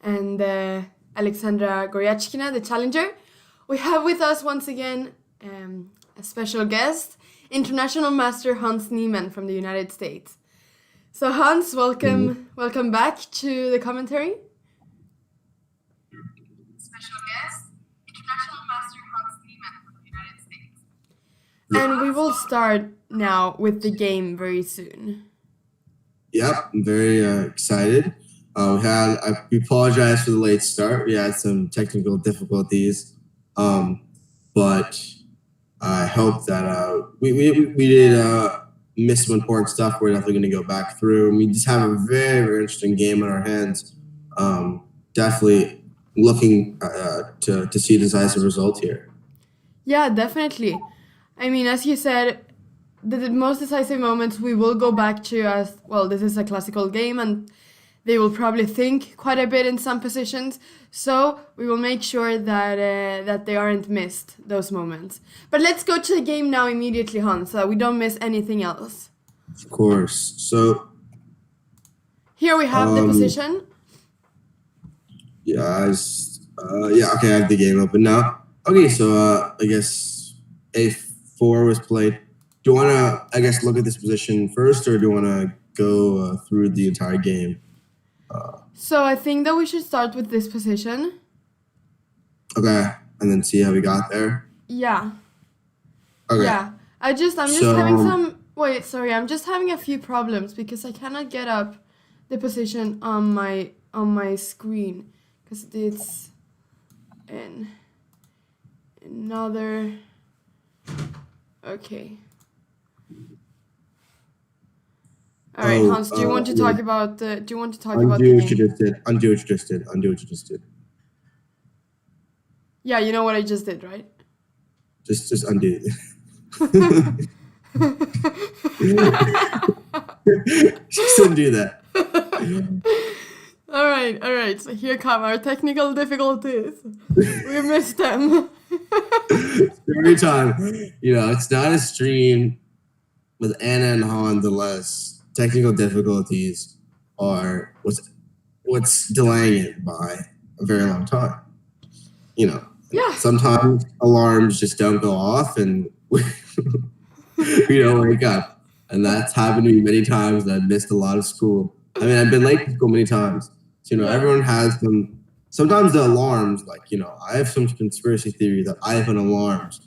and Aleksandra Goryachkina, the challenger. We have with us once again a special guest, International Master Hans Niemann from the United States. So Hans, welcome back to the commentary. Special guest, International Master Hans Niemann from the United States. And we will start now with the game very soon. Yep, I'm very excited. We apologize for the late start. We had some technical difficulties, but I hope that we did miss some important stuff. We're definitely going to go back through. We just have a very, very interesting game on our hands. Definitely looking to see a decisive result here. Yeah, definitely. I mean, as you said, the most decisive moments we will go back to as, well, this is a classical game and they will probably think quite a bit in some positions. So we will make sure that they aren't missed, those moments. But let's go to the game now immediately, Hans, so we don't miss anything else. Of course. So here we have the position. Okay, I have the game open now. Okay, so I guess A4 was played. Do you want to, I guess, look at this position first, or do you want to go through the entire game? So I think that we should start with this position. Okay, and then see how we got there. Yeah. Okay. Yeah. I'm just having some. Wait, sorry. I'm just having a few problems because I cannot get up the position on my screen because it's in another. Okay. All right, Hans. Do you want to talk about the? Do you want to talk about the game? Undo what you just did. Yeah, you know what I just did, right? Just undo it. Just undo that. All right. So here come our technical difficulties. We missed them. Every time, it's not a stream with Anna and Hans unless technical difficulties are what's delaying it by a very long time. Yeah. Sometimes alarms just don't go off and we don't wake up. And that's happened to me many times. I've missed a lot of school. I mean, I've been late to school many times. So, everyone has them. Sometimes the alarms, I have some conspiracy theory that iPhone alarms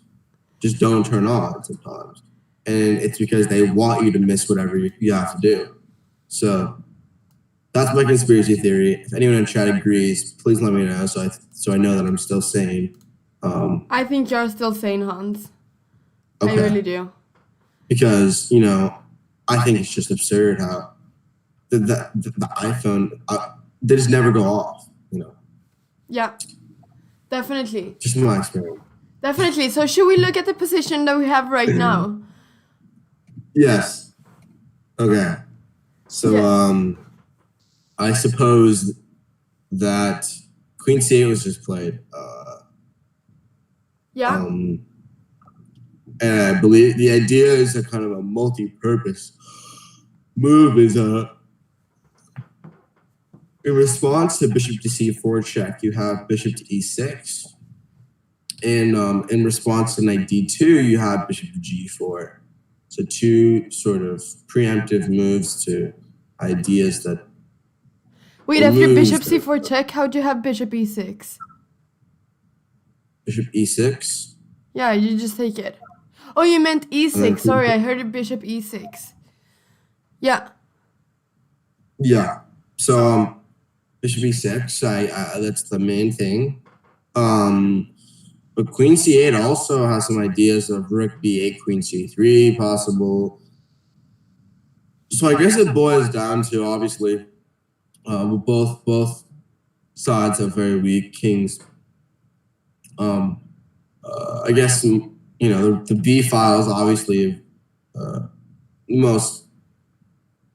just don't turn on sometimes. And it's because they want you to miss whatever you have to do. So that's my conspiracy theory. If anyone in chat agrees, please let me know so I know that I'm still sane. I think you're still sane, Hans. Okay. I really do. Because, I think it's just absurd how the iPhone, they just never go off, Yeah, definitely. Just my experience. Definitely. So should we look at the position that we have right now? Yes. Okay. So, Yes. I suppose that Queen C8 was just played. Yeah. And I believe the idea is a kind of a multi-purpose move is in response to bishop to c4 check, you have bishop to e6. And in response to knight d2, you have bishop to g4. So two sort of preemptive moves to ideas that... Wait, after bishop c4 check, how'd you have bishop e6? Bishop e6? Yeah, you just take it. Oh, you meant e6. Sorry, I heard bishop e6. Yeah. Yeah. So bishop e6, that's the main thing. But queen c8 also has some ideas of rook b8, queen c3 possible. So I guess it boils down to, obviously, both sides have very weak kings. I guess, the b file is obviously most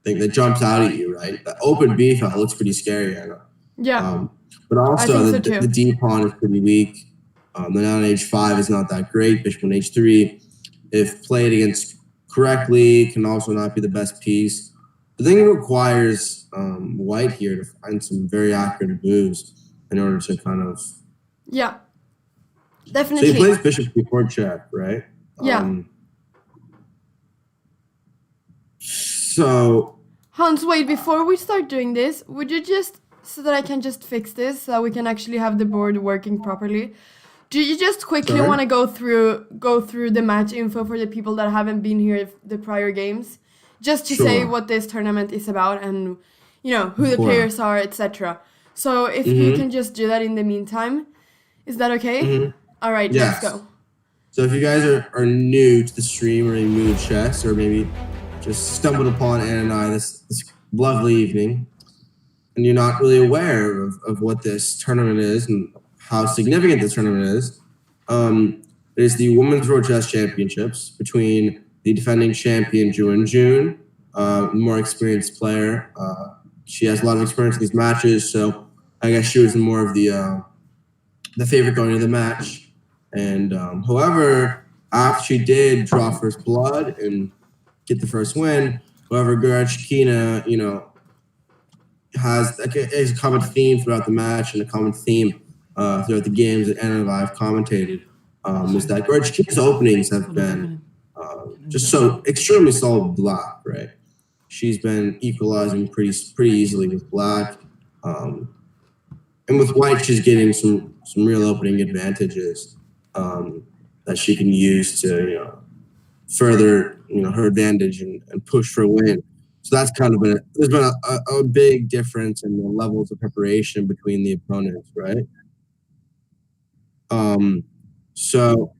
thing that jumps out at you, right? The open b file looks pretty scary, I know. Yeah. But also so the d pawn is pretty weak. The knight on h5 is not that great. Bishop on h3, if played against correctly, can also not be the best piece. I think it requires white here to find some very accurate moves in order to kind of. Yeah, So he definitely. plays bishop before check, right? Yeah. So Hans, wait, before we start doing this, would you just, so that I can just fix this, so we can actually have the board working properly, do you just quickly sorry. want to go through the match info for the people that haven't been here the prior games? Just to say Sure. what this tournament is about and, who Of the course. players are, etc. So if you can just do that in the meantime, is that okay? All right, let's Yes. go. So if you guys are new to the stream or new to chess, or maybe just stumbled upon Anna and I this lovely evening, and you're not really aware of what this tournament is and how significant this tournament is, it is the Women's World Chess Championships between the defending champion Ju Wenjun, more experienced player. She has a lot of experience in these matches, so I guess she was more of the favorite going into the match. And however, after she did draw first blood and get the first win, however, Goryachkina, has a common theme throughout the match and a common theme throughout the games that Anna and I have commentated, is that Goryachkina's openings have been just so extremely solid black, right? She's been equalizing pretty easily with black. And with white, she's getting some real opening advantages that she can use to further her advantage and push for a win. So that's kind of there's been a big difference in the levels of preparation between the opponents, right? So,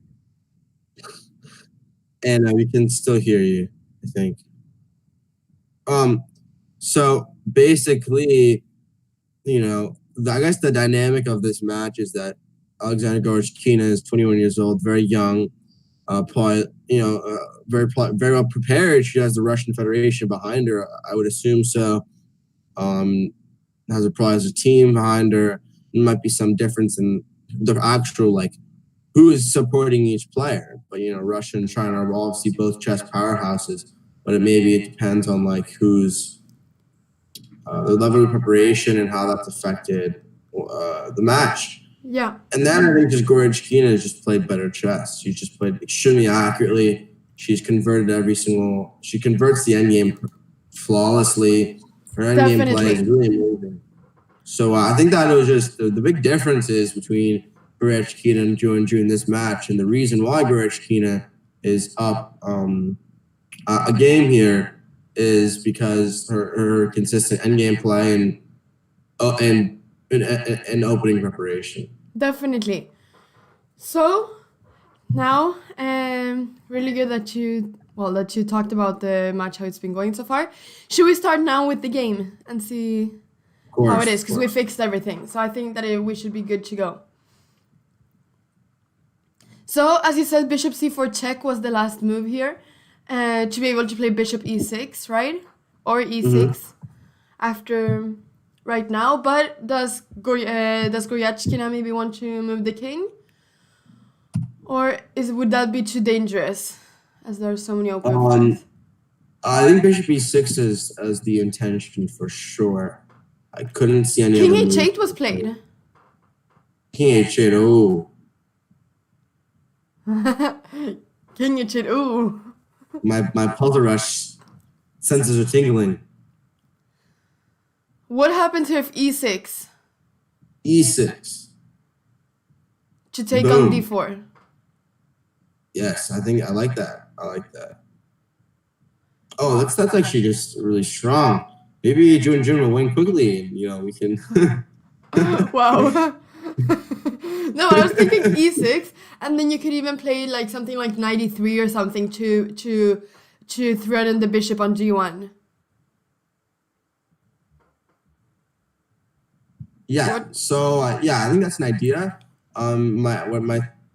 and we can still hear you, I think. So basically, I guess the dynamic of this match is that Aleksandra Goryachkina is 21 years old, very young, very well prepared. She has the Russian Federation behind her, I would assume so. Probably has a team behind her. There might be some difference in the actual who is supporting each player. But Russia and China are obviously both chess powerhouses. But it depends on who's the level of preparation and how that's affected the match. Yeah. And then I think just Goryachkina has just played better chess. She's just played extremely accurately. She converts the endgame flawlessly. Her endgame play is really amazing. So I think that it was just the big difference is between Goryachkina and Ju Wenjun in this match, and the reason why Goryachkina is up a game here is because her consistent endgame play and opening preparation. Definitely. So now, really good that you talked about the match, how it's been going so far. Should we start now with the game and see how it is? Because we fixed everything. So I think that we should be good to go. So, as you said, bishop c4 check was the last move here. To be able to play bishop e6, right? Or e6 after right now. But does Goryachkina maybe want to move the king? Or would that be too dangerous, as there are so many open flags? I think bishop e6 is the intention for sure. I couldn't see any King other h8 was played. King h8, oh. King h8, ooh. My puzzle rush senses are tingling. What happens here if e6? E6. To take on d4. Yes, I like that. I like that. Oh, that's actually just really strong. Maybe Ju Wenjun will win quickly, and we can. Wow. No, I was thinking e6, and then you could even play something like knight e3 or something to threaten the bishop on g1. Yeah. So I think that's an idea. I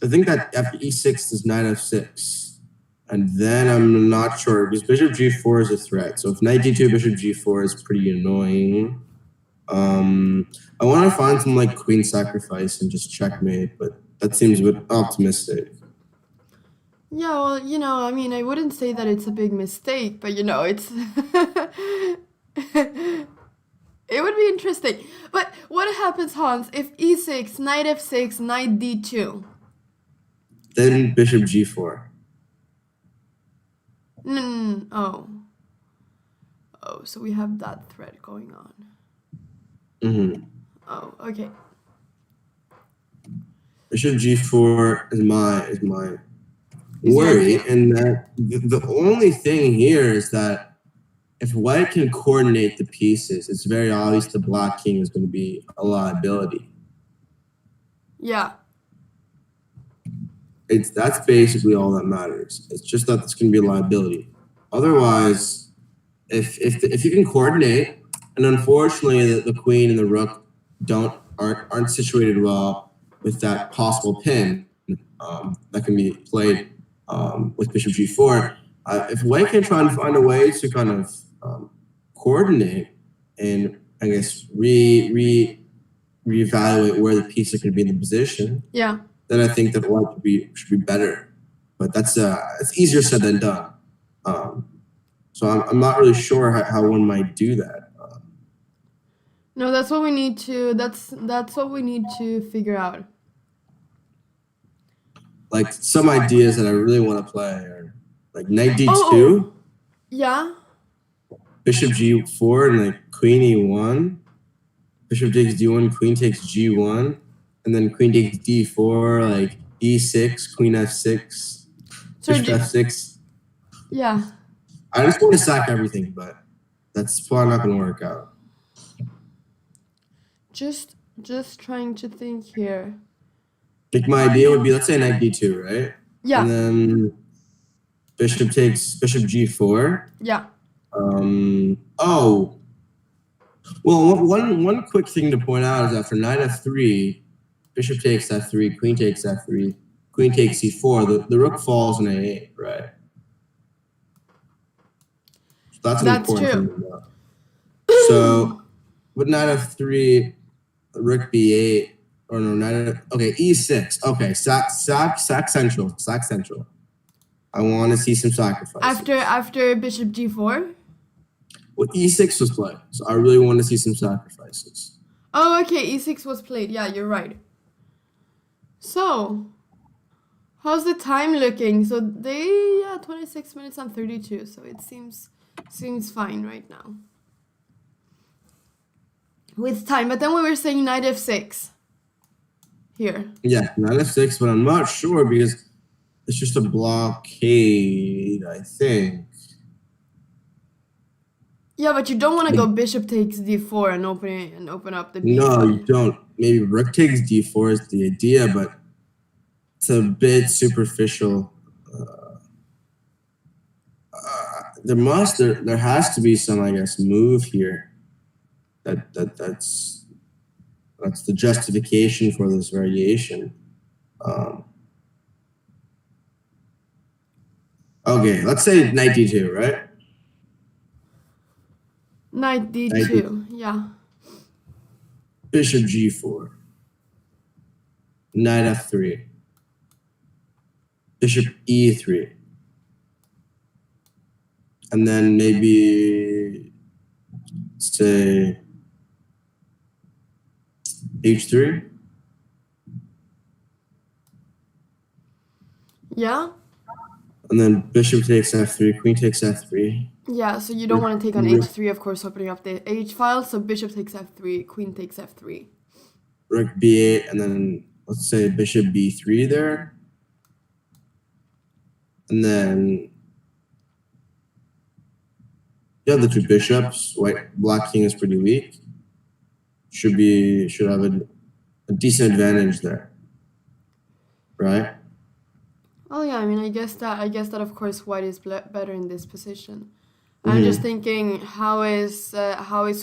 think that after e6 is knight f6, and then I'm not sure because bishop g4 is a threat. So if knight d2, bishop g4 is pretty annoying. I want to find some queen sacrifice and just checkmate, but that seems a bit optimistic. Yeah, well, I wouldn't say that it's a big mistake, but it's It would be interesting. But what happens, Hans, if e6, knight f6, knight d2? Then bishop g4. Oh. Oh, so we have that thread going on. Mm-hmm. Oh, okay. Bishop g4 is my worry, and that the only thing here is that if white can coordinate the pieces, it's very obvious the black king is going to be a liability. Yeah. That's basically all that matters. It's just that it's going to be a liability. Otherwise, if you can coordinate, and unfortunately the queen and the rook aren't situated well with that possible pin that can be played with bishop g4. If white can try and find a way to kind of coordinate and I guess reevaluate where the pieces are going to be in the position, then I think that white should be better. But it's easier said than done. So I'm not really sure how one might do that. No, that's what we need to. That's what we need to figure out. Like some ideas that I really want to play are like knight d2. Oh, yeah. Bishop g4 and like queen e1. Bishop takes d1, queen takes g1, and then queen takes d4, like e6, queen f6, bishop f6. Yeah. I just want to sack everything, but that's probably not going to work out. Just trying to think here. Like my idea would be, let's say knight d2, right? Yeah. And then bishop takes bishop g4. Yeah. Oh. Well, one quick thing to point out is after knight f3, bishop takes f3, queen takes f3, queen takes c4. The rook falls in a8, right? So that's an important thing to know. So with knight f3, rook b8, or no, okay, e6. Okay, sack central. I want to see some sacrifices. After bishop g4? Well, e6 was played, so I really want to see some sacrifices. Oh, okay, e6 was played. Yeah, you're right. So, how's the time looking? So 26 minutes and 32. So it seems fine right now with time. But then we were saying knight f6 here. Yeah, knight f6, but I'm not sure because it's just a blockade, I think. Yeah, but you don't want to go bishop takes d4 and open up the b No, file. you don't. Maybe rook takes d4 is the idea, but it's a bit superficial. There has to be some, I guess, move here. That's the justification for this variation. Okay, let's say knight d2, right? Knight d2, yeah. Bishop g4. Knight f3. Bishop e3. And then maybe say h3. Yeah. And then bishop takes f3, queen takes f3. Yeah, so you don't want to take on h3, of course, opening up the h file. So bishop takes f3, queen takes f3. Rook b8, and then let's say bishop b3 there. And then you have the two bishops. Black king is pretty weak. Should have a decent advantage there, right? Oh yeah, I mean, I guess that of course white is better in this position. I'm just thinking, how is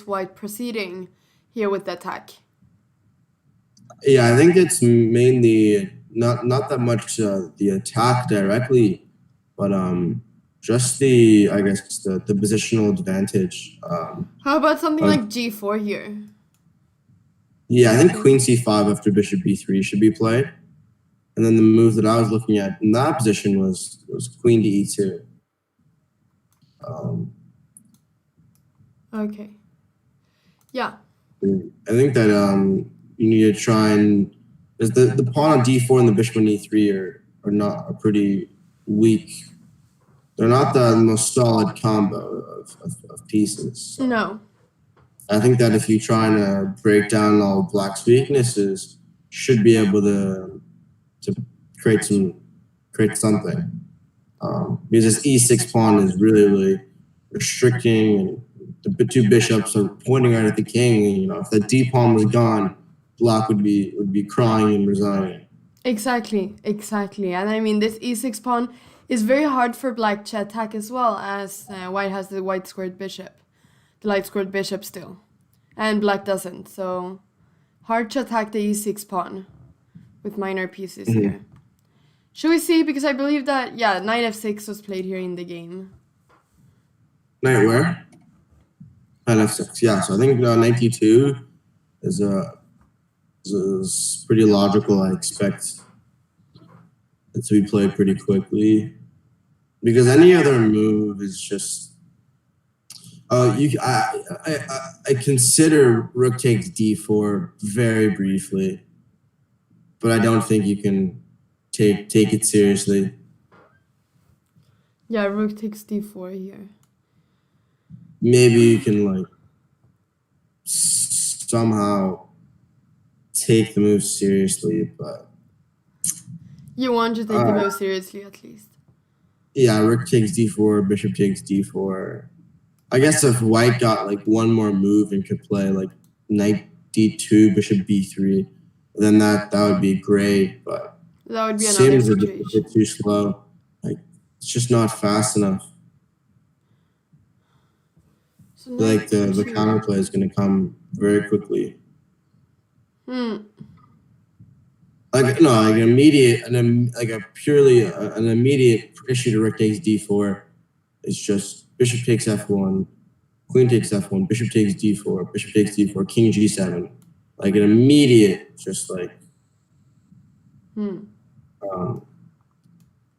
white proceeding here with the attack? Yeah, I think it's mainly not that much the attack directly, but just the positional advantage. How about something like g4 here? Yeah, I think queen c5 after bishop b3 should be played, and then the move that I was looking at in that position was queen to e2. Okay. Yeah. I think that you need to try and the pawn on d4 and the bishop on e3 are pretty weak. They're not the most solid combo of pieces. So No. I think that if you try to break down all black's weaknesses, should be able to create something. Because this e6 pawn is really restricting, and the two bishops are pointing right at the king. And, you know, if the d pawn was gone, black would be crying and resigning. Exactly. And I mean, this e6 pawn is very hard for black to attack as well, as white has the white squared bishop, the light squared bishop still, and black doesn't. So hard to attack the e6 pawn with minor pieces here. Should we see? Because I believe that, knight f6 was played here in the game. Knight where? Knight f6. Yeah, so I think knight d2 is pretty logical. I expect it to be played pretty quickly, because any other move is just. I consider rook takes d4 very briefly, but I don't think you can take it seriously. Yeah, rook takes d4 here. Maybe you can somehow take the move seriously, but you want to take the move seriously at least. Yeah, rook takes d4, bishop takes d4. I guess if white got one more move and could play knight d2, bishop b3, then that would be great. But that would be another seems a situation. bit too slow. It's just not fast enough. So The counterplay is going to come very quickly. An immediate issue to rook takes d4 is just bishop takes f1, queen takes f1, bishop takes d4, bishop takes d4, king g7. An immediate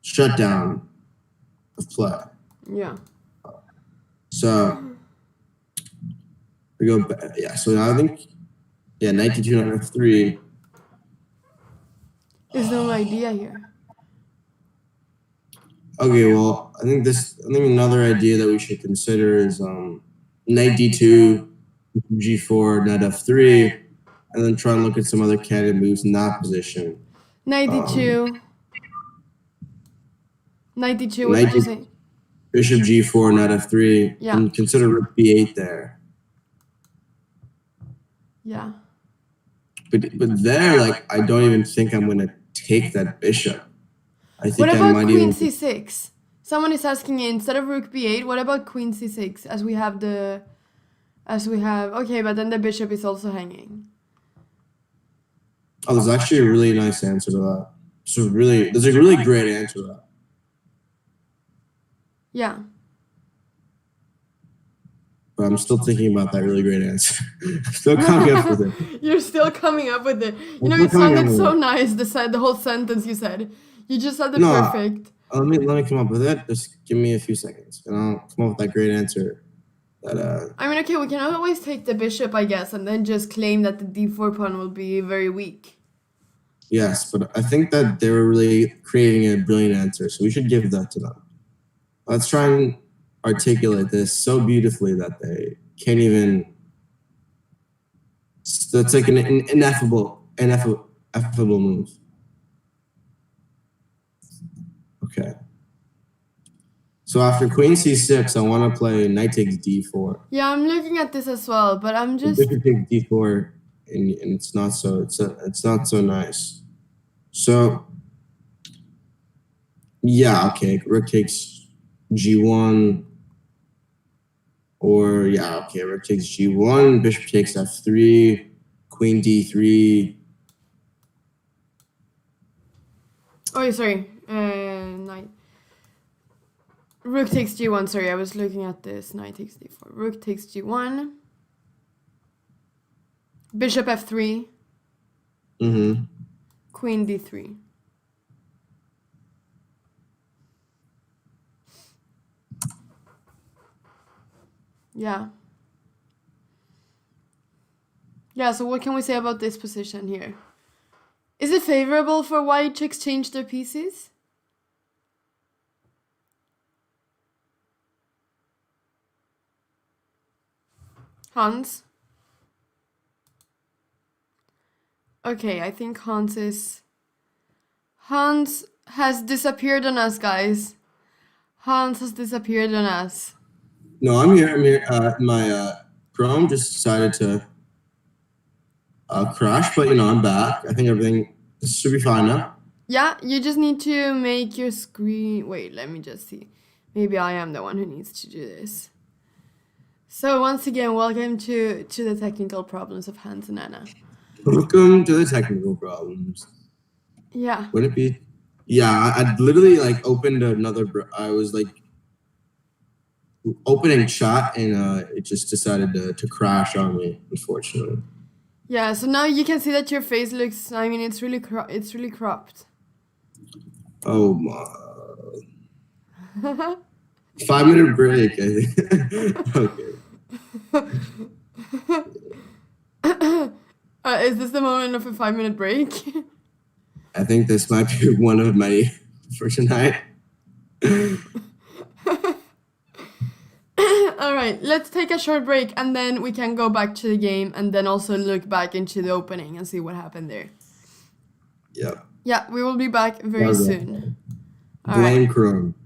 shutdown of play. Yeah. So we go back. Yeah, so I think knight d2, knight f3. There's no idea here. Okay, well, I think another idea that we should consider is knight d2, g4, knight f3, and then try and look at some other candidate moves in that position. Knight d2. Knight d2, what did you say? Bishop g4, knight f3. Yeah. And consider rook b8 there. Yeah. But there, I don't even think I'm going to take that bishop. I think what about I might queen even... c6? Someone is asking, instead of rook b8, what about queen c6? Okay, but then the bishop is also hanging. Oh, there's actually a really nice answer to that. There's a really great answer to that. Yeah. But I'm still thinking about that really great answer. Still coming up with it. You're still coming up with it. You know, it sounded so nice, the whole sentence you said. You just said it perfect. Let me come up with it. Just give me a few seconds, and I'll come up with that great answer. I mean, okay, we can always take the bishop, I guess, and then just claim that the d4 pawn will be very weak. Yes, but I think that they were really creating a brilliant answer, so we should give that to them. Let's try and articulate this so beautifully that they can't even... That's like an ineffable move. Okay. So after queen c6, I want to play knight takes d4. Yeah, I'm looking at this as well, but I'm just... Bishop takes d4, and it's not so nice. So yeah, okay, rook takes g1, or rook takes g1, bishop takes f3, queen d3. Oh, sorry, knight. Rook takes g1, sorry, I was looking at this. Knight takes d4. Rook takes g1. Bishop f3. Queen d3. Yeah. Yeah, so what can we say about this position here? Is it favorable for white to exchange their pieces? Hans? Okay, I think Hans has disappeared on us, guys. Hans has disappeared on us. No, I'm here. My Chrome just decided to crash, but I'm back. I think everything should be fine now. Yeah, you just need to make your screen... Wait, let me just see. Maybe I am the one who needs to do this. So once again, welcome to the technical problems of Hans and Anna. Welcome to the technical problems. Yeah. Would it be? Yeah, I literally opened another. I was opening chat and it just decided to crash on me, unfortunately. Yeah, so now you can see that your face looks... I mean, it's really cropped. Oh my. 5-minute break, I think. Okay. Is this the moment of a 5-minute break? I think this might be one of many for tonight. All right, let's take a short break and then we can go back to the game and then also look back into the opening and see what happened there. Yep. Yeah, we will be back very soon. Blame Chrome.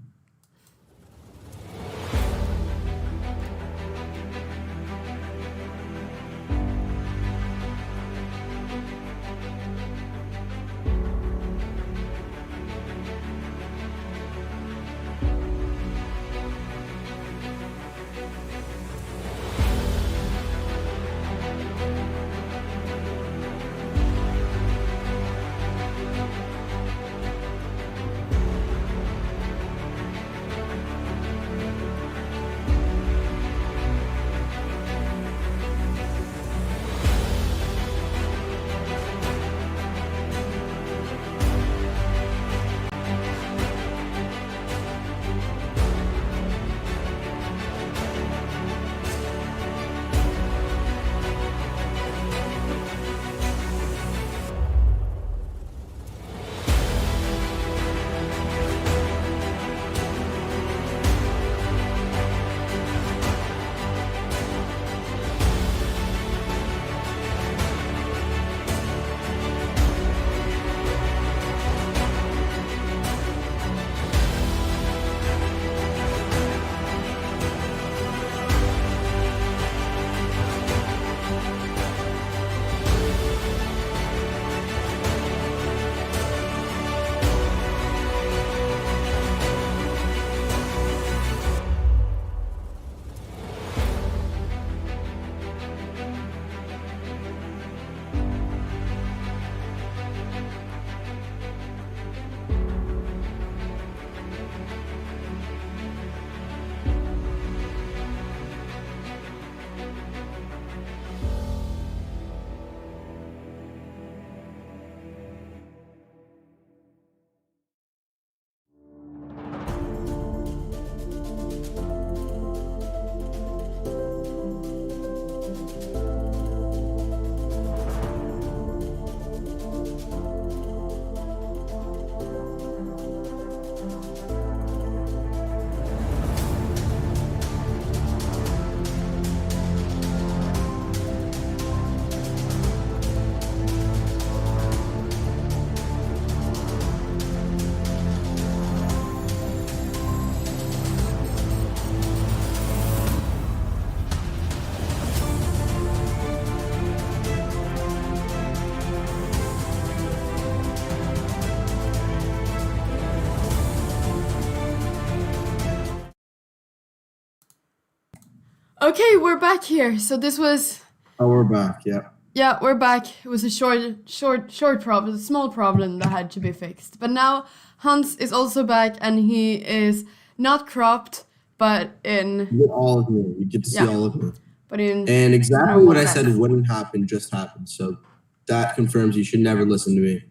Okay, we're back here. So this was... Oh, we're back, yeah. Yeah, we're back. It was a short problem, a small problem that had to be fixed. But now Hans is also back and he is not cropped, but in... You get all of me. You get to see all of me. But in... And exactly what I said wouldn't happen just happened. So that confirms you should never listen to me.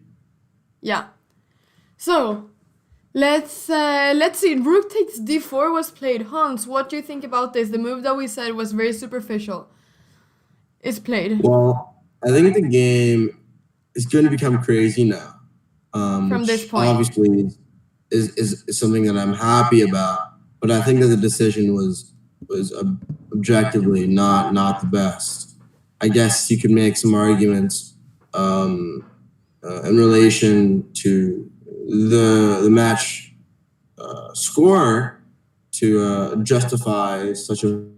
Yeah. So, let's see. Rook takes d4 was played. Hans, what do you think about this? The move that we said was very superficial is played. Well, I think the game is going to become crazy now, From this which point. obviously is something that I'm happy about. But I think that the decision was objectively not the best. I guess you could make some arguments in relation to the match score to justify such a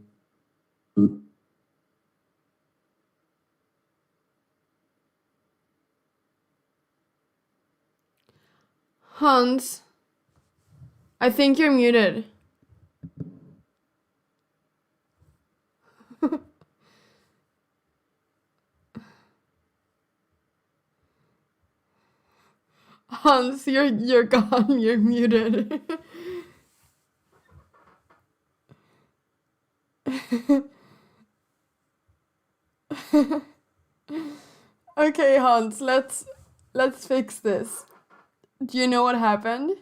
Hans, I think you're muted. Hans, you're gone. You're muted. Okay, Hans, let's fix this. Do you know what happened?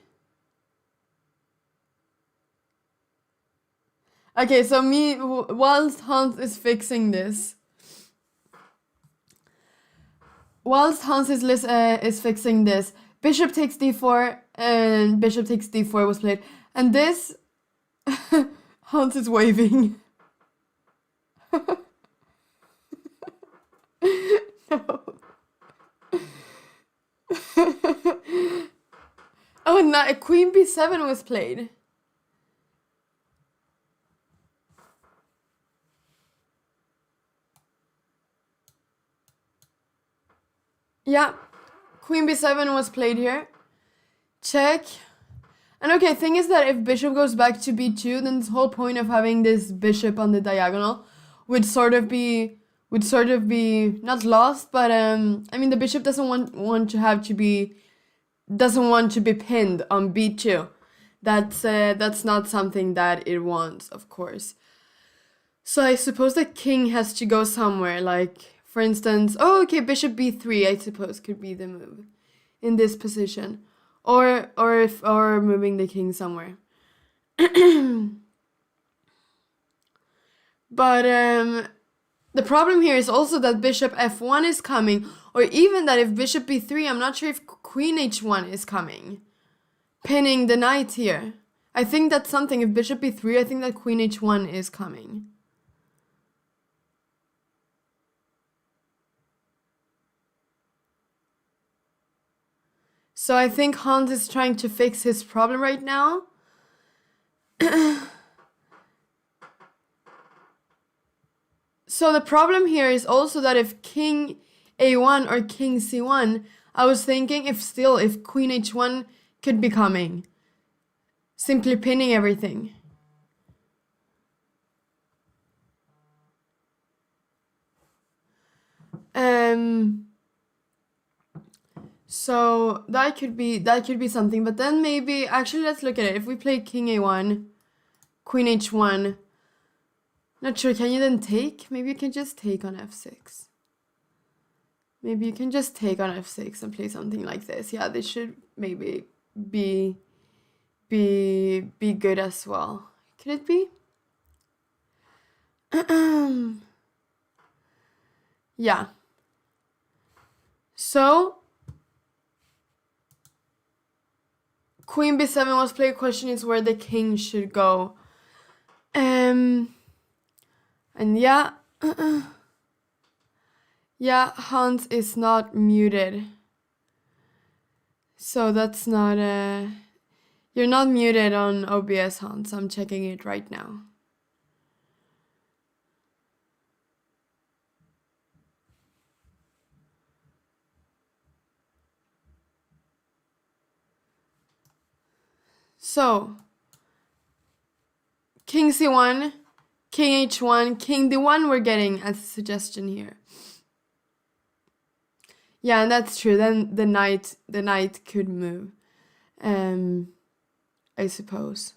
Okay, so whilst Hans is fixing this, is fixing this, bishop takes d4 and bishop takes d4 was played, and this Hans is waving. No. Oh, no, queen b7 was played. Yeah, queen b7 was played here. Check. And okay, thing is that if bishop goes back to b2, then this whole point of having this bishop on the diagonal would sort of be not lost, but I mean the bishop doesn't want to be pinned on b2. That's not something that it wants, of course. So I suppose the king has to go somewhere, like for instance, okay, bishop b3 I suppose could be the move in this position, or moving the king somewhere. But the problem here is also that bishop f1 is coming, or even that if bishop b3, I'm not sure if queen h1 is coming, pinning the knight here. I think that's something. If bishop b3, I think that queen h1 is coming. So I think Hans is trying to fix his problem right now. So the problem here is also that if king a1 or king c1, I was thinking if queen h1 could be coming, simply pinning everything. So that could be something, but then maybe actually let's look at it. If we play king a1, queen h1, not sure, can you then take? Maybe you can just take on f6. Maybe you can just take on f6 and play something like this. Yeah, this should maybe be good as well. Could it be? Yeah. So queen b7 was played. Question is where the king should go. And yeah. Yeah, Hans is not muted. So that's not you're not muted on OBS, Hans. I'm checking it right now. So, king c1, king h1, king d1 we're getting as a suggestion here. Yeah, and that's true. Then the knight could move. I suppose.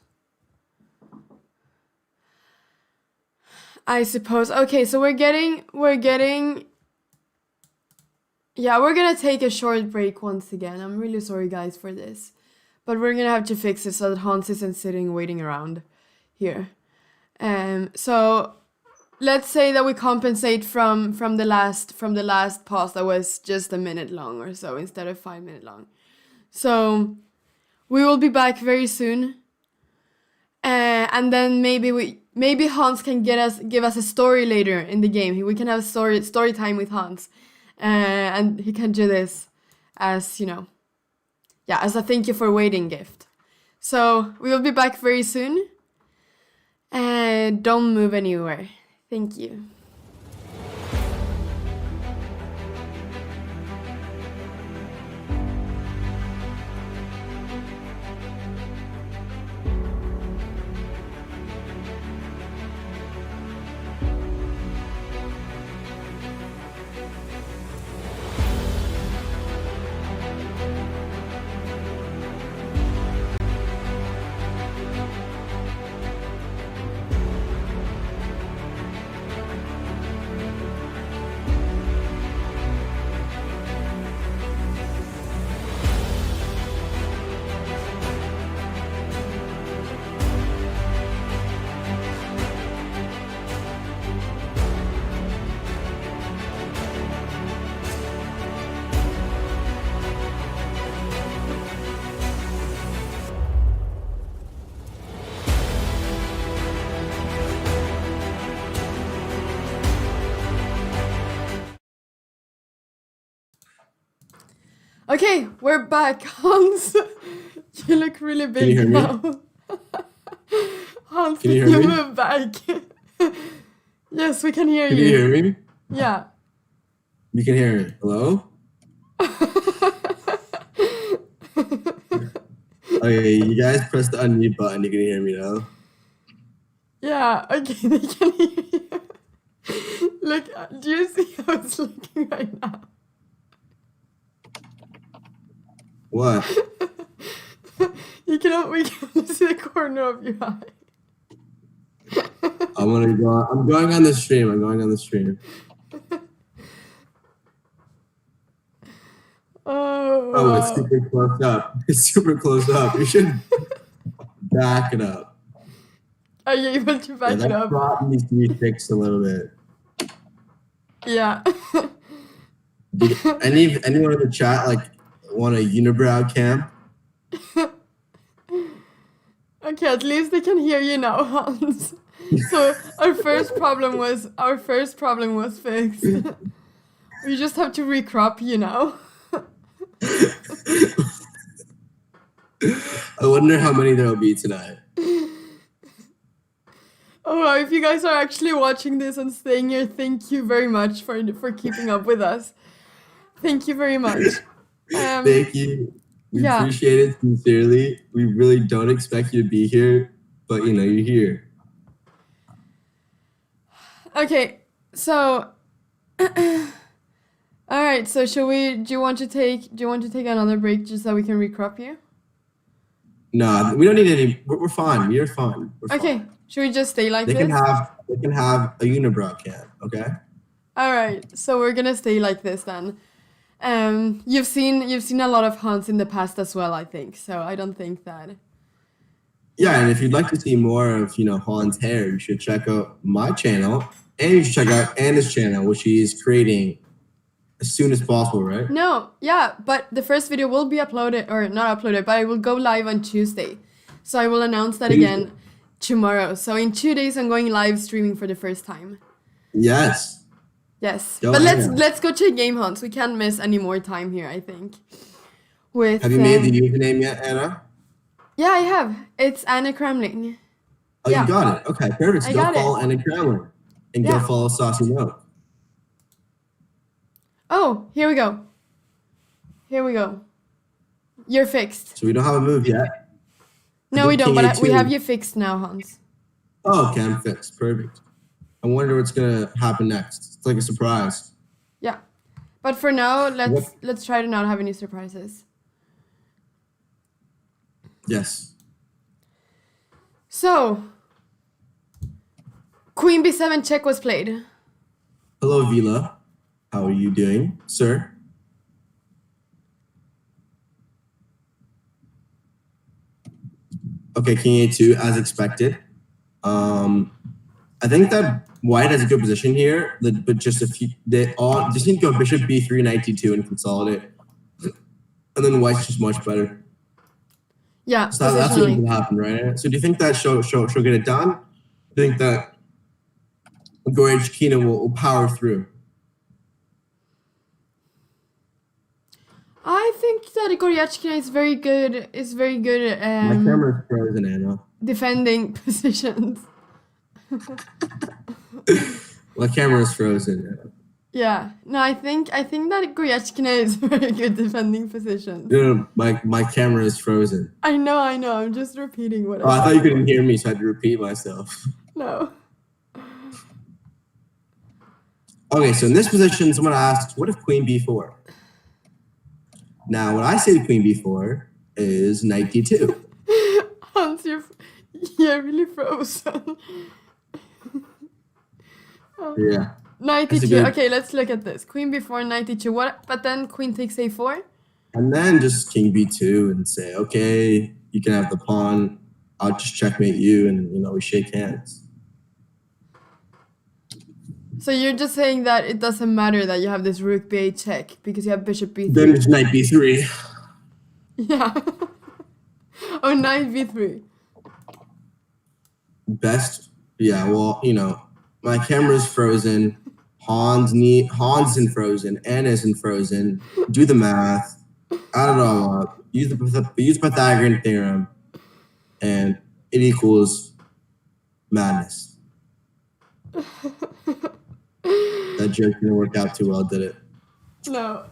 Okay, so we're getting yeah, we're gonna take a short break once again. I'm really sorry guys for this, but we're gonna have to fix it so that Hans isn't sitting waiting around here. So let's say that we compensate from the last pause that was just a minute long or so instead of 5 minutes long. So we will be back very soon, and then maybe Hans can give us a story later in the game. We can have story time with Hans, and he can do this as as a thank you for waiting gift. So we will be back very soon. Don't move anywhere. Thank you. Okay, we're back, Hans. You look really big hear me? now. Hans, Can you hear you me? move back. Yes, we can hear Can you. you hear me? Yeah. You can hear me. Hello? Okay, you guys press the unmute button. You can hear me now. Yeah, okay, they can hear you. Look, do you see how it's looking right now? What? We can see the corner of your eye. I'm going on the stream. I'm going on the stream. Oh, Oh, it's wow. super close up. It's super close up. You should back it up. Are you able to back it That up? crop needs to be fixed a little bit. Yeah. Anyone in the chat want a unibrow cam? Okay, at least they can hear you now, Hans. So our first problem was fixed. We just have to recrop you now. I wonder how many there will be tonight. Oh wow, if you guys are actually watching this and staying here, thank you very much for keeping up with us. Thank you very much. Thank you. We Yeah. appreciate it sincerely. We really don't expect you to be here, but you're here. Okay, so all right, so do you want to take another break just so we can recrop you? No, we don't need any. We're fine. We are fine. We're Okay, fine. should we just stay like They this? can have a unibrow cam, okay? All right, so we're gonna stay like this then. You've seen a lot of Hans in the past as well, I think. So I don't think that. Yeah, and if you'd like to see more of Han's hair, you should check out my channel, and you should check out Anna's channel, which she's creating as soon as possible, right? No, yeah, but the first video will be uploaded, or not uploaded, but it will go live on Tuesday. So I will announce that again tomorrow. So in 2 days, I'm going live streaming for the first time. Yes. Yes, Go but Anna. let's go to a game, Hans. We can't miss any more time here, I think. Have you made the username yet, Anna? Yeah, I have. It's Anna Cramling. Oh, Yeah. you got it. Okay, perfect. So I go got it. follow Anna Cramling and Yeah. go follow Saucy Milk. Oh, here we go. Here we go. You're fixed. So we don't have a move yet. No, we don't, King but we A2. have you fixed now, Hans. Oh, okay, I'm fixed. Perfect. I wonder what's gonna happen next. It's like a surprise. Yeah. But for now, let's try to not have any surprises. Yes. So, Queen B7 check was played. Hello, Vila. How are you doing, sir? Okay, King A2, as expected. I think that white has a good position here, but just a few. They all just need to go bishop b3 knight d2 and consolidate, and then white's just much better. Yeah, So that's what positionally. will happen, right? So do you think that she'll get it done? Do you think that Goryachkina will power through? I think that Goryachkina is very good. Is very good My camera's frozen, Anna. defending positions. My camera's frozen, Anna. Yeah. No, I think that Goryachkina is very good defending positions. No, my camera is frozen. I know. I'm just repeating what Oh, I thought you couldn't hear me, so I had to repeat myself. No. Okay, so in this position, someone asks, what if queen b4? Now, what I say to queen b4 is knight d2. Hans, you're really frozen. Yeah. Knight That's a d2. good- Okay, let's look at this. Queen b4, knight d2. What? But then queen takes a4. And then just king b2 and say, okay, you can have the pawn. I'll just checkmate you, and we shake hands. So you're just saying that it doesn't matter that you have this rook b8 check because you have bishop b3. Then just knight b3. Yeah. Oh, knight b3. Best, yeah. Well, my camera's frozen. Hans isn't frozen. Anna isn't frozen. Do the math. Add it all up. Use Pythagorean theorem, and it equals madness. That joke didn't work out too well, did it? No.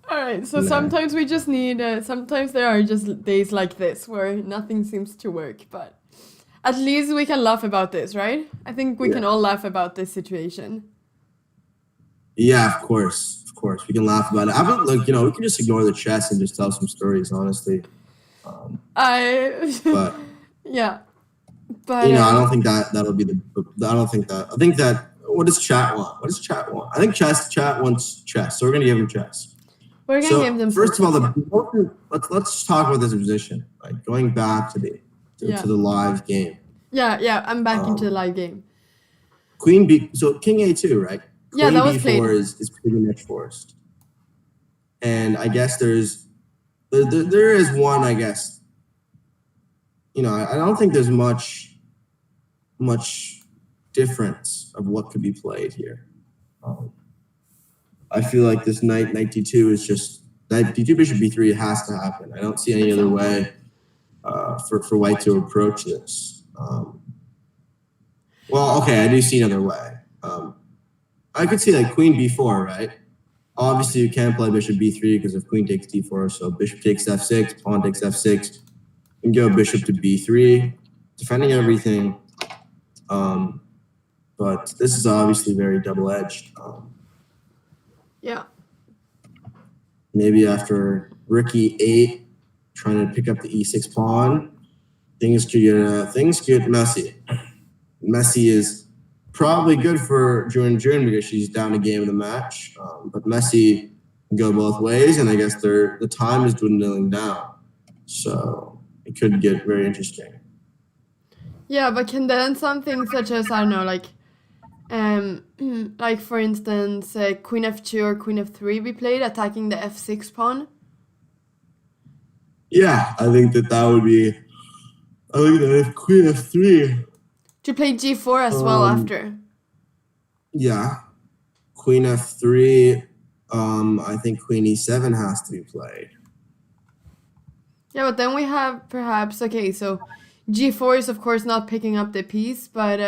All right. So No. sometimes we just need. Sometimes there are just days like this where nothing seems to work, but at least we can laugh about this, right? I think we can all laugh about this situation. Yeah, of course. We can laugh about it. I would we can just ignore the chess and just tell some stories, honestly. But Yeah. But I don't think that'll be I don't think that. I think that. What does chat want? I think chat wants chess, so we're gonna give them chess. we're gonna give them. First of all, let's talk about this position. Like going back to the live game. Yeah. I'm back into the live game. Queen B. So king A2, right? Yeah, Queen that was B4 played. is pretty much forced. And I guess there is one. I guess. I don't think there's much difference of what could be played here. I feel like this knight d2 is just knight d2 bishop b3 has to happen. I don't see any other way for white to approach this. Well, okay, I do see another way. I could see like queen b4, right? Obviously, you can't play bishop b3 because if queen takes d4, so bishop takes f6, pawn takes f6, and go bishop to b3, defending everything. But this is obviously very double-edged. Yeah. Maybe after rook e8, trying to pick up the e6 pawn, things get messy. Messy is probably good for Ju Wenjun because she's down a game of the match. But messy can go both ways, and I guess the time is dwindling down. So it could get very interesting. Yeah, but can then something such as, I don't know, like for instance, queen f2 or queen f3 be played, attacking the f6 pawn? Yeah, I think that would be. I think that if queen f3. To play g4 as well after. Yeah, queen f3. I think queen e7 has to be played. Yeah, but then we have perhaps, okay, so g4 is of course not picking up the piece, but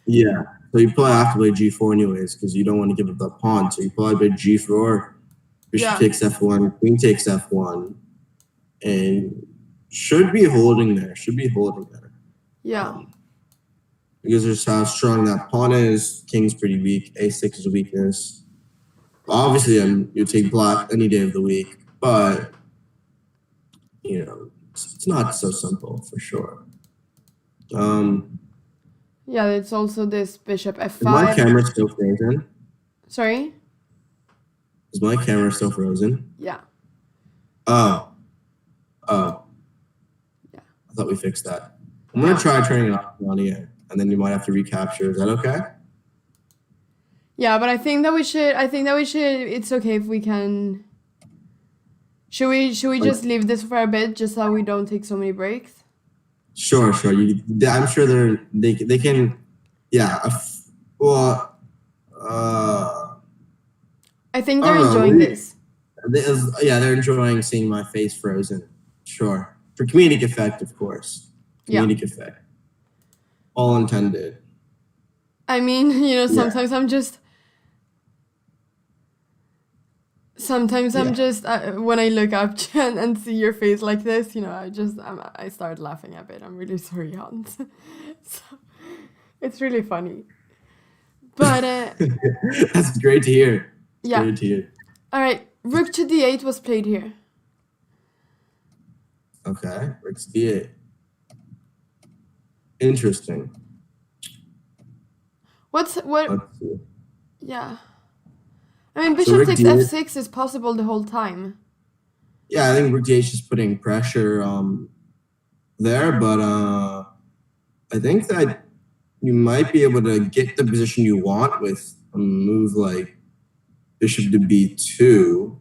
yeah, so you probably have to play g4 anyways because you don't want to give up that pawn. So you probably play g4, bishop takes f1, queen takes f1, and should be holding there. Yeah. Because there's how strong that pawn is. King's pretty weak. A6 is a weakness. Obviously, you take black any day of the week, but it's not so simple for sure. Yeah, it's also this bishop f5. Is my camera still frozen? Sorry? Is my camera still frozen? Yeah. Oh. Yeah. I thought we fixed that. I'm gonna try turning it off and on again. and then you might have to recapture. Is that okay? Yeah, but I think that we should. It's okay if we can. Should we just leave this for a bit, just so we don't take so many breaks? Sure. I'm sure they can. Yeah. Well. I think I they're don't know. enjoying this. They're enjoying seeing my face frozen. Sure. For comedic effect, of course. Comedic effect. All intended. I mean, sometimes I'm just. Sometimes I'm just when I look up and see your face like this, I start laughing a bit. I'm really sorry, Hans. So it's really funny. But that's great to hear. Yeah. Great to hear. All right, Rook to D8 was played here. Okay, Rook to D8. Interesting. What? Let's see. Yeah. I mean, Bishop takes F6 is possible the whole time. Yeah, I think Rook D8 is just putting pressure there, but I think that you might be able to get the position you want with a move like Bishop to B2.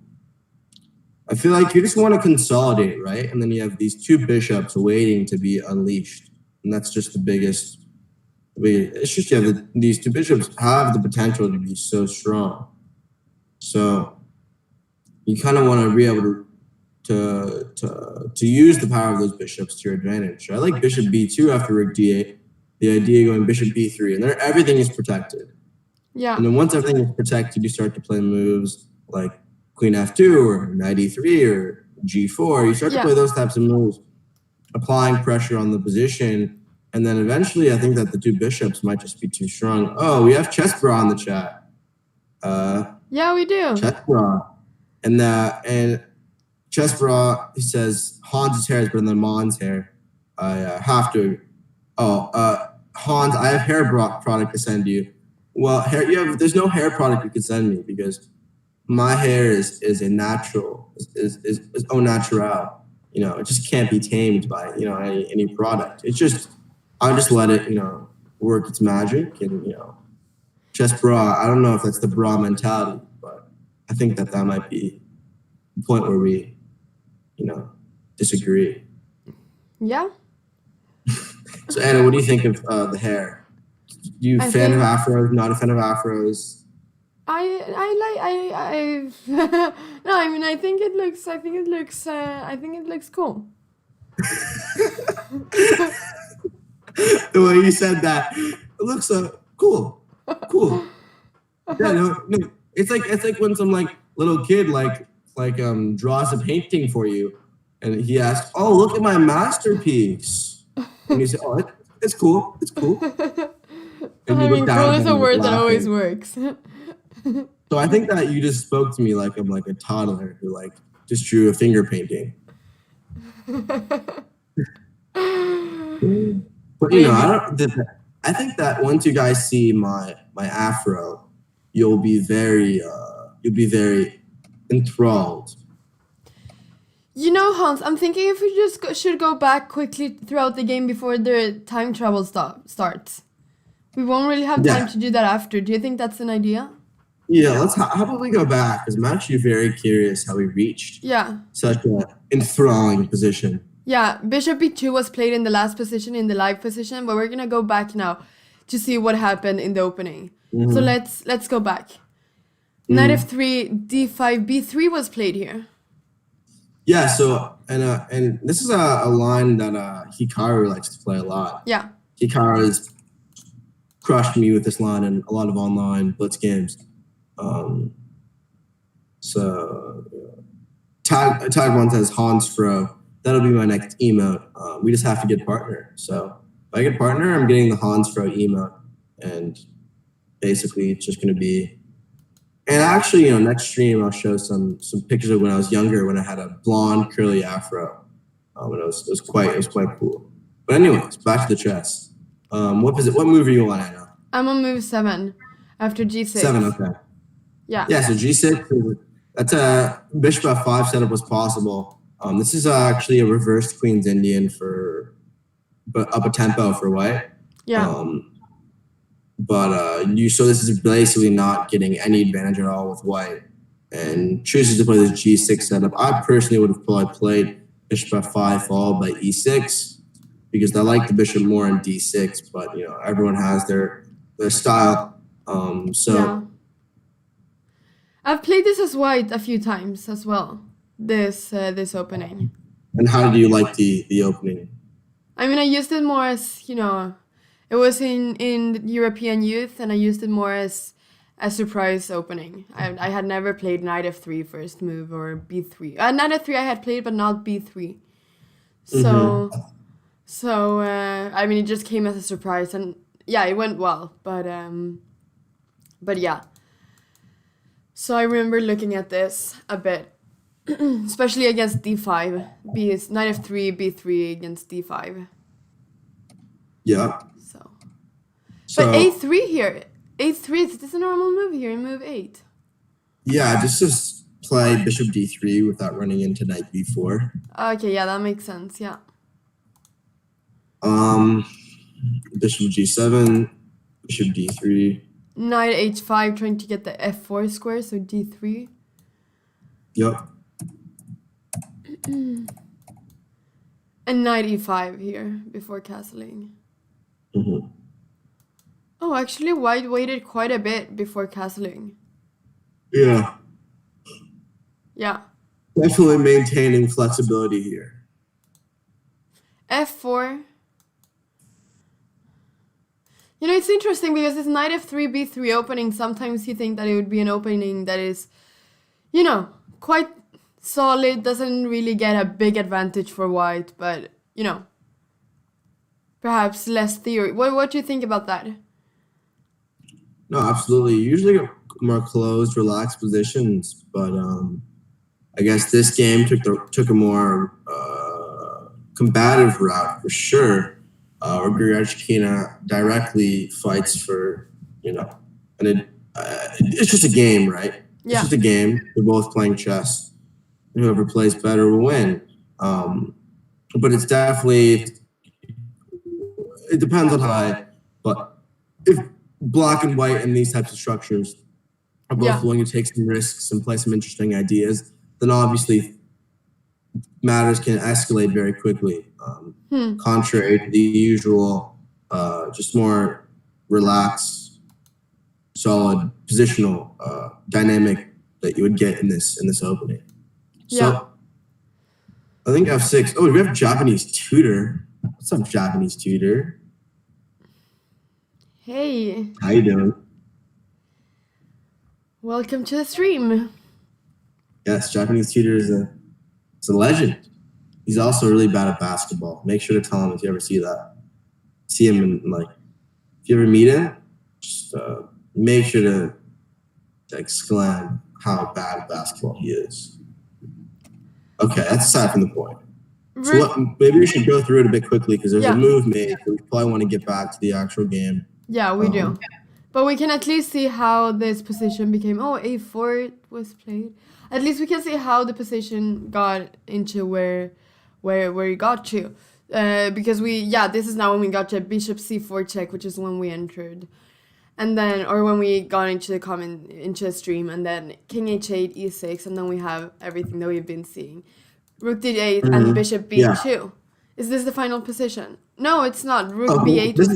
I feel like you just want to consolidate, right? And then you have these two bishops waiting to be unleashed. And that's just the biggest. It's just these two bishops have the potential to be so strong. So you kind of want to be able to use the power of those bishops to your advantage. I like Bishop B2 after Rook D8. The idea going Bishop B3, and there everything is protected. Yeah. And then once everything is protected, you start to play moves like Queen F2 or Knight E3 or G4. You start to play those types of moves, applying pressure on the position. And then eventually, I think that the two bishops might just be too strong. Oh, we have Chess Bra in the chat. Yeah, we do. Chess Bra. And Chess Bra, he says, Hans' hair is better than Mon's hair. I have to. Hans, I have hair product to send you. Well, there's no hair product you can send me because my hair is a natural, is au natural. It just can't be tamed by any product. It's just I just let it work its magic, and Chess Bra. I don't know if that's the bra mentality, but I think that might be the point where we disagree. Yeah. So Anna, what do you think of the hair? You fan of afros? Not a fan of afros? No, I mean, I think it looks cool. The way you said that, it looks cool. Yeah, no, it's like when some little kid draws a painting for you, and he asks, "Oh, look at my masterpiece," and you say, "Oh, it's cool. It's cool." I mean, cool is a word that always works. So I think that you just spoke to me like I'm like a toddler who just drew a finger painting. But I think that once you guys see my afro, you'll be very enthralled. Hans, I'm thinking if we just should go back quickly throughout the game before the time travel starts. We won't really have time to do that after. Do you think that's an idea? Yeah, how about we go back? Because I'm actually very curious how we reached such an enthralling position. Yeah, Bishop B2 was played in the last position, in the live position, but we're gonna go back now to see what happened in the opening. So let's go back. Knight F3, D5, B3 was played here. Yeah, so and this is a line that Hikaru likes to play a lot. Yeah. Hikaru has crushed me with this line in a lot of online blitz games. So Tag one says Hans Fro. That'll be my next emote. We just have to get partner. So if I get partner, I'm getting the Hans Fro emote, and basically it's just going to be. And actually, next stream I'll show some pictures of when I was younger, when I had a blonde curly afro. It was quite cool. But anyways, back to the chess. What move are you on, Anna? I'm on move 7 after G6. 7, okay. Yeah. Yeah, so G6, that's a Bishop F5 setup was possible. This is actually a reversed Queen's Indian but up a tempo for white. Yeah. So this is basically not getting any advantage at all with white, and chooses to play this G6 setup. I personally would have probably played bishop f5 followed by e6 because I like the bishop more in d6. But everyone has their style. Yeah. I've played this as white a few times as well. This opening. And how do you like the opening? I mean, I used it more as it was in European youth, and I used it more as a surprise opening. I had never played knight f3 first move or b3. Knight f3 I had played, but not b3. So I mean, it just came as a surprise, and yeah, it went well. But yeah. So I remember looking at this a bit, especially against d5. Knight f3, b3 against d5. Yeah. But a3 here. A3 is a normal move here in move 8. Yeah, just play bishop d3 without running into knight b4. Okay, yeah, that makes sense. Yeah. Bishop g7, bishop d3. Knight h5, trying to get the f4 square, so d3. Yep. And knight e5 here before castling. Oh, actually, white waited quite a bit before castling. Yeah. Yeah. Definitely maintaining flexibility here. f4. It's interesting because this knight f3, b3 opening, sometimes you think that it would be an opening that is, quite solid, doesn't really get a big advantage for white, but, perhaps less theory. What do you think about that? No, absolutely. Usually more closed, relaxed positions, but I guess this game took a more combative route for sure. Where Goryachkina directly fights for, and it's just a game, right? Yeah. It's just a game. We're both playing chess. Whoever plays better will win. But it's definitely, it depends on how. But if black and white in these types of structures are both willing to take some risks and play some interesting ideas, then obviously matters can escalate very quickly. Contrary to the usual, just more relaxed, solid positional dynamic that you would get in this opening. So I think f6. Oh, we have Japanese tutor. What's up, Japanese tutor? Hey. How you doing? Welcome to the stream. Yes, Japanese tutor is a legend. He's also really bad at basketball. Make sure to tell him if you ever see him in if you ever meet him, just make sure to exclaim how bad at basketball he is. Okay, that's aside from the point. So maybe we should go through it a bit quickly because there's a move made. So we probably want to get back to the actual game. Yeah, we do. But we can at least see how this position became. Oh, a4 was played. At least we can see how the position got into where it got to. Because this is now when we got to bishop c4 check, which is when we entered. And then, or when we got into the stream, and then king h8, e6, and then we have everything that we've been seeing. Rook d8 and bishop b2. Yeah. Is this the final position? No, it's not. Rook b8. This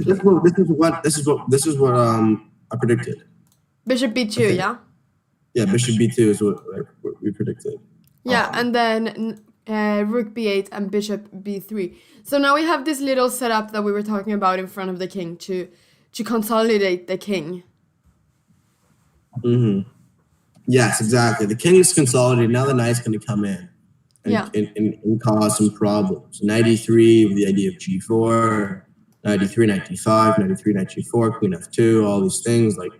is what I predicted. Bishop b2, yeah? Yeah, bishop b2 is what we predicted. Yeah, and then rook b8 and bishop b3. So now we have this little setup that we were talking about in front of the king to consolidate the king. Yes, exactly. The king is consolidated. Now the knight's going to come in and cause some problems. Knight e3 with the idea of g4, knight e3, knight d5, knight e3, knight g4, queen f2, all these things. Like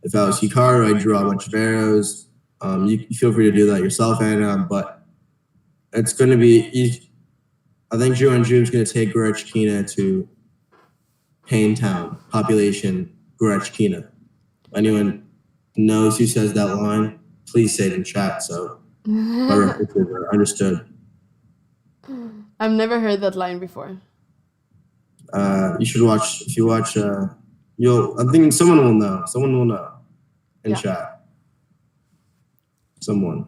if I was Hikaru, I'd draw a bunch of arrows. You feel free to do that yourself, Anna, but it's going to be, I think Ju Wenjun is going to take Goryachkina to Paintown, population Goryachkina. Anyone knows who says that line, please say it in chat so my references are understood. I've never heard that line before. You should watch. If you watch, I'm thinking someone will know. Someone will know in chat. Someone.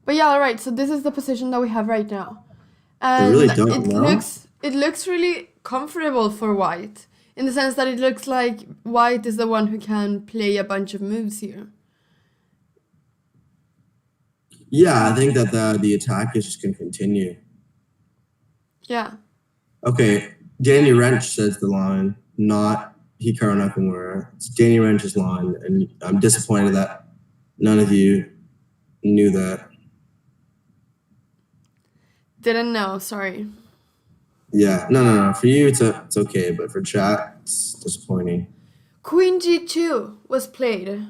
But yeah, all right. So this is the position that we have right now, I and really don't know. it looks really comfortable for white in the sense that it looks like white is the one who can play a bunch of moves here. Yeah, I think that the attack is just going to continue. Yeah. Okay, Danny Wrench says the line, not Hikaru Nakamura. It's Danny Wrench's line, and I'm disappointed that none of you knew that. Didn't know, sorry. Yeah, no. For you, it's okay, but for chat, it's disappointing. Queen G2 was played.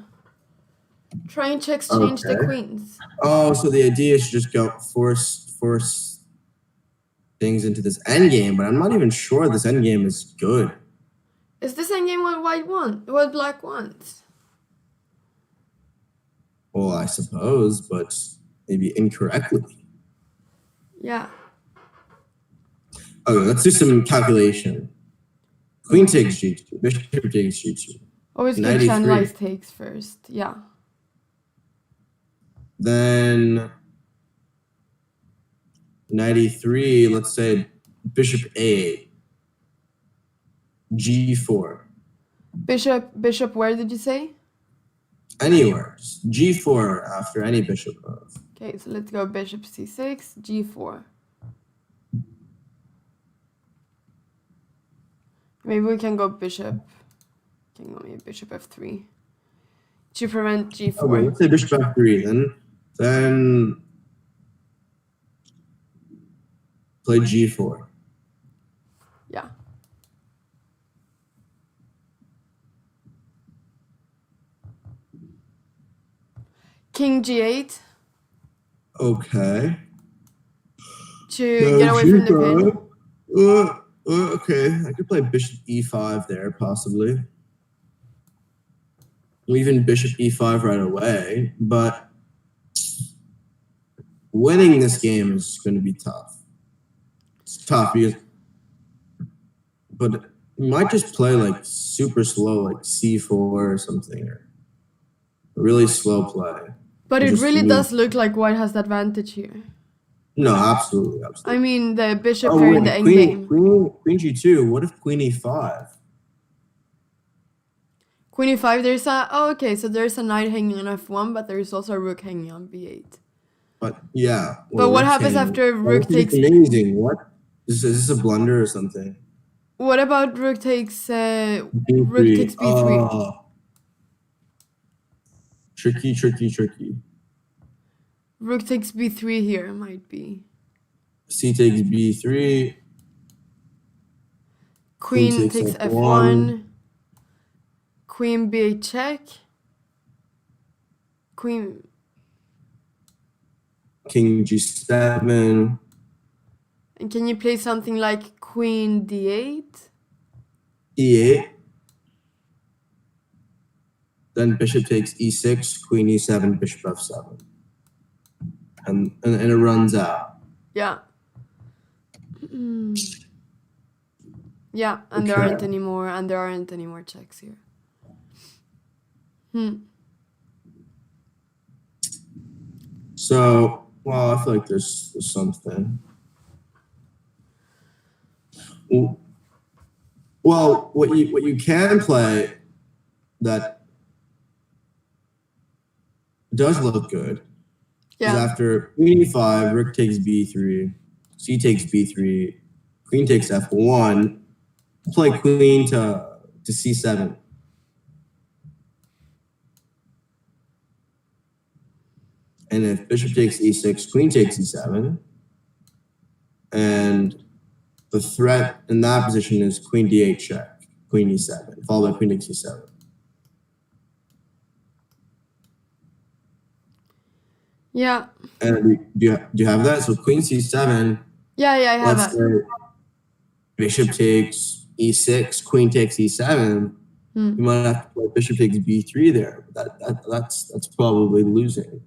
Try and exchange the queens. Oh, so the idea is to just go force things into this endgame, but I'm not even sure this endgame is good. Is this endgame what white won? What black wants? Well, I suppose, but maybe incorrectly. Yeah. Okay, let's do some calculation. Queen takes G2. Bishop takes G2. Always good to analyze takes first. Yeah. Then 93, let's say Bishop A. G4. Bishop, where did you say? Anywhere. G4 after any bishop move. Okay, so let's go Bishop C6, G4. Maybe we can go Bishop. Can go maybe Bishop F3 to prevent G4. Okay, let's say Bishop F3. Then play G4. Yeah. King G8. Okay. To get away from the pin. Okay, I could play Bishop E5 there, possibly. Even Bishop E5 right away, but winning this game is going to be tough. It's tough but you might just play like super slow, like C4 or something, or a really slow play. But it really does look like white has the advantage here. No, absolutely. I mean, the bishop here in the endgame. Queen G2. What if Queen E5? Queen E5, there's so there's a knight hanging on F1, but there's also a rook hanging on B8. But yeah. But what happens after rook takes... Amazing. What? Is this a blunder or something? What about rook takes B3? Tricky. Rook takes B3 here, might be. C takes B3. Queen takes F1. Queen B8 check. Queen. King G7. And can you play something like Queen D8? E8. Then bishop takes E6, Queen E7, Bishop F7. And it runs out. Yeah. Yeah, and there aren't any more checks here. So, well, I feel like there's something. Well, what you can play that does look good is after Queen E5, Rook takes B3, C takes B3, Queen takes F1, play Queen to C7. And if Bishop takes E6, Queen takes E7, and the threat in that position is Queen D8 check, Queen E7, followed by Queen takes E7. Yeah. And do you have that? So Queen C7. Yeah, I have that. Bishop takes E6, Queen takes E7. You might have to play Bishop takes B3 there. That's probably losing.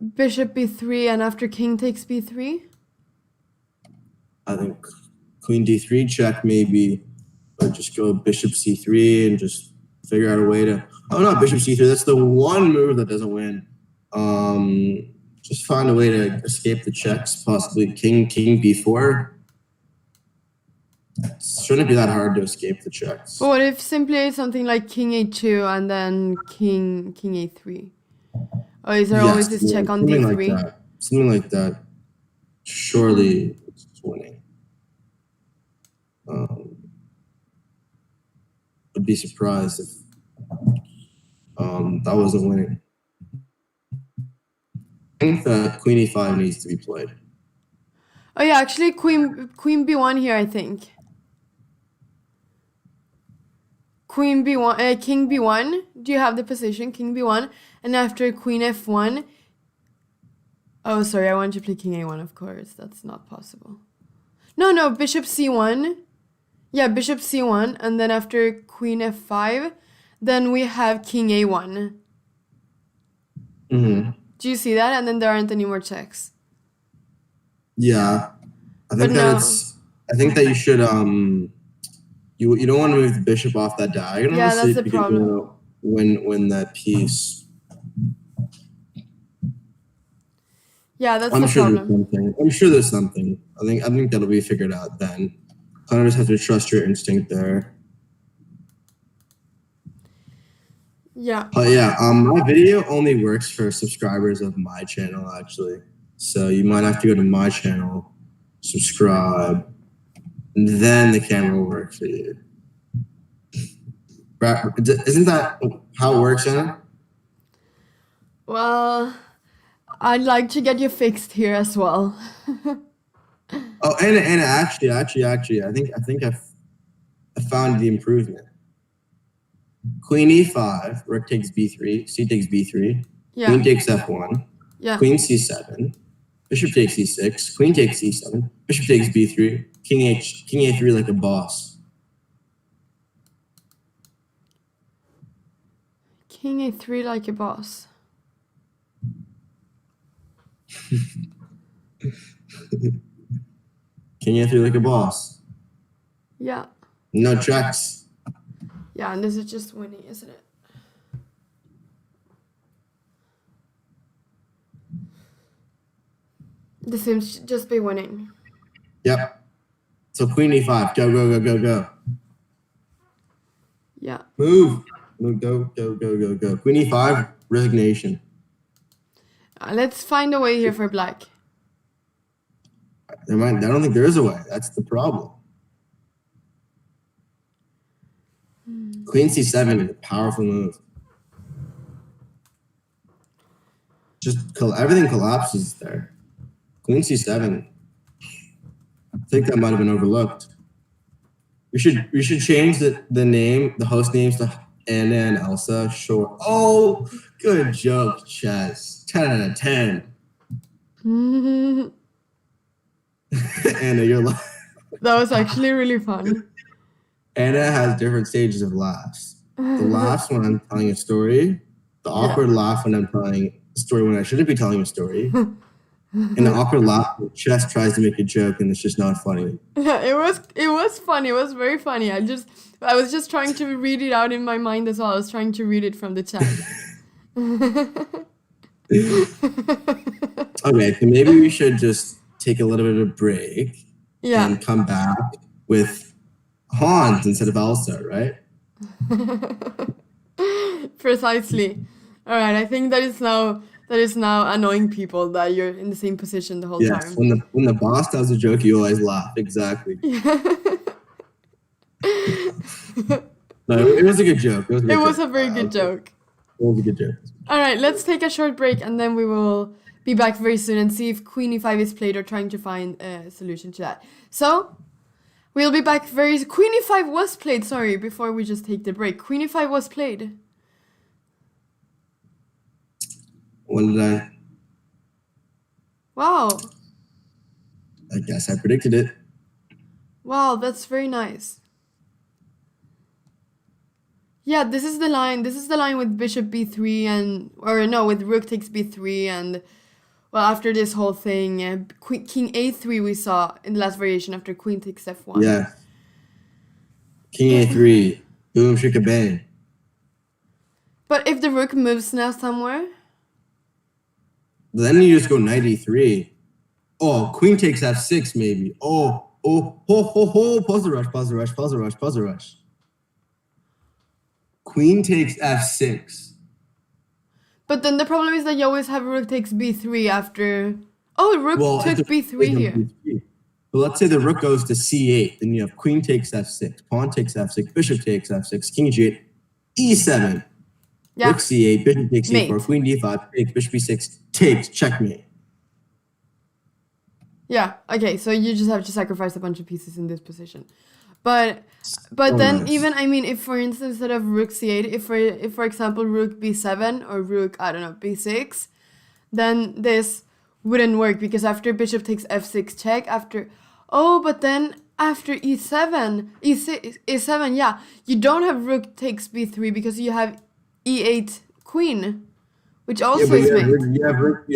bishop b3 and after king takes b3? I think queen d3 check maybe, or just go bishop c3 and just figure out a way to. Oh no, bishop c3. That's the one move that doesn't win. Just find a way to escape the checks. Possibly king b4. It shouldn't be that hard to escape the checks. But what if simply something like king a2 and then king a3? Or is there always this check on something d3? like that. Something like that. Surely it's winning. I'd be surprised if that wasn't winning. I think that queen e5 needs to be played. Oh yeah, actually queen b1 here, I think. Queen b1, king b1. Do you have the position? King b1. And after queen f1. Oh, sorry, I want to play king a1, of course. That's not possible. No, bishop c1. Yeah, bishop c1. And then after queen f5, then we have king a1. Mm-hmm. Do you see that? And then there aren't any more checks. Yeah. I think that you should you don't want to move the bishop off that diagonal. Yeah, that's the problem. When that piece. Yeah, that's the problem. I'm sure there's something. I think that'll be figured out then. Kind of just have to trust your instinct there. Yeah. But yeah, my video only works for subscribers of my channel actually. So you might have to go to my channel, subscribe, and then the camera will work for you. Isn't that how it works, Anna? Well, I'd like to get you fixed here as well. Oh, Anna, actually, I think I found the improvement. Queen e5, rook takes b3, c takes b3, Yeah. queen takes f1, Yeah. queen c7, bishop takes e6, queen takes e7, bishop takes b3, king a3 like a boss. King a3 like a boss. King a3 like a boss. Yeah. No checks. Yeah, and this is just winning, isn't it? This seems to just be winning. Yep. So queen e5, go. Yeah. Move, go. Queen e5, resignation. Let's find a way here for black. I don't think there is a way. That's the problem. Queen c7 is a powerful move. Just everything collapses there. Queen c7. I think that might have been overlooked. We should change the host names to Anna and Elsa. Sure. Oh, good joke, Chess. 10 out of 10. Anna, you're like. That was actually really fun. Anna has different stages of laughs. The laughs when I'm telling a story, the awkward laugh when I'm telling a story when I shouldn't be telling a story, and the awkward laugh when Chess tries to make a joke and it's just not funny. Yeah, it was funny. It was very funny. I was just trying to read it out in my mind as well. I was trying to read it from the chat. Okay, so maybe we should just take a little bit of a break and come back with Hans instead of Elsa, right? Precisely. All right, I think that is now annoying people that you're in the same position the whole time. Yes, when the boss tells a joke, you always laugh. Exactly. No, it was a good joke. It was a very good joke. It was a good joke. All right, let's take a short break and then we will be back very soon and see if Queen e5 is played or trying to find a solution to that. So, we'll be back very... Queen e5 was played, sorry, before we just take the break. Queen e5 was played. What did I... Wow. I guess I predicted it. Wow, that's very nice. Yeah, this is the line. This is the line with bishop b3 and... Or no, with rook takes b3 and well, after this whole thing, king a3 we saw in the last variation after queen takes f1. Yeah. King a3. Boom, shika bang. But if the rook moves now somewhere, Then you just go knight e3. Oh, queen takes f6 maybe. Oh, pause the rush, pause the rush, pause the rush, pause the rush. Queen takes f6. but then the problem is that you always have rook takes b3 after. Oh, rook took b3 here. B3. But let's say the rook goes to c8. Then you have queen takes f6, pawn takes f6, bishop takes f6, king g8, e7. Yeah. Rook c8, bishop takes Mate. e4, queen d5, takes, bishop b6, takes, checkmate. Yeah. Okay. So you just have to sacrifice a bunch of pieces in this position, but then nice. even I mean, if for instance instead of rook c8, if for example rook b7 or rook b6, then this wouldn't work because after bishop takes f6 check but then after e7 yeah, you don't have rook takes b3 because you have e8 queen, which also is mate. You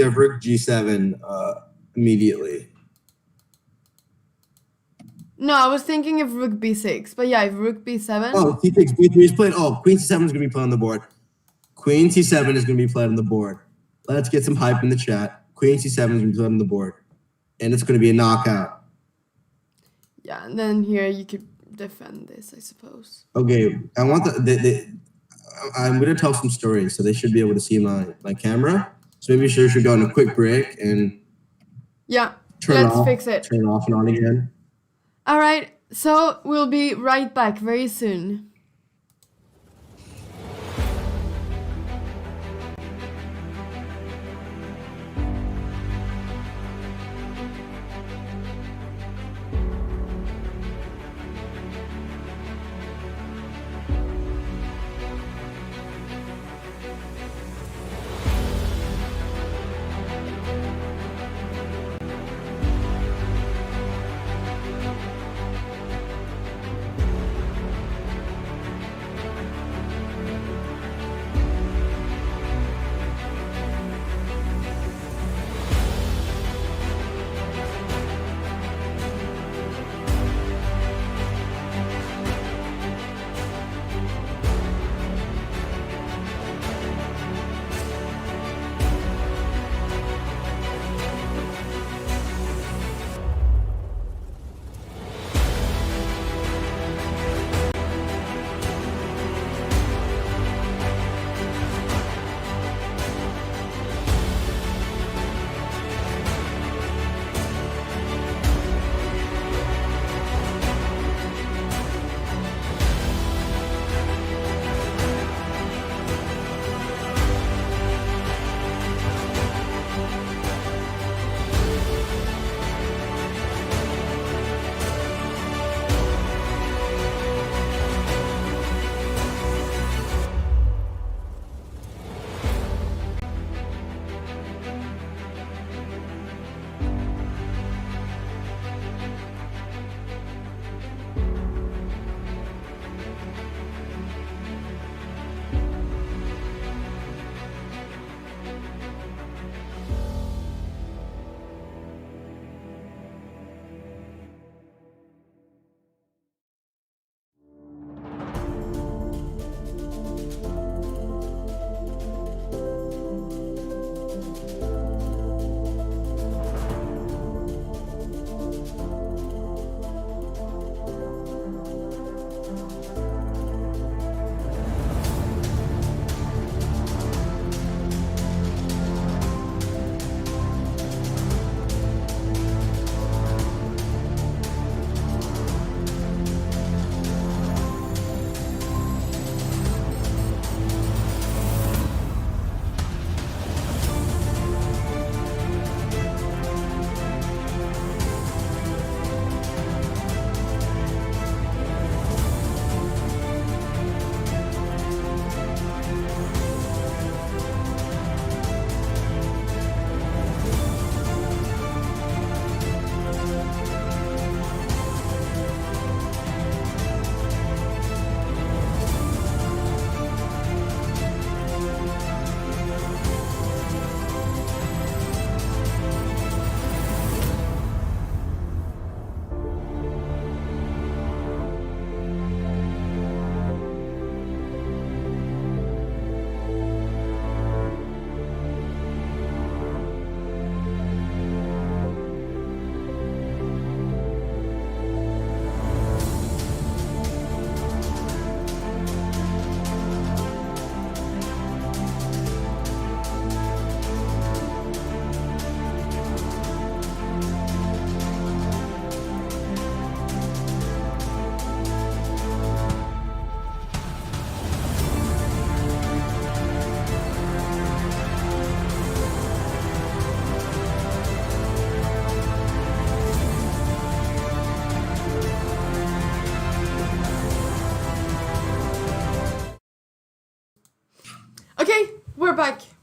have rook g7 immediately. No, I was thinking of rook b6, but yeah, if rook b7. Oh, he takes b3 is played. Oh, queen c7 is going to be played on the board. Queen c7 is going to be played on the board. Let's get some hype in the chat. Queen c7 is going to be played on the board. And it's going to be a knockout. Yeah, and then here you could defend this, I suppose. Okay, I want I'm going to tell some stories, so they should be able to see my camera. So maybe we should go on a quick break and fix it. Turn off and on again. All right, so we'll be right back very soon.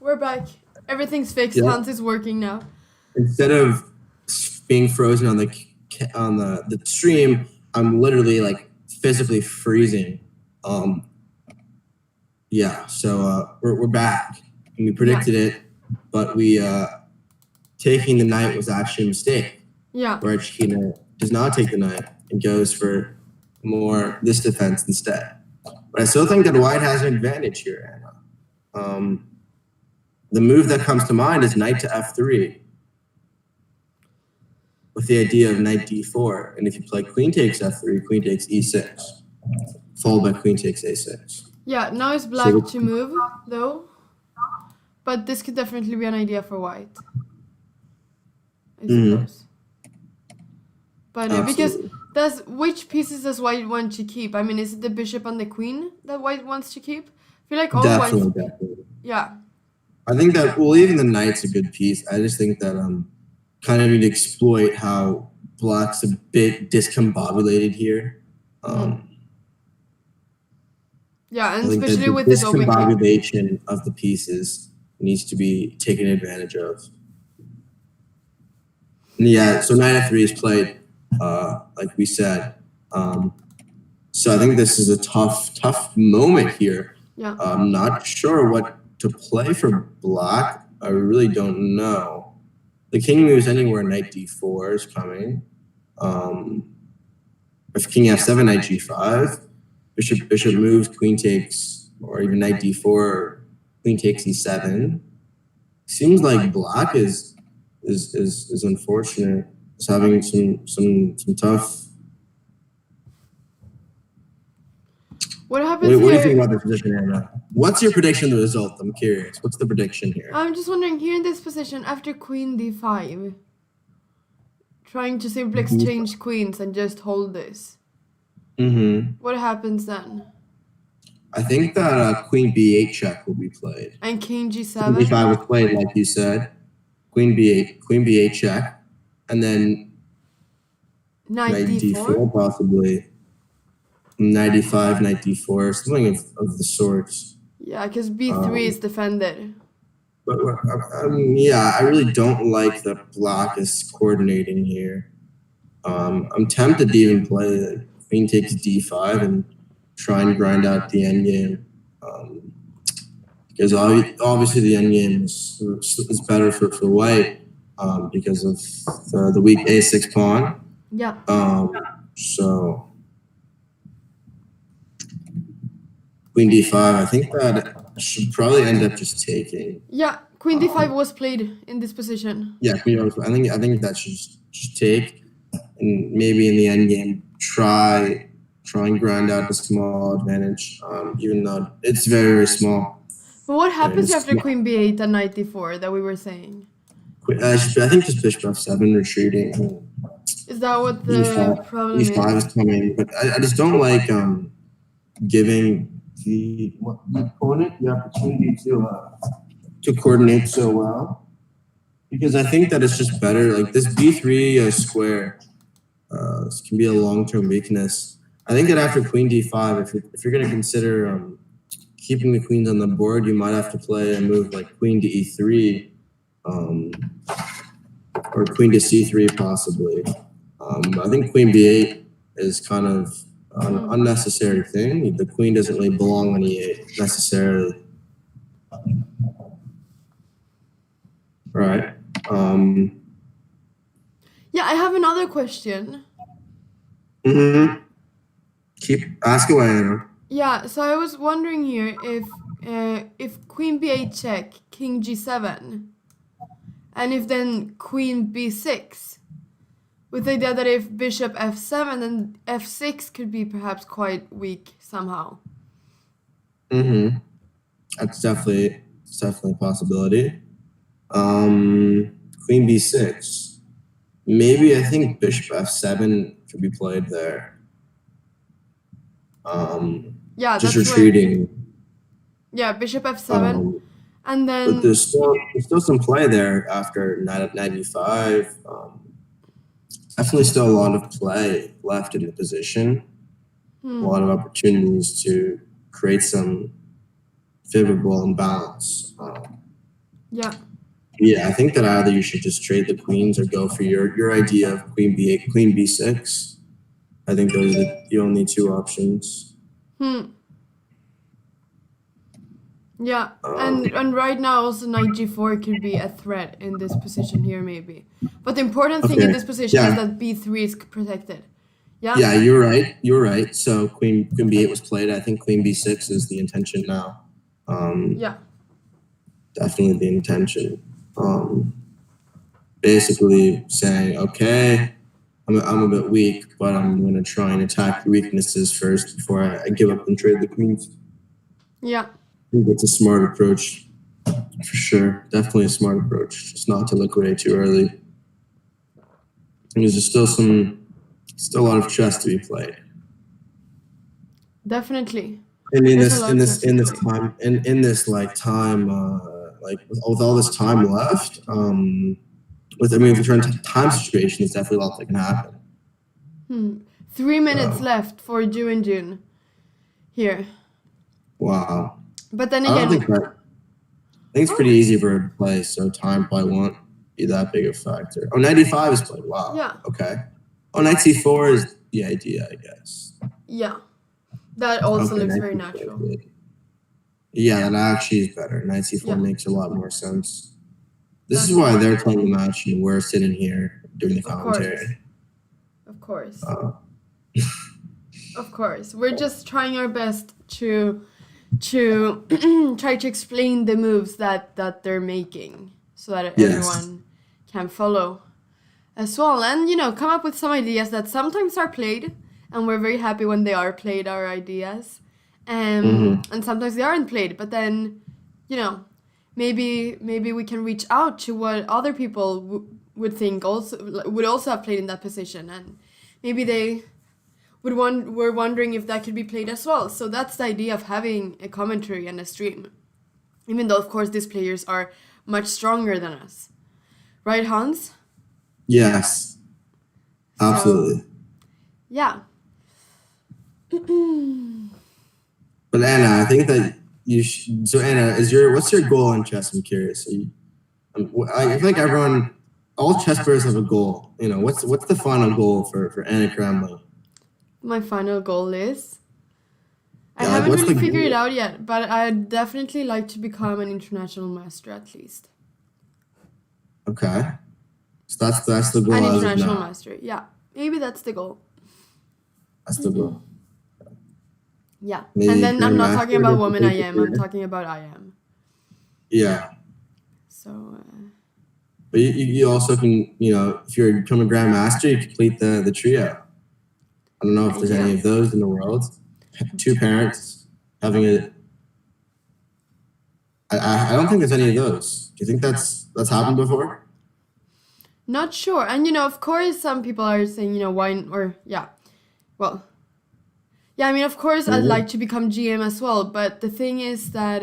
we're back. Everything's fixed. Yeah. Hans is working now. Instead of being frozen on the stream, I'm literally like physically freezing. So we're back, and we predicted it, but we taking the knight was actually a mistake. Yeah. Goryachkina does not take the knight and goes for more this defense instead. But I still think that white has an advantage here, Anna. The move that comes to mind is knight to f3, with the idea of knight d4. And if you play queen takes f3, queen takes e6, followed by queen takes a6. Yeah, now it's black to move, though. But this could definitely be an idea for white, I suppose. But because which pieces does white want to keep? I mean, is it the bishop and the queen that white wants to keep? I feel like all Definitely. Yeah. I think that, well, even the knight's a good piece. I just think that kind of need to exploit how black's a bit discombobulated here. Yeah, and I think especially that with the this open discombobulation of the pieces needs to be taken advantage of. And yeah, so knight f3 is played, like we said. So I think this is a tough moment here. Yeah. I'm not sure what to play for black. I really don't know. The king moves anywhere, knight d4 is coming. If king f7, knight g5, bishop moves, queen takes, or even knight d4, queen takes e7. Seems like black is unfortunate. It's having some tough. What happens What do you here? think about this position, Anna? What's your prediction of the result? I'm curious. What's the prediction here? I'm just wondering, here in this position, after queen d5, trying to simply exchange queens and just hold this. What happens then? I think that queen b8 check will be played. And king g7? Queen b5 was played, like you said. Queen b8 check. And then knight d4 possibly. Knight d5, knight d4, something of the sorts. Yeah, because b3 is defended. But I really don't like that black is coordinating here. I'm tempted to even play queen takes d5 and try and grind out the endgame. Because obviously the endgame is better for white because of the weak a6 pawn. Yeah. So queen d5, I think that should probably end up just taking. Yeah, queen d5 was played in this position. Yeah, queen d5. I think that should just take, and maybe in the endgame try and grind out the small advantage, even though it's very, very small. But what happens after queen b8 and knight d4 that we were saying? I think just bishop f7 retreating. Is that what the problem is? e5 is coming, but I just don't like giving the opponent the opportunity to coordinate so well, because I think that it's just better. Like this b3 square this can be a long-term weakness. I think that after queen d5, if you're going to consider keeping the queens on the board, you might have to play a move like queen to e3 or queen to c3 possibly. I think queen b8 is kind of an unnecessary thing. The queen doesn't really belong on e8 necessarily. Right. Yeah, I have another question. Ask away, Anna. Yeah, so I was wondering here if queen b8 check, king g7, and if then queen b6, with the idea that if bishop f7, then f6 could be perhaps quite weak somehow. That's definitely a possibility. Queen b6. Maybe I think bishop f7 could be played there. Yeah, just that's retreating. Yeah, bishop f7, and then. But there's still some play there after knight e5. Definitely still a lot of play left in the position. A lot of opportunities to create some favorable imbalance. Yeah. Yeah, I think that either you should just trade the queens or go for your idea of queen b8, queen b6. I think those are the only two options. Yeah. And right now also knight g4 could be a threat in this position here maybe. But the important thing in Okay. this position is Yeah. that b3 is protected. Yeah. Yeah, you're right. You're right. So queen b8 was played. I think queen b6 is the intention now. Yeah. Definitely the intention. Basically saying, okay, I'm a bit weak, but I'm going to try and attack the weaknesses first before I give up and trade the queens. Yeah. I think that's a smart approach, for sure. Definitely a smart approach, just not to liquidate too early. Because there's still a lot of chess to be played. And Definitely. in There's a this lot in of this chess to in this play. time in this like time like with all this time left, with I mean if you turn to time situation, there's definitely a lot that can happen. 3 minutes So, left for Ju Wenjun here. wow. But then I don't again, think that. I think it's pretty easy for her to play, so time probably won't be that big a factor. Oh, 95 is played. Wow. Yeah. Okay. Oh, knight c4 is the idea, I guess. yeah, that also Okay, looks knight very c4 natural. is good. Yeah, that actually is better. Knight c4 Yeah. makes a lot more sense. This is why they're playing the match and we're sitting here doing the commentary. Of course. Uh, Of course. We're just trying our best to try to explain the moves that they're making so that Yes. everyone can follow as well, and come up with some ideas that sometimes are played, and we're very happy when they are played, our ideas, and sometimes they aren't played, but then maybe we can reach out to what other people would think would also have played in that position, and maybe they were wondering if that could be played as well. So that's the idea of having a commentary and a stream, even though of course these players are much stronger than us, right, Hans? yes. Absolutely. So, yeah. But Anna, I think that you should. So Anna, what's your goal in chess? I'm curious. I feel like all chess players have a goal. What's the final goal for Anna Cramling? My final goal is, I Yeah, haven't what's really the figured it goal? out yet, but I'd definitely like to become an international master at least. Okay, so that's the goal An as of international now. master, yeah. Maybe that's the goal. That's the goal. Yeah. Maybe And then I'm not talking grandmaster about or woman something I am, for I'm career. talking about I am. Yeah, So, but you also can if you become a grandmaster, you complete the trio. I don't know if there's any of those in the world. Two parents having a. I don't think there's any of those. Do you think that's happened before? not sure. And of course some people are saying, why, or yeah. Well, yeah, I mean, of course I'd like to become GM as well, but the thing is that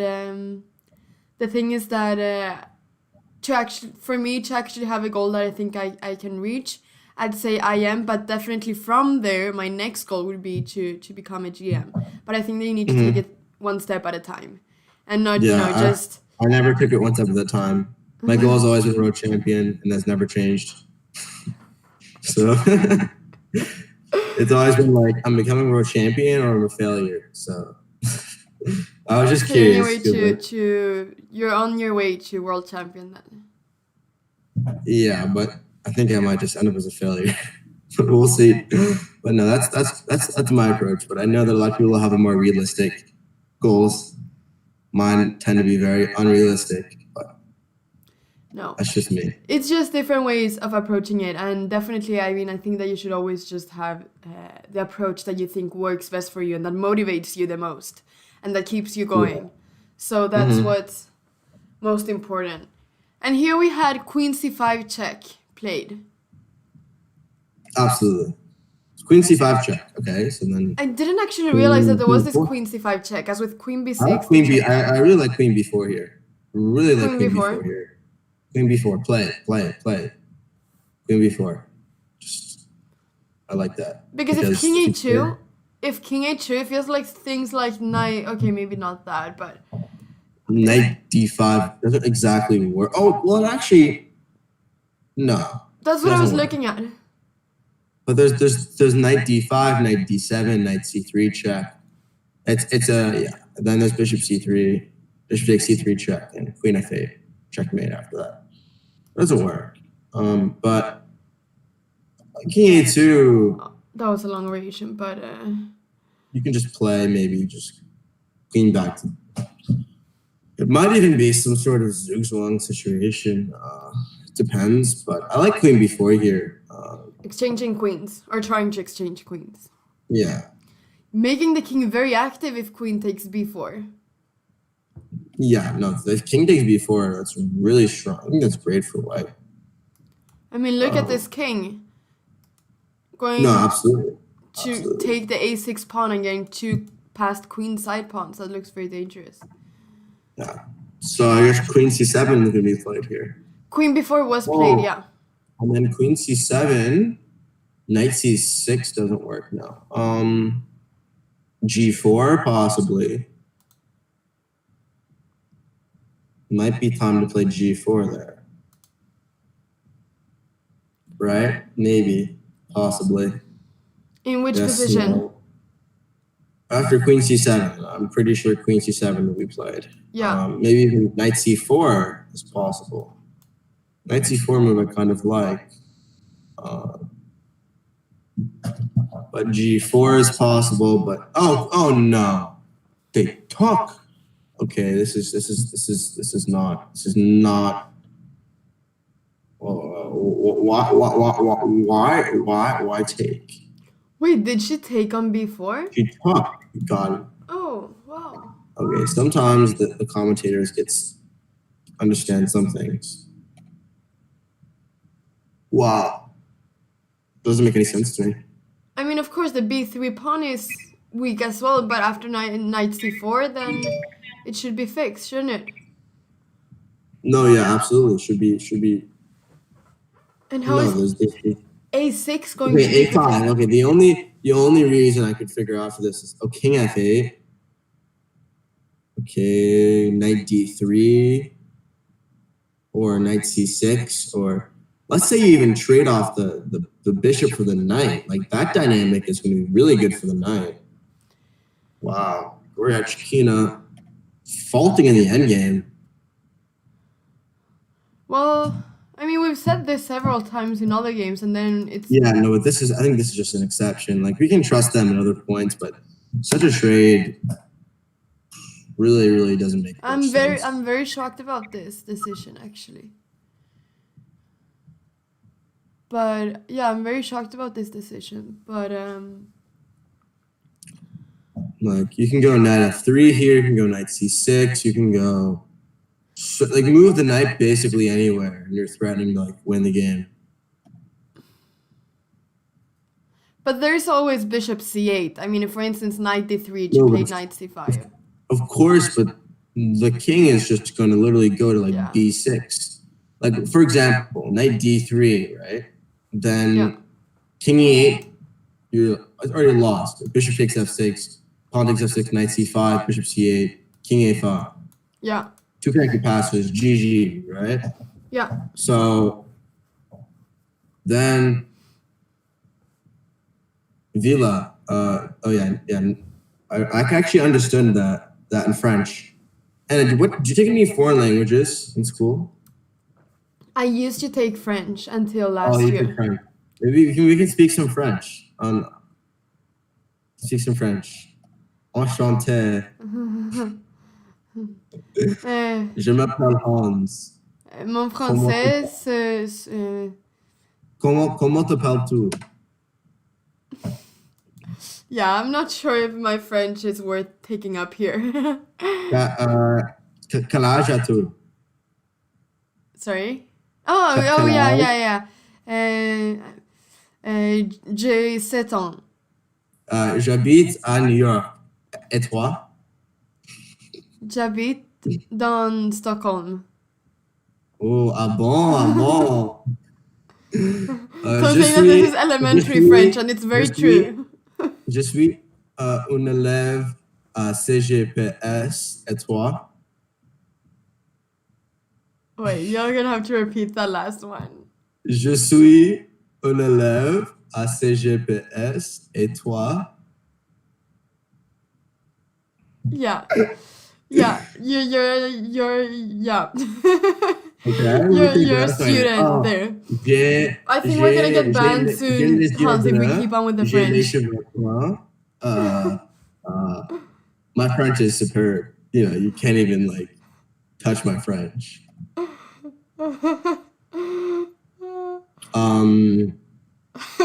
for me to actually have a goal that I think I can reach, I'd say I am, but definitely from there, my next goal would be to become a GM. But I think that you need to take it one step at a time, and not just. I never took it one step at a time. My goal has always been world champion, and that's never changed. So it's always been like I'm becoming world champion or I'm a failure. So I was just Okay, curious. anyway, you're on your way to world champion then. Yeah, but I think I might just end up as a failure. We'll see. But no, that's my approach. But I know that a lot of people have a more realistic goals. Mine tend to be very unrealistic. But No, that's just me. it's just different ways of approaching it, and definitely, I mean, I think that you should always just have the approach that you think works best for you and that motivates you the most and that keeps you going. Yeah. So that's what's most important. And here we had Queen C5 check played. Absolutely. Queen C5 check. Okay, so then I didn't actually realize that there was this Queen C5 check, as with Queen B6. I like Queen B. I really like Queen B4 here. Really like Queen B4 here. Queen B4. Play it. Queen B4. Just I like that. Because if King A2, it feels like things like knight. Okay, maybe not that, but knight d5 doesn't exactly work. Oh, well, actually, no. That's what I was Doesn't work. looking at. But there's knight d5, knight d7, knight c3 check. It's a yeah. Then there's bishop c3, bishop takes c3 check, and queen f8 checkmate after that. Doesn't work. But king a2. That was a long variation, but You can just play maybe just queen back to. It might even be some sort of zugzwang situation. It depends, but I like queen b4 here. Exchanging queens, or trying to exchange queens. Yeah. Making the king very active if queen takes b4. Yeah, no, if king takes b4, that's really strong. I think that's great for white. I mean, look at this king. Going No, absolutely. to take the a6 pawn and getting two past queen side pawns. That looks very dangerous. Yeah. So I guess queen c7 is going to be played here. Queen b4 was played, yeah. And then queen c7, knight c6 doesn't work now. G4 possibly. Might be time to play g4 there. Right? Maybe. Possibly. In which position? No. After queen c7, I'm pretty sure queen c7 will be played. Yeah. Maybe even knight c4 is possible. Knight c4 move I kind of like. But g4 is possible. But oh no, they talk. Okay, this is not. Why take? Wait, did she take on b4? She talked. Got it. Oh, wow. Okay, sometimes the commentators understand some things. Wow. Doesn't make any sense to me. I mean, of course, the b3 pawn is weak as well, but after knight c4, then it should be fixed, shouldn't it? No, yeah, absolutely. Should be. And how is a6 going to be a5. Okay, the only reason I could figure out for this is king f8. Okay, knight d3 or knight c6, or let's say you even trade off the bishop for the knight. Like that dynamic is going to be really good for the knight. Wow, Goryachkina faulting in the endgame. Well, I mean, we've said this several times in other games, and then it's... Yeah, no, I think this is just an exception. Like, we can trust them at other points, but such a trade really, really doesn't make sense. I'm very shocked about this decision, actually. But, yeah, I'm very shocked about this decision. But, like, you can go knight f3 here, you can go knight c6, you can go... like, move the knight basically anywhere, and you're threatening to, like, win the game. But there's always bishop c8. I mean, for instance, knight d3, she played knight c5. Of course, but the king is just going to literally go to, like, b6. Like, for example, knight d3, right? Then king e8, you're already lost. Bishop takes f6, pawn takes f6, knight c5, bishop c8, king a5. Yeah. Two connected passes, GG, right? Yeah. So then Villa, I actually understood that in French. And did you take any foreign languages in school? I used to take French until last year. French. Maybe we can speak some French. Speak some French. Enchanté. Je m'appelle Hans. Mon français, Comment t'appelles-tu? Yeah, I'm not sure if my French is worth taking up here. Quel âge as-tu? Sorry? Oh, yeah. J'ai 7 ans. J'habite à New York. Et toi? J'habite dans Stockholm. Oh, ah bon. So saying that this is elementary French, and it's very true. Je suis un élève à CGPS. Et toi? Wait, you're gonna have to repeat that last one. Je suis un élève à CGPS et toi? Yeah. Yeah. You're yeah. Okay, we can You're a go. student there. J'ai, I think we're gonna get banned j'ai soon, les yeux Hans, if we bleus, keep on with the j'ai les French. cheveux blancs. My French is superb. You know, you can't even like touch my French.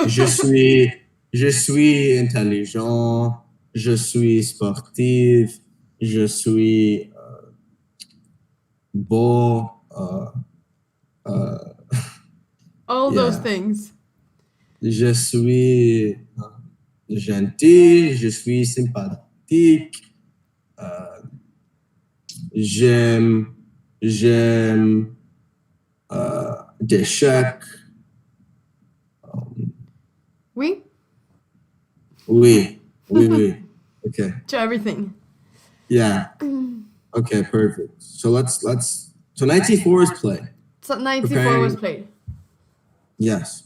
Je suis intelligent. Je suis sportif. Je suis beau. All those Yeah. things. Je suis gentil. Je suis sympathique. J'aime des chèques. Oui? Oui. Okay. To everything. Yeah. Okay, perfect. So let's so 94 is played. So 94 Preparing- was played. Yes.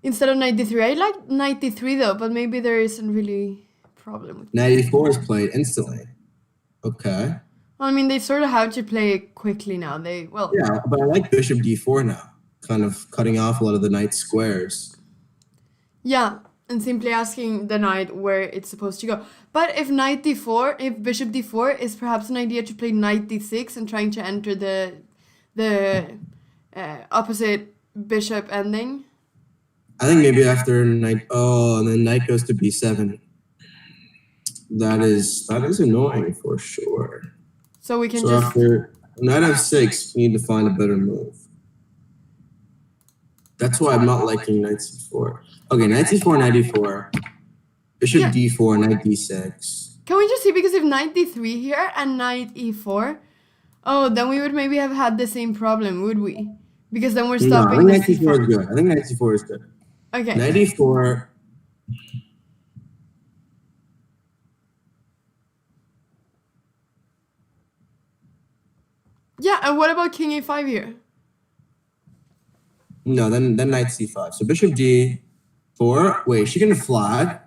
Instead of 93. I like 93 though, but maybe there isn't really a problem with 94 is played instantly. Okay. Well, I mean, they sort of have to play it quickly now. Yeah, but I like bishop d4 now, kind of cutting off a lot of the knight squares. Yeah, and simply asking the knight where it's supposed to go. But if knight d4, if bishop d4 is perhaps an idea to play knight d6 and trying to enter the opposite bishop ending. I think maybe after knight, and then knight goes to b7. That is annoying for sure. So we can So just after knight f6, we need to find a better move. That's why I'm not liking knight c4. Okay, knight c4, knight d4, bishop Yeah. d4, knight d6. Can we just see, because if knight d3 here and knight e4, then we would maybe have had the same problem, would we? Because then we're No, I stopping think the knight c4 is c4. good. I think knight c4 is good. Okay. Knight e4. Yeah, and what about king a5 here? No, then knight c5. So bishop d4. Wait, she can flag.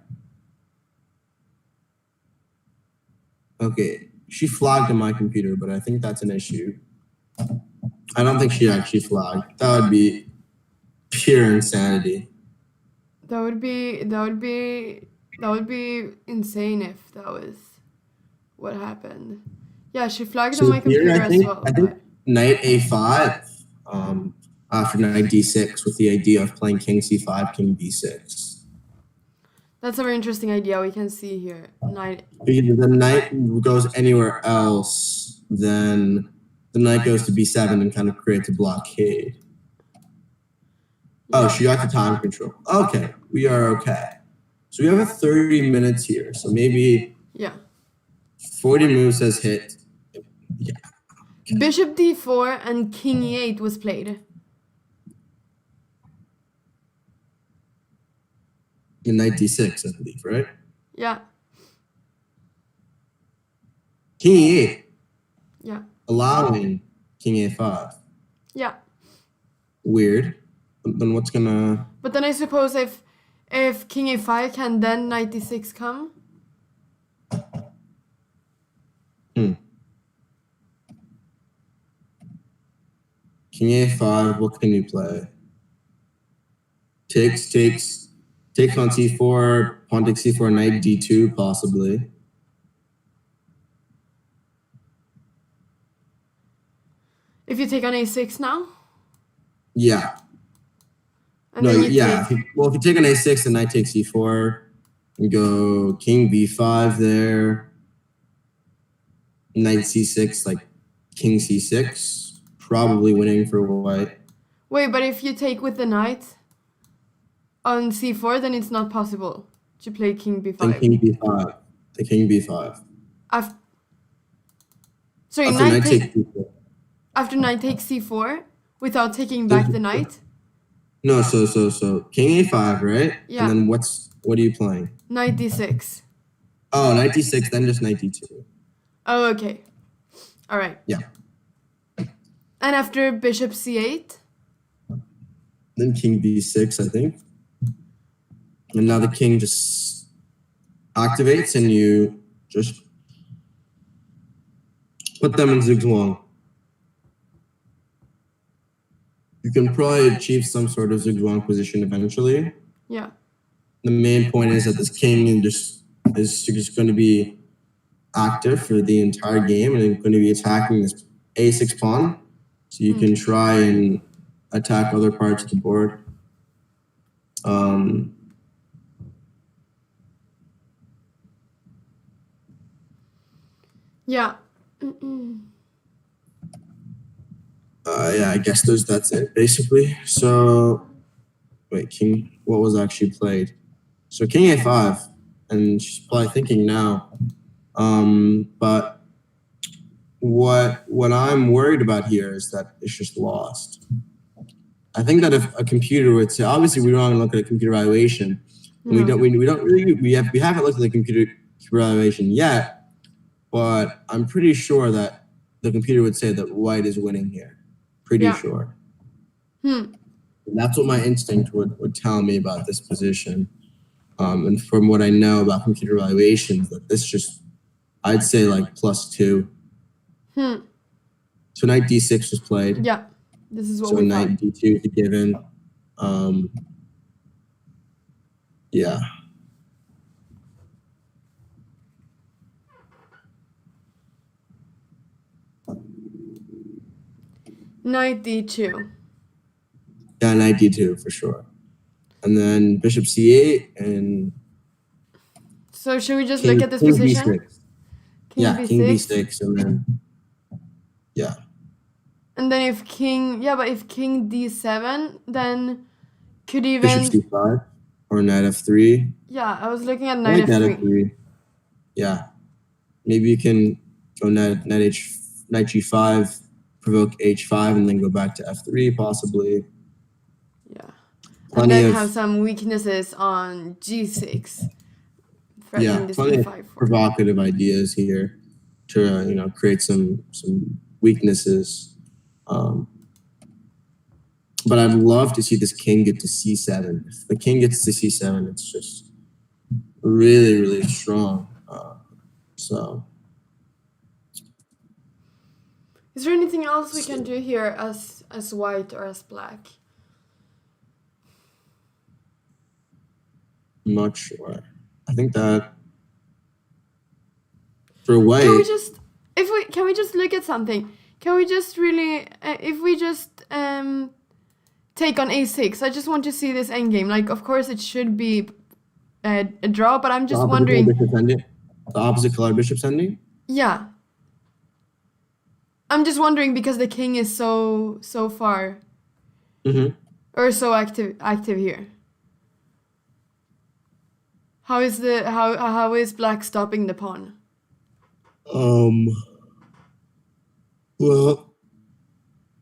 Okay, she flagged on my computer, but I think that's an issue. I don't think she actually flagged. That would be pure insanity. That would be insane if that was what happened. Yeah, she flagged So on my here, computer I think, as well. I think knight a5 after knight d6 with the idea of playing king c5, king b6. That's a very interesting idea. We can see here. Knight. Because the knight goes anywhere else, then the knight goes to b7 and kind of creates a blockade. Oh, she got the time control. Okay, we are okay. So we have a 30 minutes here. So maybe Yeah. 40 moves has hit. Yeah. Bishop d4 and king e8 was played. In knight d6, I believe, right? Yeah. King e8, Yeah. allowing king a5. Yeah. Weird. Then what's gonna... But then I suppose if king a5 can then knight d6 come. King a5, what can you play? Takes on c4, pawn takes c4, knight d2, possibly. If you take on a6 now. Yeah. And then you yeah. take. If you take an a6, then knight takes c4. You go king b5 there. Knight c6, like king c6. Probably winning for white. Wait, but if you take with the knight on c4, then it's not possible to play king b5. Then king b5. The king b5. Sorry, After knight takes c4. After knight takes c4 without taking back the knight. No, so king a5, right? Yeah. And then what are you playing? Knight d6. Oh, knight d6, then just knight d2. Oh, okay. All right. Yeah. And after bishop c8? Then king b6, I think. And now the king just activates and you just put them in zugzwang. You can probably achieve some sort of zugzwang position eventually. Yeah. The main point is that this king is just going to be active for the entire game and going to be attacking this a6 pawn. So you can try and attack other parts of the board. Yeah. Yeah, I guess that's it basically. So, wait, king. What was actually played? So king a5, and she's probably thinking now. But what I'm worried about here is that it's just lost. I think that if a computer would say, obviously we don't look at a computer evaluation. We don't really we haven't looked at the computer evaluation yet, but I'm pretty sure that the computer would say that white is winning here. Pretty sure. And that's what my instinct would tell me about this position. And from what I know about computer evaluations, that this just, I'd say like +2. So knight d6 was played. Yeah, this is what so we knight thought. d2 is given. Yeah. Knight d2. Yeah, knight d2 for sure. And then bishop c8 and So should we just king, look at this king position? b6. King King b6. b6 and then And then if king d7, then could bishop even c5 or knight f3. Yeah, I was looking at I knight like knight f3. f3. Yeah. Maybe you can go knight g5, provoke h5, and then go back to f3 possibly. Yeah. Plenty and then of, have some weaknesses on g6. yeah, This plenty of e5 fork. provocative ideas here to create some weaknesses. But I'd love to see this king get to c7. If the king gets to c7, it's just really, really strong. So. Is there anything else we can do here as white or as black? I'm not sure. I think that for white. Can we just look at something? Can we just really, if we just take on a6, I just want to see this endgame. Like, of course, it should be a draw, but I'm just wondering. The opposite color bishop's ending? Yeah. I'm just wondering because the king is so far. Or so active here. How is black stopping the pawn? Well,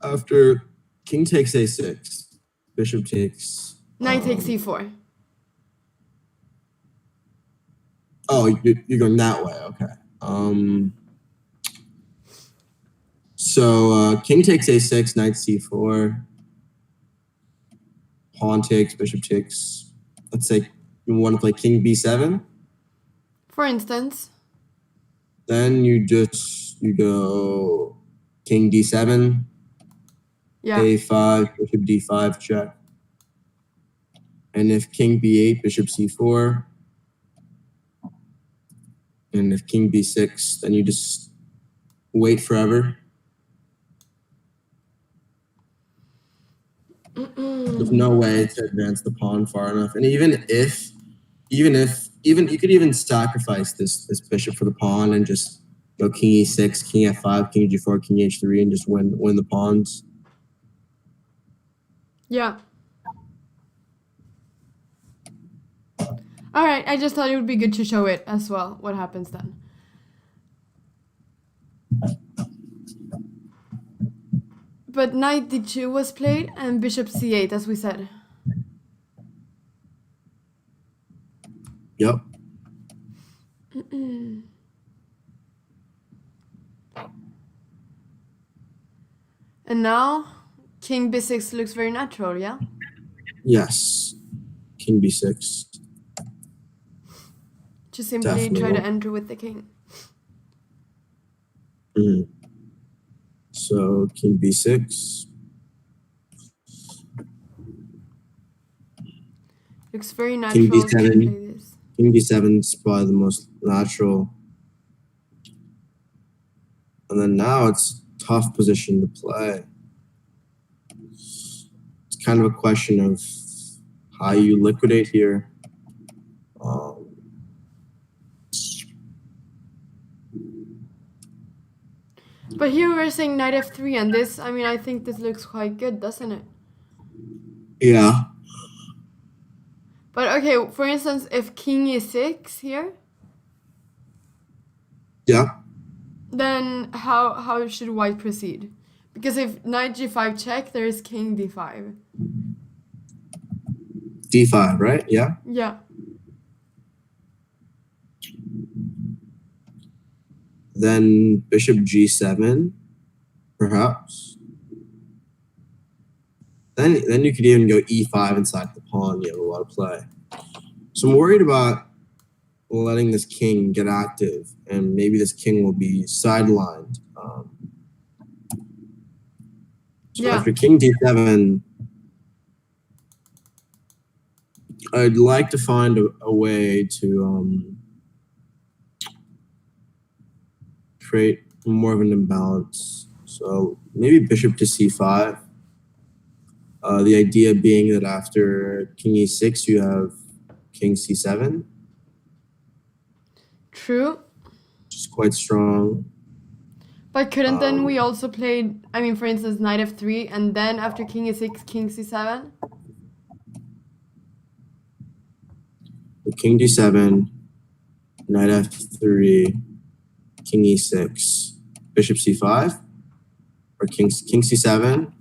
after king takes a6, bishop takes Knight takes c4. Oh, you're going that way. Okay. So king takes a6, knight c4, pawn takes, bishop takes. Let's say you want to play king b7. For instance. Then you go king d7, a5, bishop d5 check. And if king b8, bishop c4. And if king b6, then you just wait forever. There's no way to advance the pawn far enough. And even if you could even sacrifice this bishop for the pawn and just go king e6, king f5, king g4, king h3, and just win the pawns. Yeah. All right, I just thought it would be good to show it as well. What happens then? But knight d2 was played and bishop c8, as we said. Yep. And now, king b6 looks very natural, yeah? Yes. King b6. To simply try to enter with the king. Mhm. So king b6. Looks very King natural to d7. play this. King d7 is probably the most natural. And then now it's a tough position to play. It's kind of a question of how you liquidate here. But here we're saying knight f3, and this, I mean, I think this looks quite good, doesn't it? Yeah. But okay, for instance, if king e6 here, Yeah. then how should white proceed? Because if knight g5 check, there is king d5. d5, right? Yeah. Yeah. Then bishop g7, perhaps. Then you could even go e5 inside the pawn. You have a lot of play. So I'm worried about letting this king get active, and maybe this king will be sidelined. So after king d7, I'd like to find a way to create more of an imbalance. So maybe bishop to c5. The idea being that after king e6, you have king c7. True. Which is quite strong. But couldn't then we also play, I mean, for instance, knight f3, and then after king e6, king c7? King d7, knight f3, king e6, bishop c5, or king c7.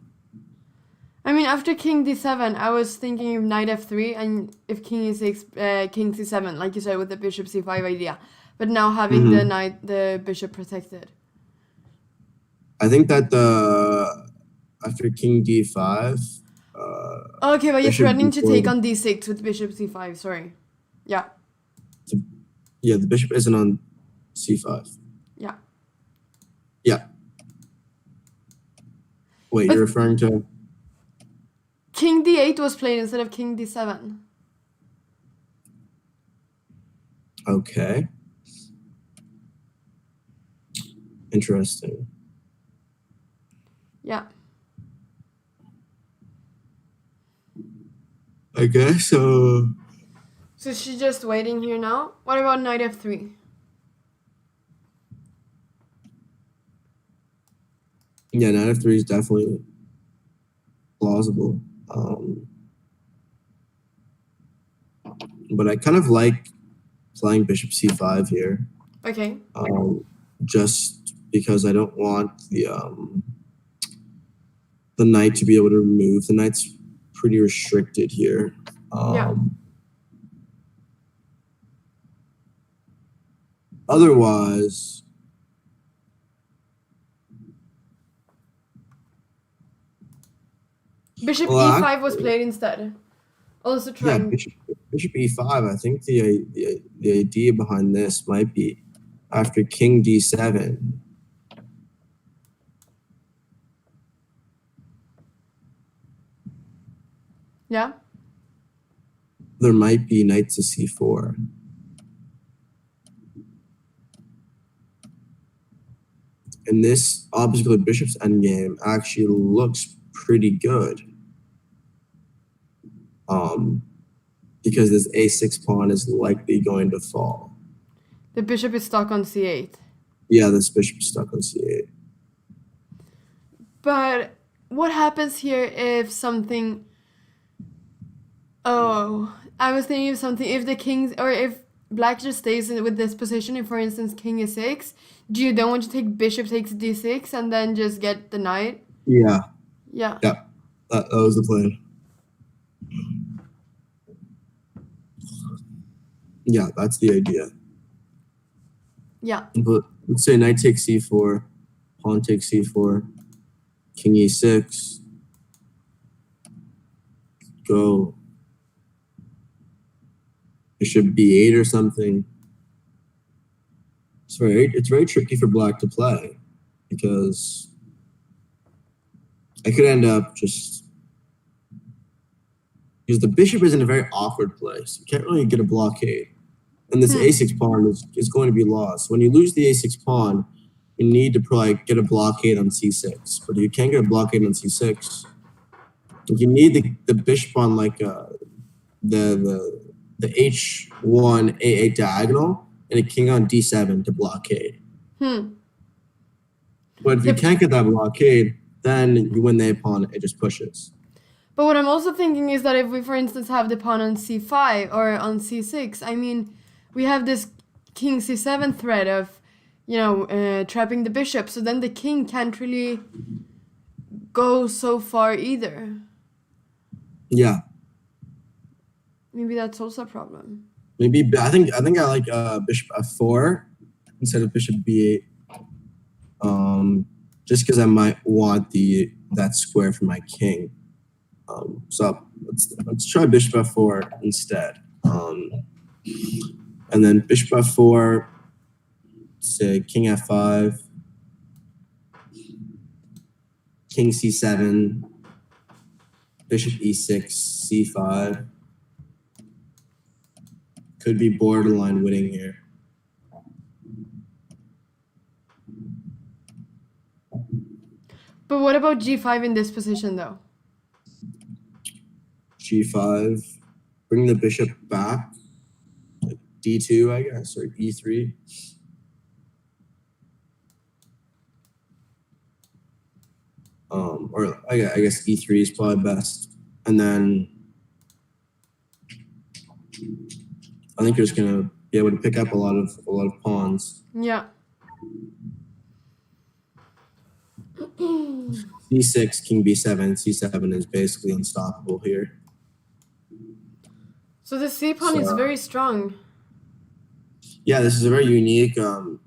I mean, after king d7, I was thinking of knight f3, and if king e6, king c7, like you said, with the bishop c5 idea. But now having the bishop protected. I think that after king d5. Okay, but you're threatening to d4, take on d6 with bishop c5. Sorry. Yeah. Yeah, the bishop isn't on c5. Yeah. Yeah. Wait, you're referring to? King d8 was played instead of king d7. Okay. Interesting. Yeah. I guess so. So she's just waiting here now. What about knight f3? Yeah, knight f3 is definitely plausible. But I kind of like playing bishop c5 here. Okay. Just because I don't want the knight to be able to move. The knight's pretty restricted here. Yeah. Otherwise, Bishop e5 was played instead. Also trying. Yeah, bishop e5. I think the idea behind this might be after king d7. Yeah. There might be knight to c4. And this obstacle bishop's endgame actually looks pretty good. Because this a6 pawn is likely going to fall. The bishop is stuck on c8. Yeah, this bishop is stuck on c8. But what happens here if something... Oh, I was thinking of something. If the king, or if black just stays with this position, if for instance king is 6, do you then want to take bishop takes d6 and then just get the knight? Yeah. Yeah. Yeah, that was the plan. Yeah, that's the idea. Yeah. But let's say knight takes c4, pawn takes c4. King e6. Go bishop b8 or something. It's very tricky for black to play because I could end up just because the bishop is in a very awkward place. You can't really get a blockade. And this a6 pawn is going to be lost. When you lose the a6 pawn, you need to probably get a blockade on c6. But you can't get a blockade on c6. You need the bishop on like the h1 a8 diagonal and a king on d7 to blockade. But if you can't get that blockade, then you win the pawn. It just pushes. But what I'm also thinking is that if we, for instance, have the pawn on c5 or on c6, I mean, we have this king c7 threat of, trapping the bishop. So then the king can't really go so far either. Yeah. Maybe that's also a problem. Maybe I think I like bishop f4 instead of bishop b8. Just because I might want that square for my king. So let's try bishop f4 instead. And then bishop f4, say king f5, king c7, bishop e6, c5. Could be borderline winning here. But what about g5 in this position, though? G5, bring the bishop back, like d2, I guess, or e3. Or I guess e3 is probably best. And then I think you're just gonna be able to pick up a lot of pawns. Yeah. c6, king b7, c7 is basically unstoppable here. So the c pawn is very strong. Yeah, this is a very unique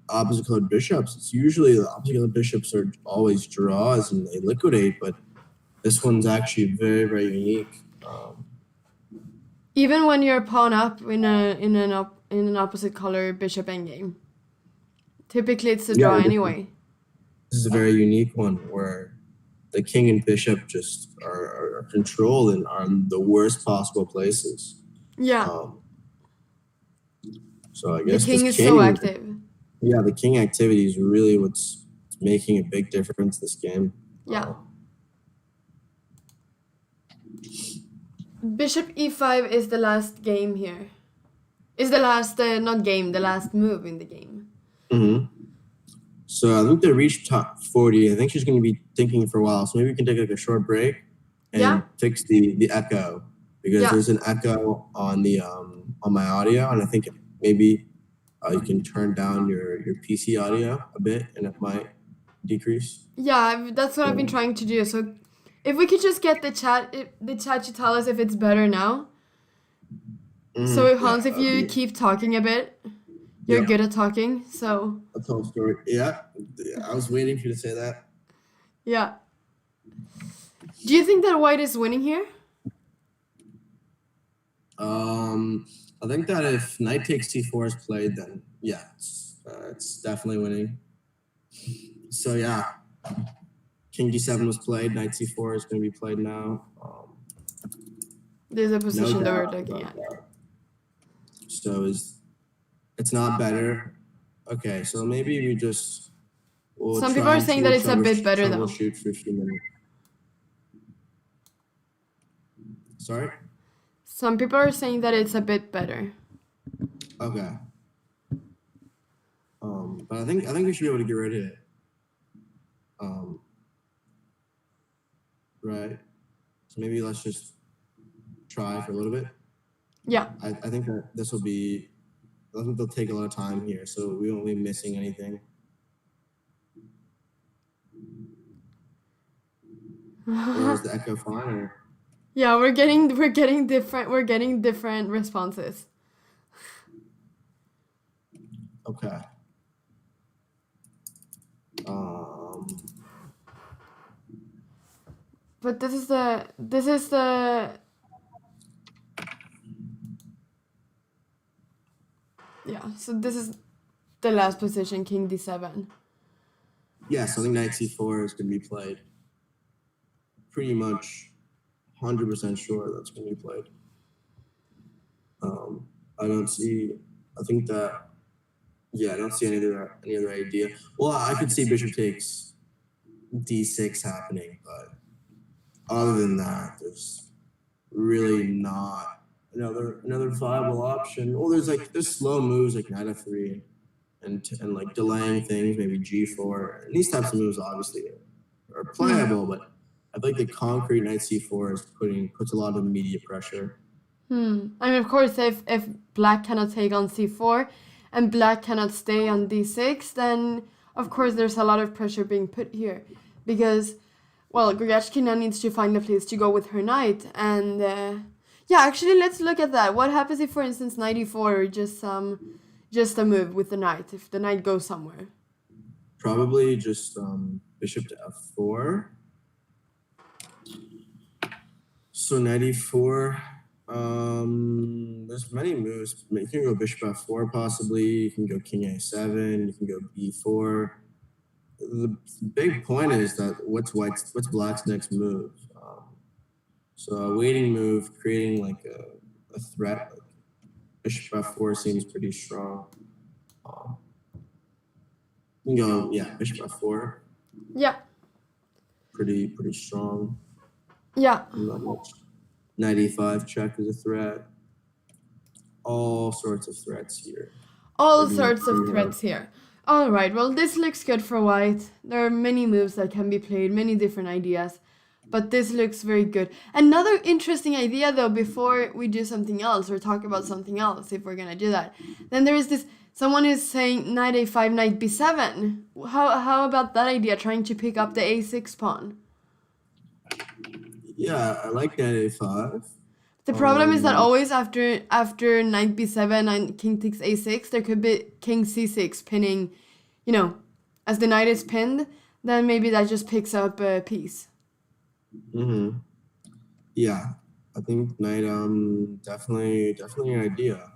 opposite colored bishops. It's usually the opposite colored bishops are always draws and they liquidate, but this one's actually very, very unique. Even when you're pawn up in an opposite color bishop endgame, typically it's a draw anyway. This is a very unique one where the king and bishop just are controlled and are in the worst possible places. Yeah. So I guess the king is so active. Yeah, the king activity is really what's making a big difference this game. Yeah. Bishop e5 is the last game here. Is the last, not game, the last move in the game. Mm-hmm. So I think they reached top 40. I think she's going to be thinking for a while. So maybe we can take like a short break and fix the echo because there's an echo on the on my audio, and I think maybe you can turn down your PC audio a bit, and it might decrease. Yeah, that's what I've been trying to do. So if we could just get the chat to tell us if it's better now. So Hans, if you keep talking a bit, you're good at talking. So that's the whole story. Yeah, I was waiting for you to say that. Yeah. Do you think that white is winning here? I think that if knight takes c4 is played, then yeah, it's definitely winning. So yeah, king d7 was played, knight c4 is going to be played now. There's a position that we're looking at. So it's not better. Okay, so maybe we just. Some people are saying that it's a bit better though. Shoot for a few minutes. Sorry? Some people are saying that it's a bit better. Okay. But I think we should be able to get rid of it. Right. So maybe let's just try for a little bit. Yeah. I think that this will be. I think they'll take a lot of time here, so we won't be missing anything. Or is the echo fine? Or? Yeah, we're getting different responses. Okay. But this is the yeah. So this is the last position, King D7. Yes, I think knight c4 is going to be played. Pretty much 100% sure that's going to be played. I don't see. I think that. Yeah, I don't see any other idea. Well, I could see bishop takes d6 happening, but other than that, there's really not another viable option. Well, there's slow moves like knight f3 and like delaying things, maybe g4. And these types of moves obviously are playable, but I think the concrete knight c4 is puts a lot of immediate pressure. I mean, of course, if black cannot take on c4 and black cannot stay on d6, then of course there's a lot of pressure being put here, because, well, Goryachkina needs to find a place to go with her knight, and yeah, actually, let's look at that. What happens if, for instance, knight e4 just a move with the knight, if the knight goes somewhere? Probably just bishop to f4. So knight e4. There's many moves. You can go bishop f4 possibly. You can go king a7. You can go b4. The big point is that what's black's next move. So a waiting move, creating like a threat. Like bishop f4 seems pretty strong. You can go bishop f4. Yeah. Pretty strong. Yeah. Not much. Knight e5 check is a threat. All sorts of threats here. All sorts of threats here. All right, well, this looks good for white. There are many moves that can be played, many different ideas, but this looks very good. Another interesting idea, though, before we do something else or talk about something else, if we're gonna do that, then there is this. Someone is saying knight a5, knight b7. How about that idea? Trying to pick up the a6 pawn. Yeah, I like knight a5. The problem is that always after knight b7 and king takes a6, there could be king c6 pinning, as the knight is pinned, then maybe that just picks up a piece. Yeah, I think knight definitely an idea.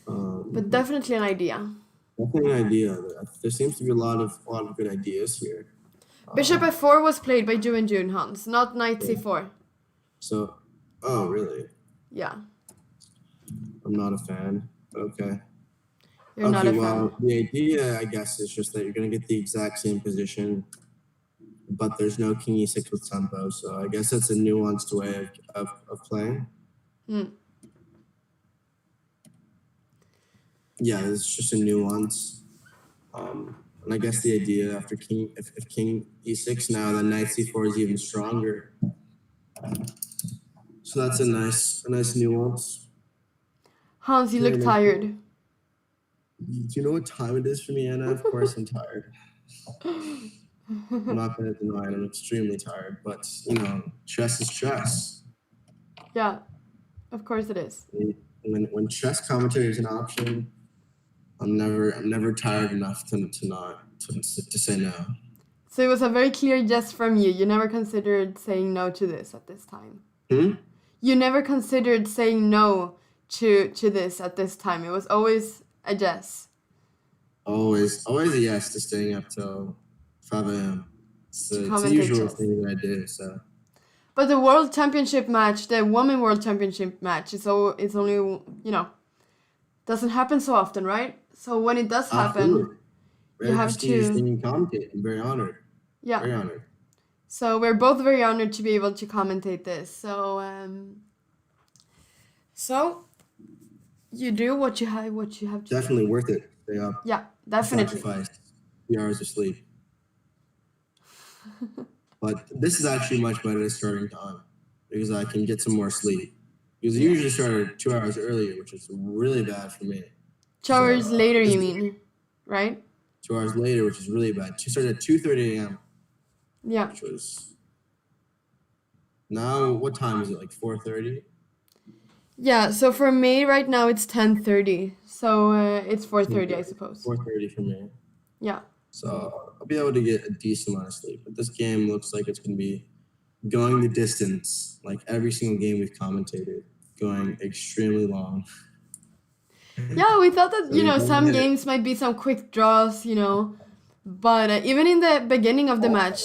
But definitely an idea. Definitely an idea. There seems to be a lot of good ideas here. Bishop f4 was played by Ju Wenjun, Hans, not knight c4. So, oh really? Yeah. I'm not a fan. Okay. You're not a fan. Well, the idea, I guess, is just that you're going to get the exact same position, but there's no king e6 with tempo. So I guess that's a nuanced way of playing. Yeah, it's just a nuance. And I guess the idea after if king e6 now, then knight c4 is even stronger. So that's a nice nuance. Hans, you look tired. Do you know what time it is for me, Anna? Of course I'm tired. I'm not going to deny it. I'm extremely tired. But, chess is chess. Yeah, of course it is. When chess commentary is an option, I'm never tired enough to say no. So it was a very clear yes from you. You never considered saying no to this at this time. You never considered saying no to this at this time. It was always a yes. Always a yes to staying up till 5 a.m. It's the usual thing that I do. So. But the World Championship match, the Women World Championship match, it's only doesn't happen so often, right? So when it does happen, you have to. Commentate. I'm very honored. Yeah. Very honored. So we're both very honored to be able to commentate this. So you do what you have to. Definitely worth it. Stay up. Yeah, definitely. Sacrifice 3 hours of sleep. But this is actually much better starting time because I can get some more sleep. Because I usually start 2 hours earlier, which is really bad for me. 2 hours later, you mean, right? 2 hours later, which is really bad. She started at 2:30 a.m. Yeah. Which was now, what time is it? Like 4:30? Yeah. So for me right now it's 10:30. So it's 4:30, I suppose. 4:30 for me. Yeah. So I'll be able to get a decent amount of sleep. But this game looks like it's gonna be going the distance, like every single game we've commentated, going extremely long. Yeah, we thought that, So we some hit it. games might be some quick draws, but even in the beginning of the match,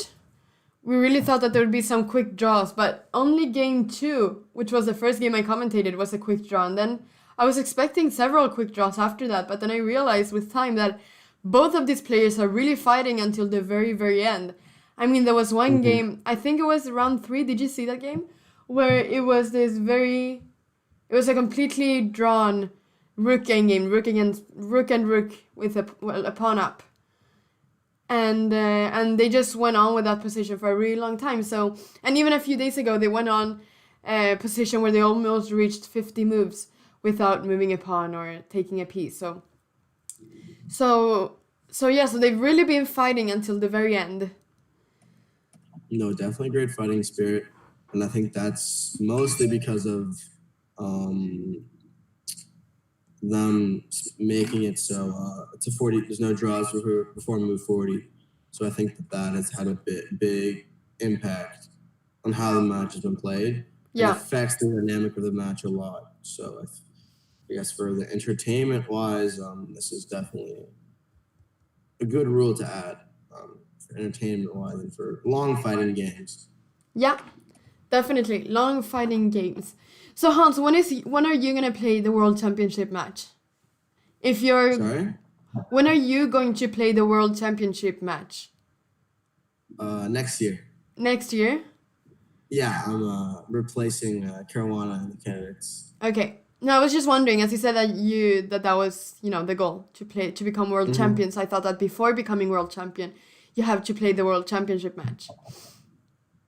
we really thought that there would be some quick draws, but only game two, which was the first game I commentated, was a quick draw. And then I was expecting several quick draws after that, but then I realized with time that both of these players are really fighting until the very, very end. I mean, there was one Mhm. game, I think it was round three, did you see that game? Where it was it was a completely drawn rook game, rook against rook and rook with a pawn up, and they just went on with that position for a really long time. So, and even a few days ago, they went on a position where they almost reached 50 moves without moving a pawn or taking a piece. So they've really been fighting until the very end. No, definitely great fighting spirit, and I think that's mostly because of um, them making it so to 40. There's no draws before move 40, so I think that has had a big impact on how the match has been played. It Yeah. affects the dynamic of the match a lot. So I guess for the entertainment wise, this is definitely a good rule to add for entertainment wise and for long fighting games. Yeah, definitely. Long fighting games. So Hans, when are you gonna play the World Championship match? If you're Sorry? When are you going to play the World Championship match? Next year. Next year? Yeah, I'm replacing Caruana and the candidates. Okay. No, I was just wondering, as you said that was, the goal to become world Mhm. champions. I thought that before becoming world champion, you have to play the world championship match.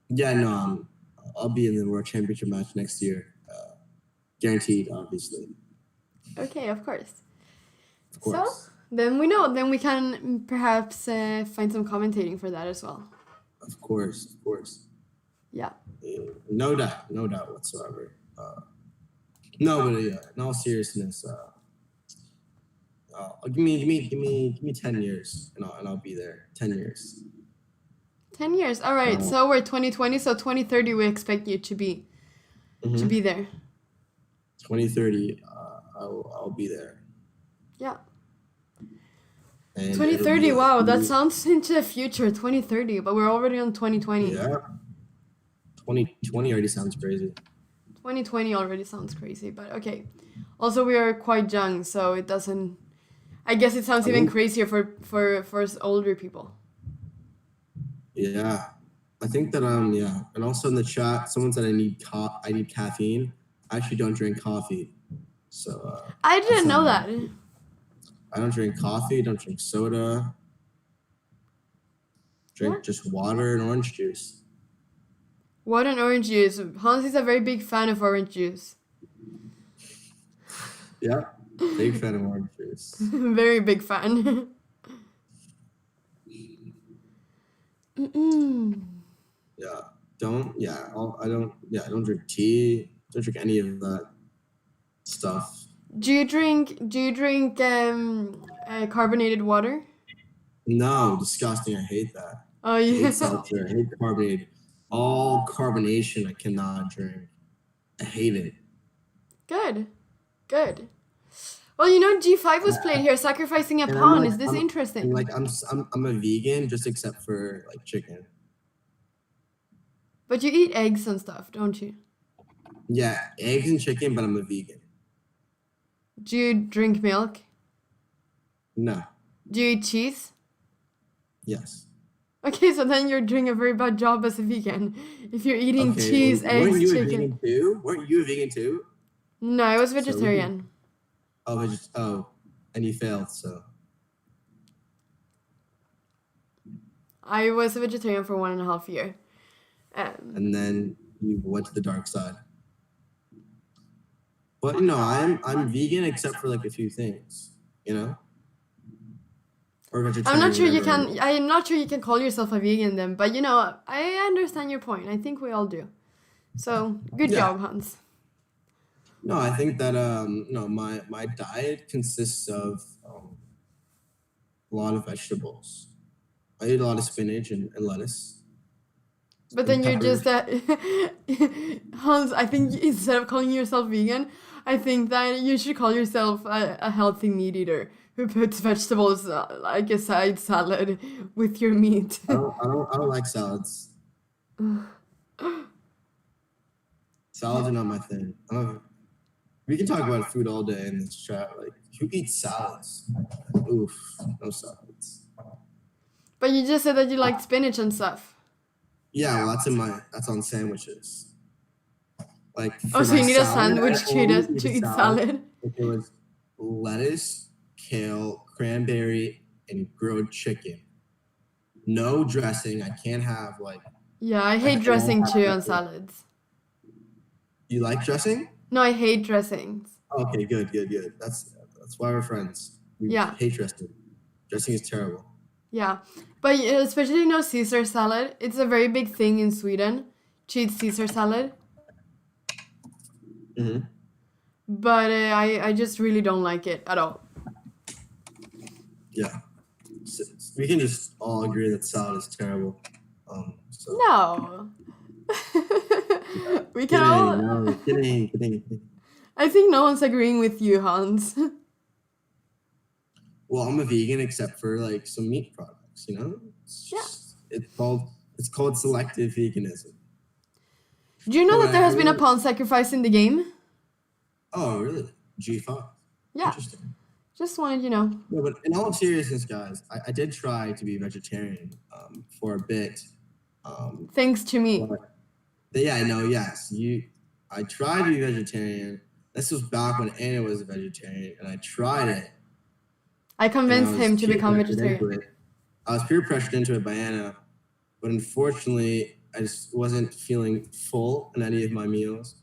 Yeah, no, I'll be in the World Championship match next year. Guaranteed, obviously. Okay, of course. Of So course. then we know. Then we can perhaps find some commentating for that as well. Of course. Of course. Yeah. No doubt. No doubt whatsoever. No, but in all seriousness, give me 10 years and I'll be there. 10 years. 10 years. All right. So we're 2020. So 2030, we expect you to be there. 2030, I'll be there. Yeah. And it'll be 2030. Wow, that sounds into the future. 2030, but we're already on 2020. Yeah. 2020 already sounds crazy. 2020 already sounds crazy, but okay. Also, we are quite young, so it doesn't. I guess it sounds even crazier for us older people. Yeah. I think that yeah. And also in the chat, someone said I need caffeine. I actually don't drink coffee. So I didn't know that. I don't drink coffee, don't drink soda. Drink just water and orange juice. Water and orange juice. Hans is a very big fan of orange juice. Yeah. Big fan of orange juice. Very big fan. Yeah. I don't drink tea. Don't drink any of that stuff. Do you drink carbonated water? No, disgusting. I hate that. Oh I yeah. hate seltzer. I hate carbonated. All carbonation I cannot drink. I hate it. Good. Well, G5 was played here, sacrificing a And pawn. Is this interesting? I'm a vegan, just except for like chicken. But you eat eggs and stuff, don't you? Yeah, eggs and chicken, but I'm a vegan. Do you drink milk? No. Do you eat cheese? Yes. Okay, so then you're doing a very bad job as a vegan. If you're eating Okay, cheese, weren't eggs, you a chicken. vegan too? Weren't you a vegan too? No, I was vegetarian. And you failed, so. I was a vegetarian for 1.5 years. And then you went to the dark side. But no, I'm vegan except for like a few things, Or vegetarian. I'm not sure you can. I'm not sure you can call yourself a vegan then, but I understand your point. I think we all do. So good job, Hans. No, I think that my diet consists of a lot of vegetables. I eat a lot of spinach and lettuce. But some then you're peppers. just Hans, I think instead of calling yourself vegan, I think that you should call yourself a healthy meat eater who puts vegetables like a side salad with your meat. I don't like salads. Salads are not my thing. We can talk about food all day in this chat. Like, who eats salads? Oof, no salads. But you just said that you liked spinach and stuff. Yeah, well, that's on sandwiches. Like Oh, for so my you need a salad, I sandwich only eat to a eat salad salad? if it was lettuce, kale, cranberry, and grilled chicken. No dressing. I can't have like. Yeah, I I hate won't dressing have too on dressing. salads. You like dressing? No, I hate dressings. Okay, good. That's why we're friends. We Yeah. hate dressing. Dressing is terrible. Yeah, but especially Caesar salad. It's a very big thing in Sweden to eat Caesar salad. Mm-hmm. But I just really don't like it at all. Yeah, so we can just all agree that salad is terrible. So. No. We can all. No, kidding. I think no one's agreeing with you, Hans. Well, I'm a vegan except for like some meat products. You know, it's called selective veganism. Do you know that But there I has been a really- pawn sacrifice in the game? Oh, really? G5. Yeah. Interesting. Just wanted you know. No, but in all seriousness, guys, I did try to be vegetarian for a bit. Thanks to me. Yeah, I know. Yes, I tried to be vegetarian. This was back when Anna was a vegetarian, and I tried it. I convinced and I was him to peer become pressured into vegetarian. it. I was peer pressured into it by Anna, but unfortunately, I just wasn't feeling full in any of my meals,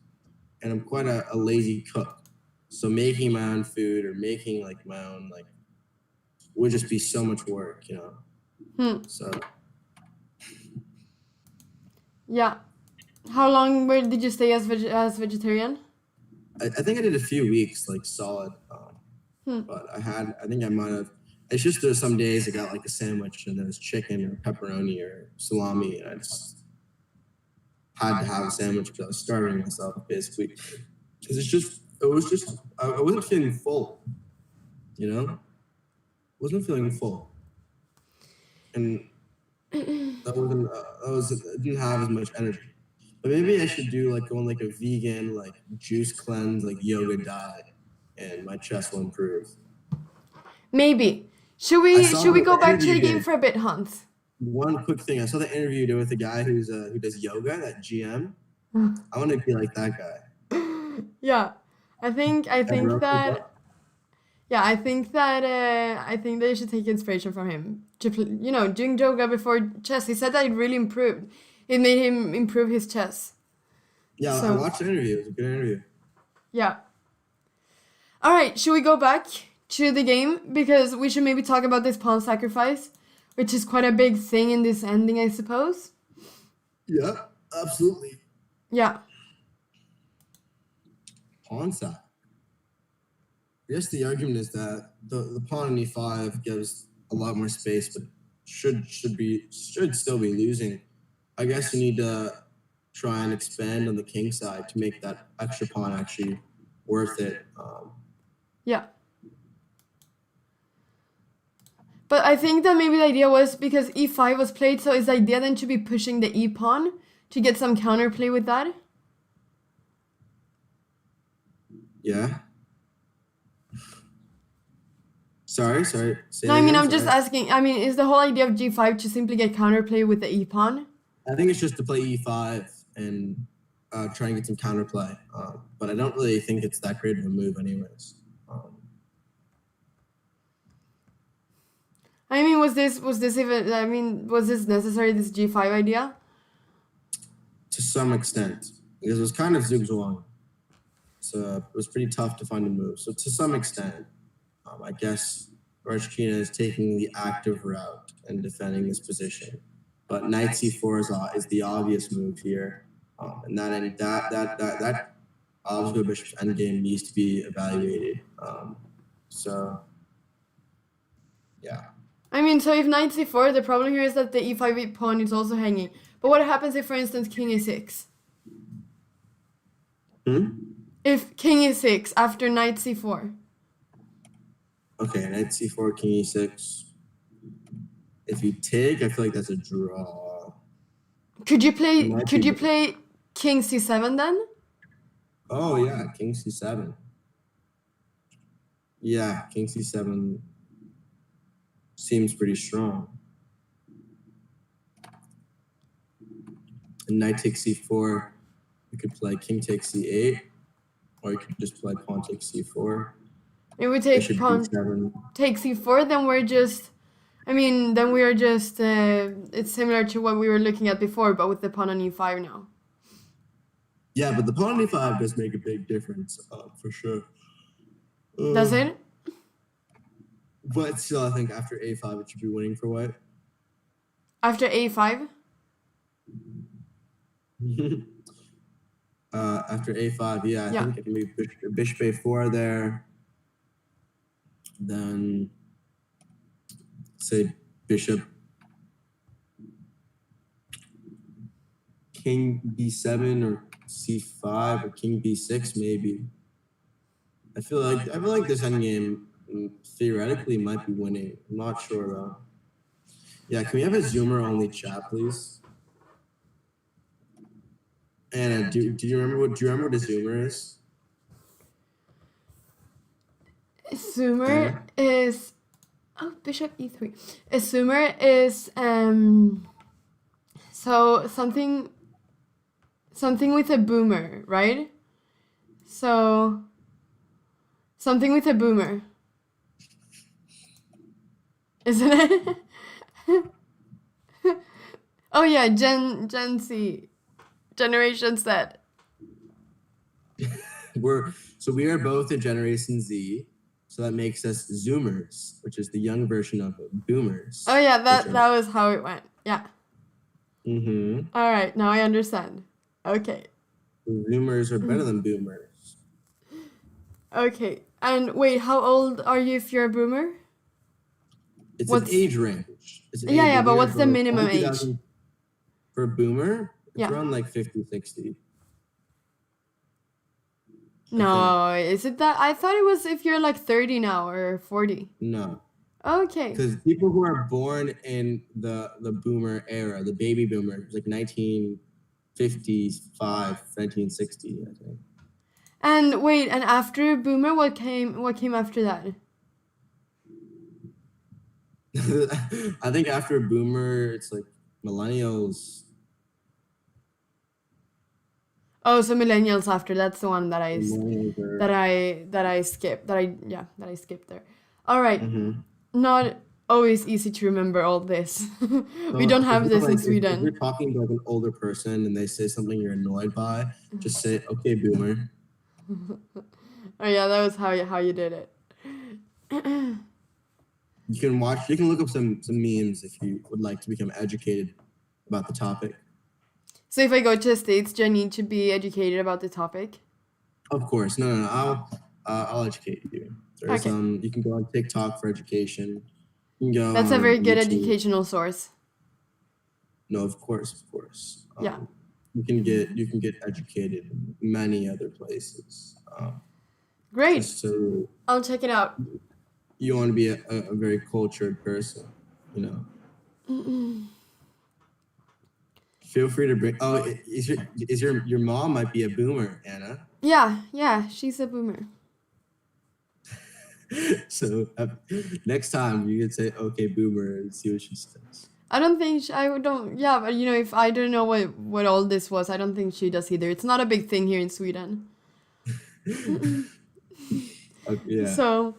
and I'm quite a lazy cook. So making my own food or making like my own like would just be so much work, you know. So Yeah. How long did you stay as vegetarian? I think I did a few weeks, like solid. But I think I might have. It's just there's some days I got like a sandwich and there's chicken or pepperoni or salami, and I just had to have a sandwich because I was starving myself basically. Because I wasn't feeling full, you know. Wasn't feeling full, and I didn't have as much energy. But maybe I should do like go on like a vegan like juice cleanse like yoga diet, and my chest will improve. Maybe. Should we go back to the game for a bit, Hans? One quick thing, I saw the interview you did with the guy who does yoga, that GM. I want to be like that guy. Yeah, I think that. Yeah, I think that you should take inspiration from him. Doing yoga before chess. He said that it really improved. It made him improve his chess. Yeah, So, I watched the interview. It was a good interview. Yeah. All right, should we go back to the game? Because we should maybe talk about this pawn sacrifice, which is quite a big thing in this ending, I suppose. Yeah, absolutely. Yeah. Pawn sack. I guess the argument is that the pawn in e5 gives a lot more space, but should still be losing. I guess you need to try and expand on the king side to make that extra pawn actually worth it. Yeah. But I think that maybe the idea was because e5 was played, so is the idea then to be pushing the e pawn to get some counterplay with that? Yeah. Sorry. No, I mean, I'm just asking. I mean, is the whole idea of g5 to simply get counterplay with the e pawn? I think it's just to play e5 and try and get some counterplay. But I don't really think it's that great of a move, anyways. I mean, was this even? I mean, was this necessary? This g5 idea? To some extent, because it was kind of zugzwang. So it was pretty tough to find a move. So to some extent, I guess Goryachkina is taking the active route and defending this position. But knight c4 is the obvious move here, and that obstacle bishop's endgame needs to be evaluated. So yeah. I mean, so if knight c4, the problem here is that the e5 pawn is also hanging. But what happens if, for instance, king e6? If king e6 after knight c4? Okay, knight c4, king e6. If you take, I feel like that's a draw. Could you play Might could be you good. play king c7 then? Oh yeah, king c7. Yeah, king c7 seems pretty strong. And knight takes c4. You could play king takes c8, or you could just play pawn takes c4. If we take Bishop pawn d7. takes c4, then we're just, then we are just, it's similar to what we were looking at before, but with the pawn on e5 now. Yeah, but the pawn on e5 does make a big difference, for sure. Does it? But still, I think after a5, it should be winning for white. After a5? After a5, yeah, I Yeah. think it can be bishop a4 there. Then, say, bishop, king b7 or c5 or king b6 maybe. I feel like this endgame theoretically might be winning. I'm not sure though. Yeah, can we have a zoomer only chat, please? Anna, do you remember what a zoomer is? Zoomer is bishop e3. A zoomer is so something with a boomer, right? So something with a boomer. Isn't it? Oh yeah, Gen Z. Generation Z. We are both a Generation Z, so that makes us Zoomers, which is the young version of Boomers. Oh yeah, that was how it went. Yeah. Mm-hmm. All right, now I understand. Okay. Zoomers are better than Boomers. Okay. And wait, how old are you if you're a boomer? It's an age range. Yeah, but what's the minimum age? For a boomer, it's Yeah. around like 50, 60. No, is it that? I thought it was if you're like 30 now or 40. No. Okay. Because people who are born in the boomer era, the baby boomers, like 1955, 1960, I think. And wait, and after boomer, what came after that? I think after boomer, it's like millennials. Oh, so millennials after. That's the one that I skipped. That I skipped there. All right. Mm-hmm. Not always easy to remember all this. We don't have this in Sweden. If you're talking to like an older person and they say something you're annoyed by, just say, "Okay, boomer." Oh yeah, that was how you did it. You can look up some memes if you would like to become educated about the topic. So if I go to the States, do I need to be educated about the topic? Of course. No. I'll educate you. There's Okay. You can go on TikTok for education. You can go That's a very good YouTube. educational source. No, of course. Yeah. You can get educated in many other places. Great. So I'll check it out. you want to be a very cultured person, you know. Feel free to bring. Oh, is your mom might be a boomer, Anna? Yeah, she's a boomer. So next time you can say "Okay, boomer" and see what she says. I don't think I don't. Yeah, but if I don't know what all this was, I don't think she does either. It's not a big thing here in Sweden. Okay, yeah. So.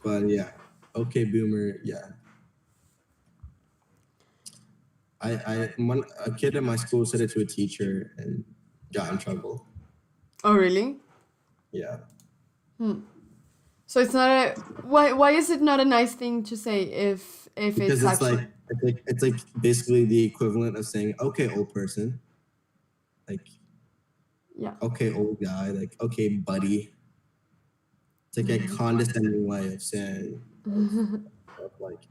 But yeah, okay, boomer. Yeah. A kid at my school said it to a teacher and got in trouble. Oh really? Yeah. So it's not a why is it not a nice thing to say if Because it's actually it's like basically the equivalent of saying "Okay, old person," like yeah. "Okay, old guy," like "Okay, buddy." It's like a condescending way of saying of like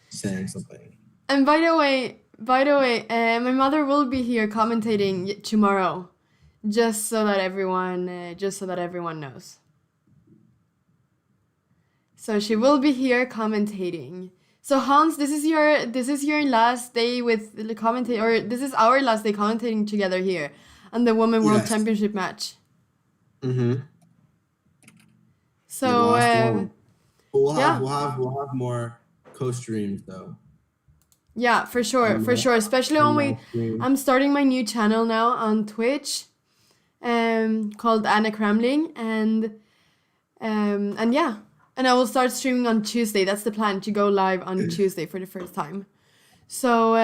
saying something. And by the way, By the way, my mother will be here commentating tomorrow, just so that everyone knows. So she will be here commentating. So Hans, this is your last day with the commentate, or this is our last day commentating together here on the Women World Yes. Championship match. Mm-hmm. So Yeah, the last one. But yeah. we'll have more co-streams though. Yeah, for sure, On for sure. Especially on when my stream. I'm starting my new channel now on Twitch, called Anna Cramling, and yeah, and I will start streaming on Tuesday. That's the plan, to go live on Tuesday for the first time. So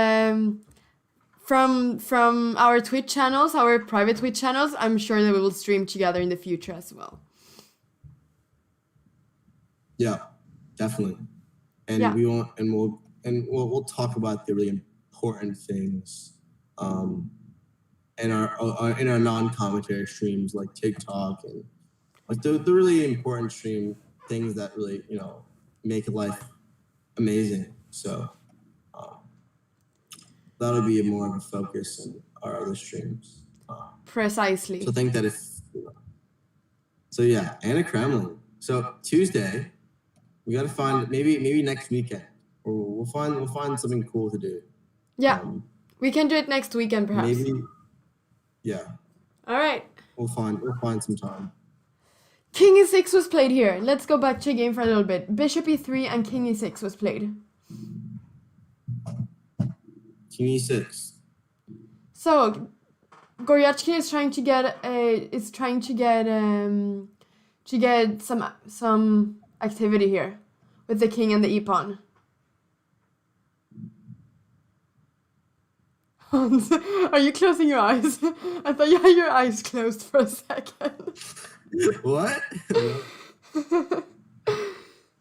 from our Twitch channels, our private Twitch channels, I'm sure that we will stream together in the future as well. Yeah, definitely. And Yeah. we'll talk about the really important things in our non-commentary streams, like TikTok, and like the really important stream things that really, make life amazing. So that'll be more of a focus in our other streams. Precisely. So I think that so yeah, Anna Cramling. So Tuesday, we gotta find maybe next weekend, or we'll find something cool to do. Yeah, we can do it next weekend, perhaps. Maybe, yeah. All right. We'll find some time. King e6 was played here. Let's go back to a game for a little bit. Bishop e3 and King e6 was played. King e6. So Goryachkina is trying to get some activity here with the king and the e-pawn. Hans, are you closing your eyes? I thought you had your eyes closed for a second. What?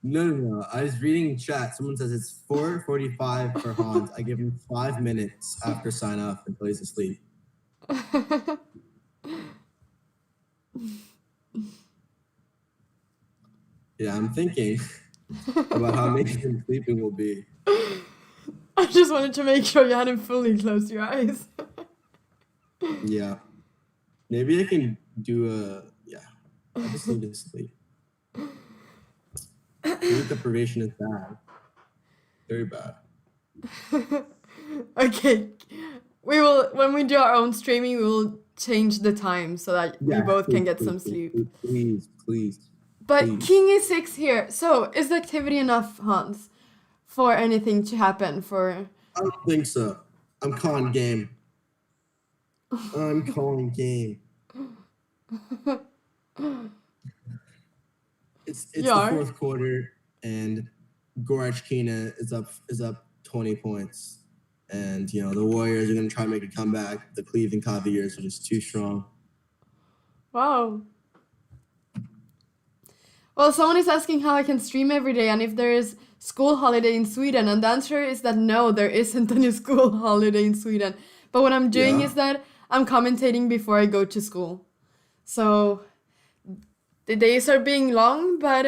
No. I was reading chat. Someone says it's 4:45 for Hans. I give him 5 minutes after sign off until he's asleep. Yeah, I'm thinking about how amazing sleeping will be. I just wanted to make sure you hadn't fully closed your eyes. Yeah. Maybe I can do I just need to sleep. Sleep deprivation is bad. Very bad. Okay. When we do our own streaming, we will change the time so that we both can get some sleep. Please. But King e6 here. So, is the activity enough, Hans, for anything to happen? I don't think so. I'm calling game. It's the fourth quarter, and Goryachkina is up 20 points, and the Warriors are gonna try to make a comeback. The Cleveland Cavaliers are just too strong. Wow. Well, someone is asking how I can stream every day and if there is school holiday in Sweden, and the answer is that no, there isn't any school holiday in Sweden. But what I'm doing is that I'm commentating before I go to school. So the days are being long, but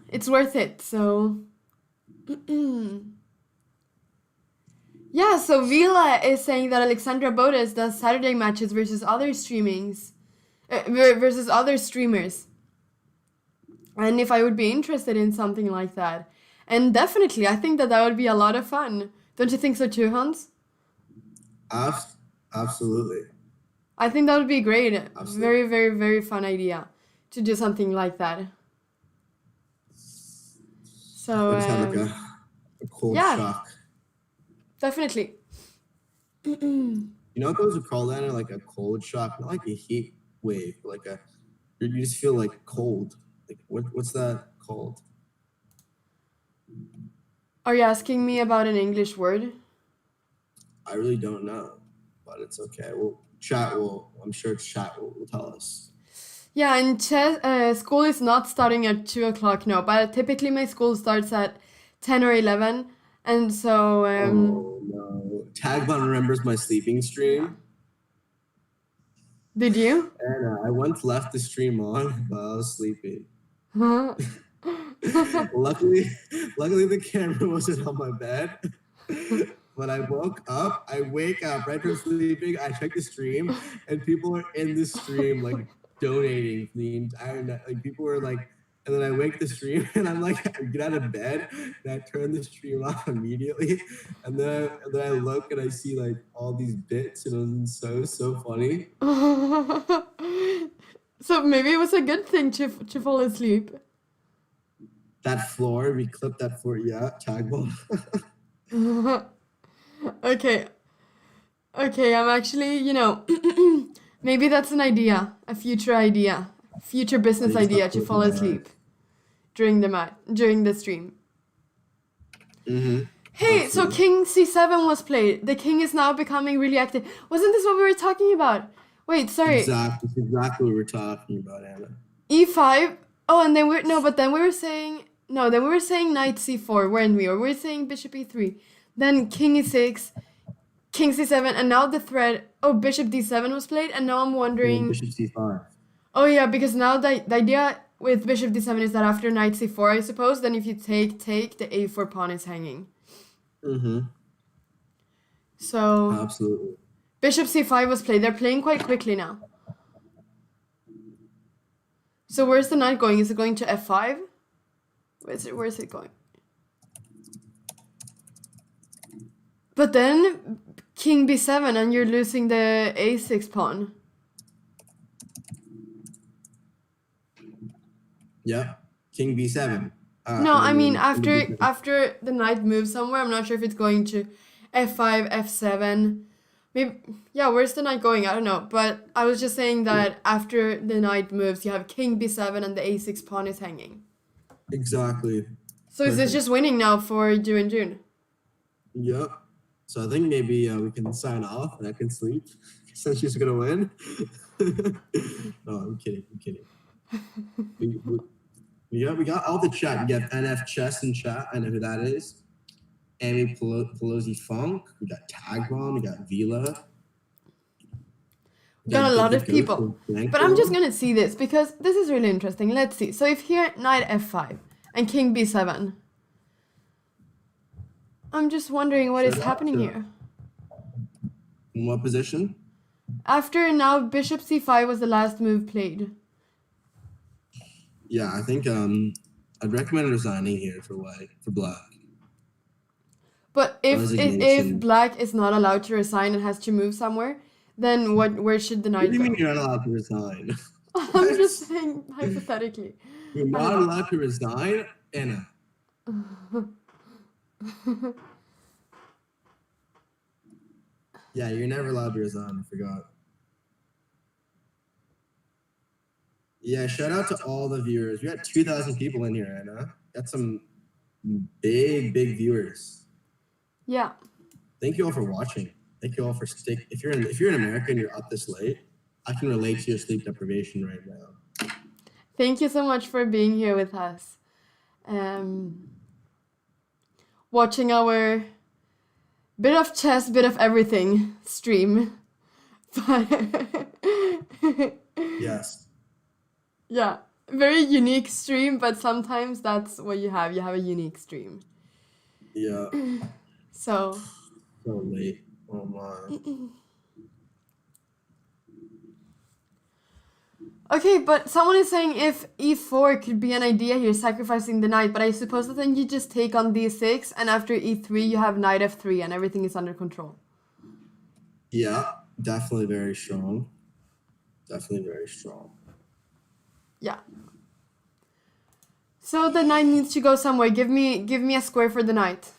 it's worth it. So yeah, so Vila is saying that Aleksandra Goryachkina does Saturday matches versus other streamers. And if I would be interested in something like that. And definitely, I think that would be a lot of fun. Don't you think so too, Hans? Absolutely. I think that would be great. Absolutely. Very, very, very fun idea to do something like that. So I just had like a cold shock. Definitely. You know what those are called, Anna? Like a cold shock, not like a heat wave, but like you just feel like cold. Like what's that called? Are you asking me about an English word? I really don't know, but it's okay. I'm sure chat will tell us. Yeah, and school is not starting at 2 o'clock now, but typically my school starts at 10 or 11. And so... oh, no. Tagbon remembers my sleeping stream. Did you? And I once left the stream on while I was sleeping. Huh? luckily, luckily the camera wasn't on my bed. When I woke up, I wake up right from sleeping. I check the stream, and people are in the stream like donating the entire night. Like people were like, and then I wake the stream, and I'm like, I get out of bed, and I turn the stream off immediately, and then I look and I see like all these bits, and it was so funny. So maybe it was a good thing to fall asleep. That floor, we clipped that floor, yeah, tag ball. Okay. Okay, I'm actually, maybe that's an idea, a future business idea to fall asleep during the stream. Mm-hmm. Hey, so King C7 was played. The king is now becoming really active. Wasn't this what we were talking about? Wait, sorry. Exactly, that's exactly what we're talking about, Anna. E5. Oh, and then then we were saying knight C4, weren't we? Or we were saying bishop E3. Then king E6, king C7, and now the thread. Oh, bishop D7 was played, and now I'm wondering. Bishop C5. Oh yeah, because now the idea with bishop D7 is that after knight C4, I suppose, then if you take, the A4 pawn is hanging. Mm-hmm. So Absolutely. bishop C5 was played. They're playing quite quickly now. So where's the knight going? Is it going to F5? Where is it going? But then king B7 and you're losing the A6 pawn. Yep. King B7. No, I mean after the knight moves somewhere. I'm not sure if it's going to F5, F7. Maybe, yeah, where's the knight going? I don't know. But I was just saying that after the knight moves, you have king B7 and the A6 pawn is hanging. Exactly. So is this just winning now for Ju Wenjun? Yep. So I think maybe we can sign off and I can sleep since she's gonna win. No, I'm kidding. We got all the chat. We got NF Chess in chat. I know who that is. Amy Pelosi Funk. We got Tag Bomb. We got Vila. We got a lot of people. But I'm just gonna see this because this is really interesting. Let's see. So if here knight F5 and king B7. I'm just wondering what is happening here. In what position? After now bishop C5 was the last move played. Yeah, I think I'd recommend resigning here for black. But if black is not allowed to resign and has to move somewhere, then where should the knight go? What do you mean you're not allowed to resign? I'm just saying hypothetically. You're not allowed to resign, Anna. Yeah, you're never allowed to resign. I forgot. Yeah, shout out to all the viewers. We got 2,000 people in here, Anna. Got some big viewers. Yeah. Thank you all for watching. Thank you all for If you're in America and you're up this late, I can relate to your sleep deprivation right now. Thank you so much for being here with us. Watching our bit of chess, bit of everything stream. Yes. Yeah, very unique stream, but sometimes that's what you have. You have a unique stream. Yeah. So late. Oh my. Okay, but someone is saying if E4 could be an idea here, sacrificing the knight, but I suppose that then you just take on D6, and after E3 you have knight F3 and everything is under control. Yeah, definitely very strong. Yeah. So the knight needs to go somewhere. Give me a square for the knight.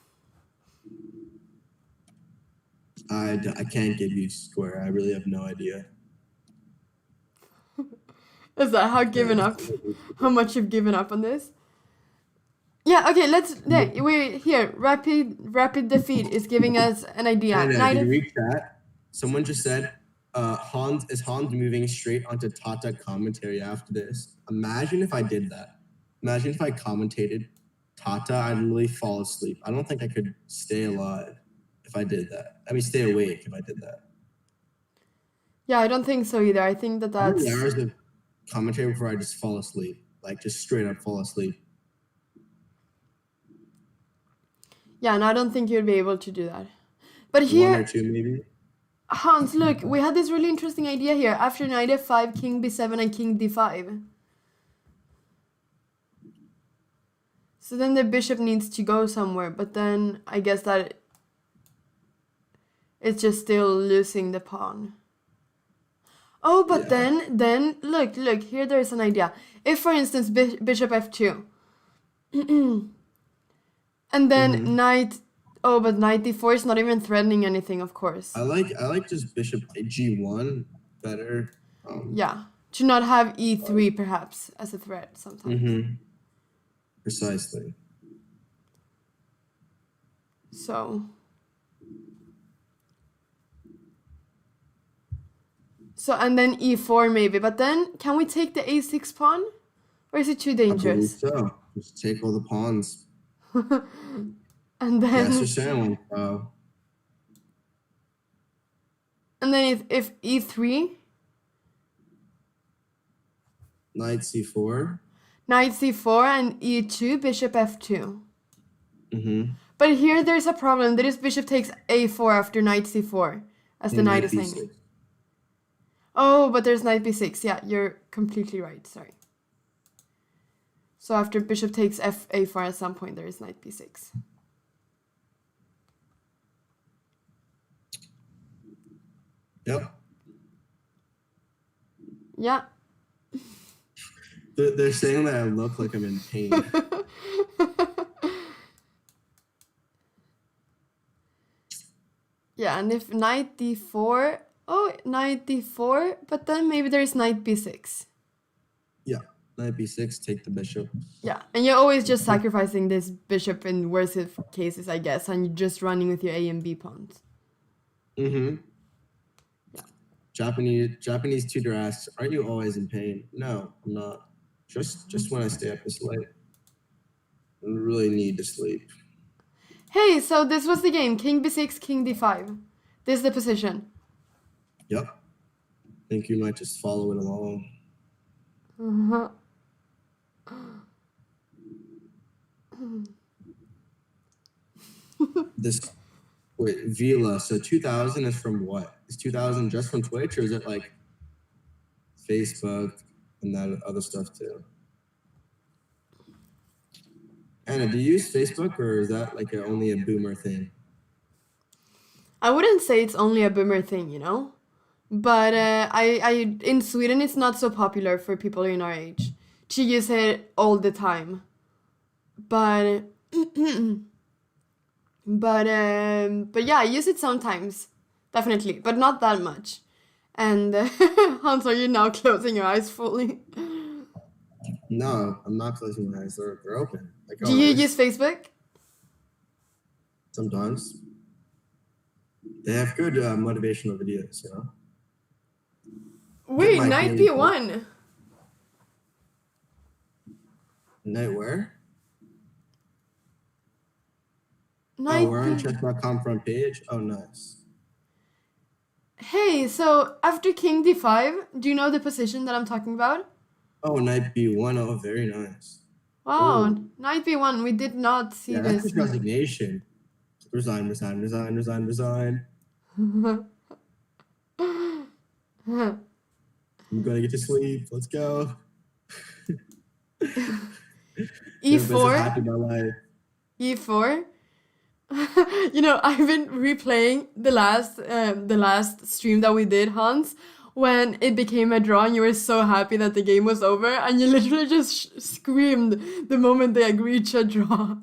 I can't give you square. I really have no idea. Is that how much you've given up on this? Yeah, okay, we're here. Rapid defeat is giving us an idea. Did you read that? Someone just said, Hans moving straight onto Tata commentary after this. Imagine if I did that. Imagine if I commentated Tata, I'd literally fall asleep. I don't think I could stay alive if I did that. I mean, stay awake if I did that. Yeah, I don't think so either. I think that's... How many hours of commentary before I just fall asleep? Like, just straight up fall asleep. Yeah, and I don't think you'd be able to do that. But One or here, two, maybe. Hans, look, we had this really interesting idea here. After knight f5, king b7, and king d5. So then the bishop needs to go somewhere, but then I guess that it's just still losing the pawn. Oh, but Yeah. then look, here there's an idea. If, for instance, bishop f2, and then Hmm. knight, oh, but knight d4 is not even threatening anything, of course. I like just bishop g1 better. Yeah, to not have e3 perhaps as a threat sometimes. Precisely. So and then e4 maybe, but then can we take the a6 pawn? Or is it too I believe dangerous? so. Just take all the pawns. And Yes, then you're saying, bro. and then if e3, Knight c4. knight c4 and e2, bishop f2. Mm-hmm. But here there's a problem. This bishop takes a4 after knight c4, as the And knight knight is b6. hanging. Oh, but there's knight b6. Yeah, you're completely right. Sorry. So after bishop takes a4 at some point, there is knight b6. Yep. Yeah. They're saying that I look like I'm in pain. Yeah, and if knight d4, oh, knight d4, but then maybe there's knight b6. Yeah. Knight b6, take the bishop. Yeah, and you're always just sacrificing this bishop in worst of cases, I guess, and you're just running with your A and B pawns. Mm-hmm. Yeah. Japanese tutor asks, "Aren't you always in pain?" No, I'm not. Just when I stay up this late. I really need to sleep. Hey, so this was the game. King b6, king d5. This is the position. Yep. Think you might just follow it along. Uh-huh. This wait, Vila. So 2000 is from what? Is 2000 just from Twitch, or is it like Facebook and that other stuff too? Anna, do you use Facebook, or is that like only a boomer thing? I wouldn't say it's only a boomer thing, you know? But I in Sweden it's not so popular for people in our age to use it all the time. But but yeah, I use it sometimes, definitely, but not that much. And Hans, are you now closing your eyes fully? No, I'm not closing my eyes. They're open, like Do you always. use Facebook? Sometimes they have good motivational videos, you know. Wait, my knight daily b1. Night where? Knight Oh, we're on b. Chess.com front page. Oh, nice. Hey, so after king d5, do you know the position that I'm talking about? Oh, knight b1. Oh, very nice. Wow, Ooh. knight b1. We did not see Yeah, that's this. his resignation. Resign, resign, resign, resign, resign. I'm gonna get to sleep. Let's go. Never been so happy e4. in my life. E4. You know, I've been replaying the last stream that we did, Hans, when it became a draw and you were so happy that the game was over, and you literally just screamed the moment they agreed to a draw.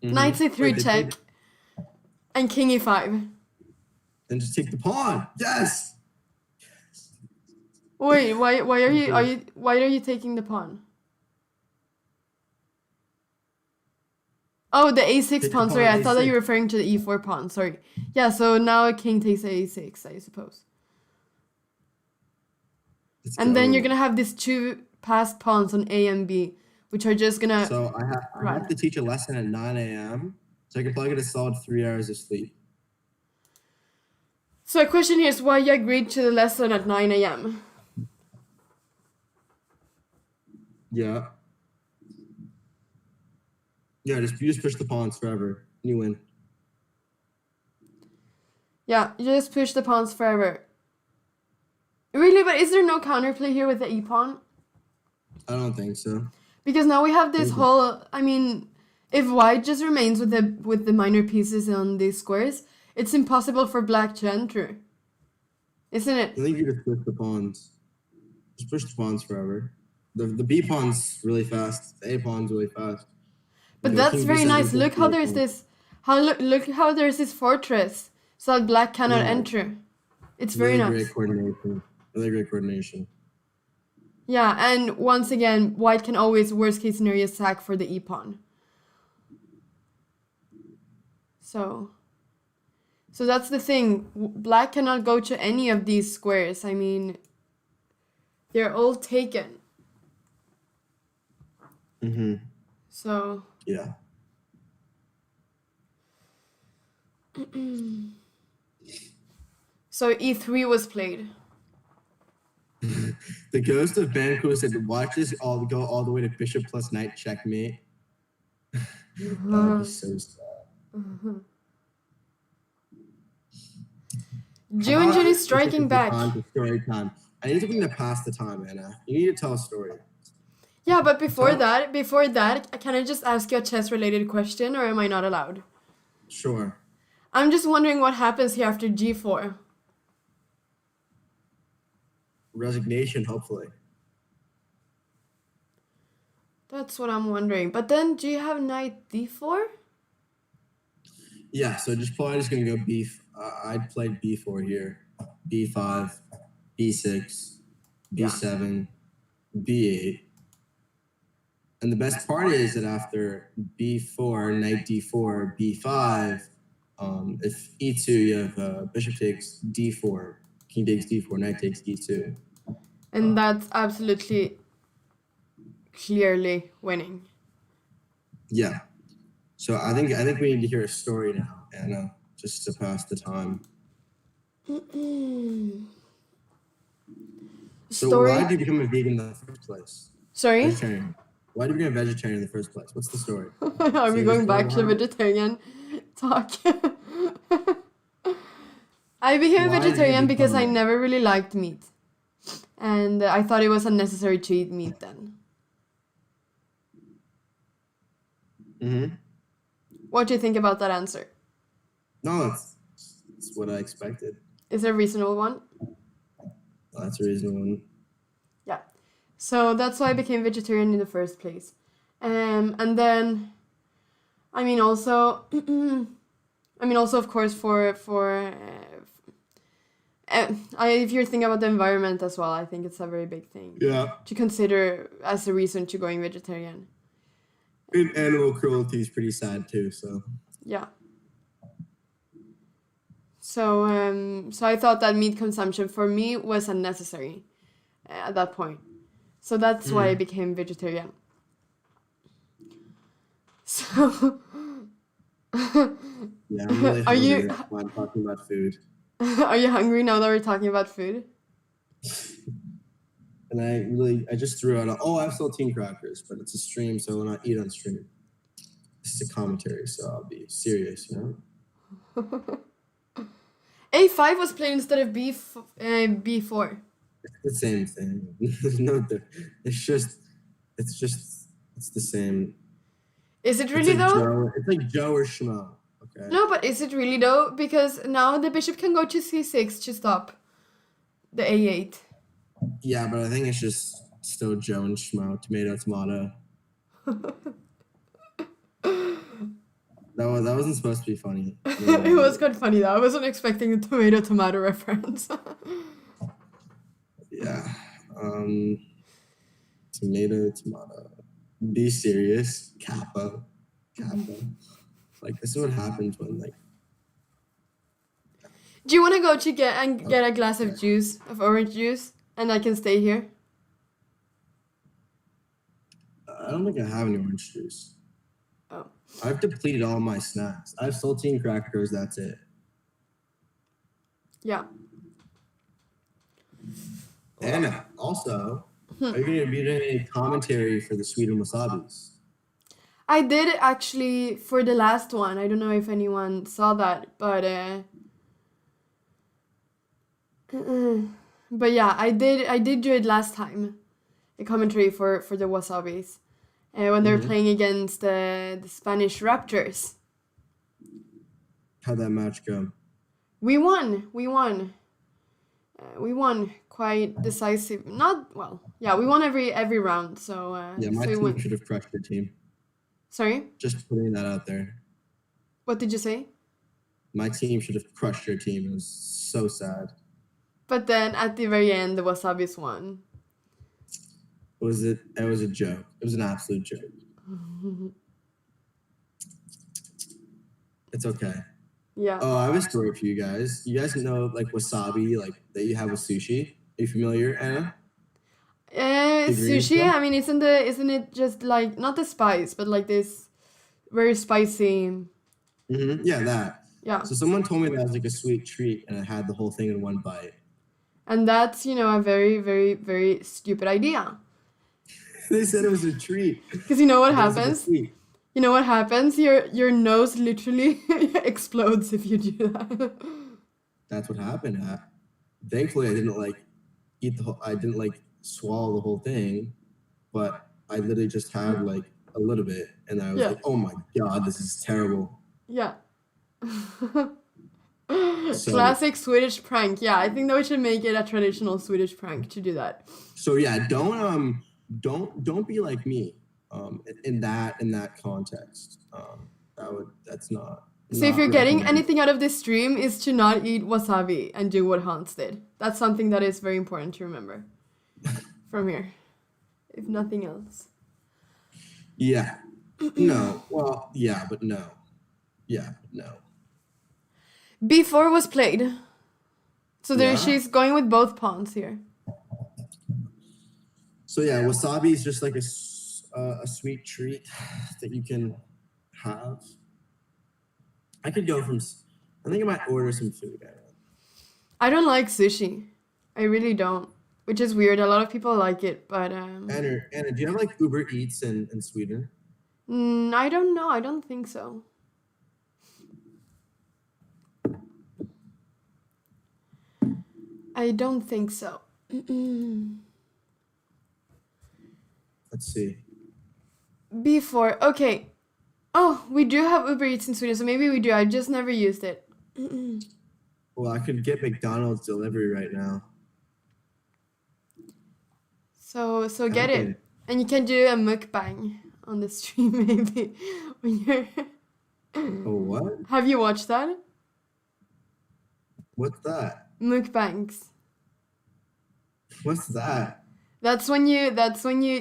Knight Mm-hmm. c3 Wait, they check played. and king e5. Then just take the pawn. Yes. Wait, why are you taking the pawn? Oh, the a6 Take the pawn. pawn Sorry, on I thought that you a6. were referring to the e4 pawn. Sorry. Yeah, so now a king takes a6, I suppose. Let's And then you're go. gonna have these two passed pawns on A and B, which are just gonna So I have to run. teach a lesson at 9 a.m. So I can probably get a solid 3 hours of sleep. So a question here is why you agreed to the lesson at 9 a.m. Yeah. Yeah, you just push the pawns forever. You win. Yeah, you just push the pawns forever. Really, but is there no counterplay here with the e-pawn? I don't think so. Because now we have this Maybe. whole, I mean, if white just remains with the minor pieces on these squares, it's impossible for black to enter. Isn't I it? think you just push the pawns. Just push the pawns forever. The B pawn's really fast. The A pawn's really fast. But You go that's king very B7, nice. king Look how there's C8. this look how there's this fortress so that black cannot Yeah. enter. It's very Really nice. great coordination. Really great coordination. Yeah, and once again, white can always worst case scenario sack for the e-pawn. So that's the thing. Black cannot go to any of these squares. I mean, they're all taken. Mm-hmm. So Yeah. so e3 was played. The ghost of Banco said, "Watch this all go all the way to bishop plus knight checkmate." That would be so sad. Ju Wenjun is striking back. Story time. I need something to pass the time, Anna. You need to tell a story. Yeah, but before that, can I just ask you a chess-related question, or am I not allowed? Sure. I'm just wondering what happens here after g4. Resignation, hopefully. That's what I'm wondering. But then, do you have knight d4? Yeah, so probably just gonna go I'd play b4 here, b5, b6, b7, b8. And the best part is that after b4, knight d4, b5, if e2, you have bishop takes d4, king takes d4, knight takes d2. And that's absolutely clearly winning. Yeah. So I think we need to hear a story now, Anna, just to pass the time. So why did you become a vegan in the first place? Sorry? Vegetarian. Why did you become a vegetarian in the first place? What's the story? Are we going back to vegetarian talk? I became a vegetarian because I never really liked meat. And I thought it was unnecessary to eat meat then. Mm-hmm. What do you think about that answer? No, that's what I expected. Is it a reasonable one? Well, that's a reasonable one. Yeah. So that's why I became vegetarian in the first place. And then, I mean, also, of course, if you're thinking about the environment as well, I think it's a very big thing. Yeah. To consider as a reason to going vegetarian. And animal cruelty is pretty sad too, so. Yeah. So I thought that meat consumption for me was unnecessary at that point. So that's why I became vegetarian. So. Yeah, I'm really hungry. That's why I'm talking about food. Are you hungry now that we're talking about food? And I just threw out, I have saltine crackers, but it's a stream, so I will not eat on stream. This is a commentary, so I'll be serious, you know? A5 was played instead of B4. It's the same thing. It's the same. Is it really though? It's like Joe or Schmo. Okay. No, but is it really though? Because now the bishop can go to c6 to stop the a8. Yeah, but I think it's just still Joe and Schmo, tomato. That wasn't supposed to be funny. It was quite funny though. I wasn't expecting the tomato reference. Yeah. Tomato. Be serious. Kappa. Like, this is what happens when, like. Do you want to go to get a glass of orange juice, and I can stay here? I don't think I have any orange juice. Oh. I've depleted all my snacks. I have saltine crackers, that's it. Yeah. And also, are you going to be doing any commentary for the sweet and wasabis? I did actually for the last one. I don't know if anyone saw that, but yeah, I did do it last time. A commentary for the Wasabis when they were Mm-hmm. playing against the Spanish Raptors. How'd that match go? We won. We won quite decisive. Not well. Yeah, we won every round. So Yeah, my so we team won. should have crushed your team. Sorry, Just putting that out there. what did you say? My team should have crushed your team. It was so sad. But then at the very end, the Wasabis won. It was a joke. It was an absolute joke. It's okay. Yeah. Oh, I have a story for you guys. You guys know like wasabi, like that you have with sushi. Are you familiar, Anna? Ingredients Sushi. though? I mean, isn't it just like not the spice, but like this very spicy. Mm-hmm. Yeah, that. Yeah. So someone told me that was like a sweet treat, and I had the whole thing in one bite. And that's a very, very, very stupid idea. They said it was a treat. Because you know what It was like a happens? sweet. You know what happens? Your nose literally explodes if you do that. That's what happened. Thankfully, I didn't like eat the whole. I didn't like swallow the whole thing, but I literally just had like a little bit, and I was Yeah. like, "Oh my god, this is terrible." Yeah. So- Classic Swedish prank. Yeah, I think that we should make it a traditional Swedish prank to do that. So yeah, don't be like me, in that context. That's not. So if not you're getting recommended. anything out of this stream is to not eat wasabi and do what Hans did. That's something that is very important to remember from here, if nothing else. Yeah. No. Well, yeah, but no. Yeah, no. B4 was played. So there Yeah. she's going with both pawns here. So yeah, wasabi is just like a sweet treat that you can have. I could go from. I think I might order some food. I don't like sushi. I really don't. Which is weird. A lot of people like it, but Anna, do you have like Uber Eats in Sweden? I don't know. I don't think so. I don't think so. Let's see. B4. Okay. Oh, we do have Uber Eats in Sweden, so maybe we do. I just never used it. Well, I could get McDonald's delivery right now. So get it. And you can do a mukbang on the stream maybe when you're Oh, what? Have you watched that? What's that? Mukbangs. What's that? That's when you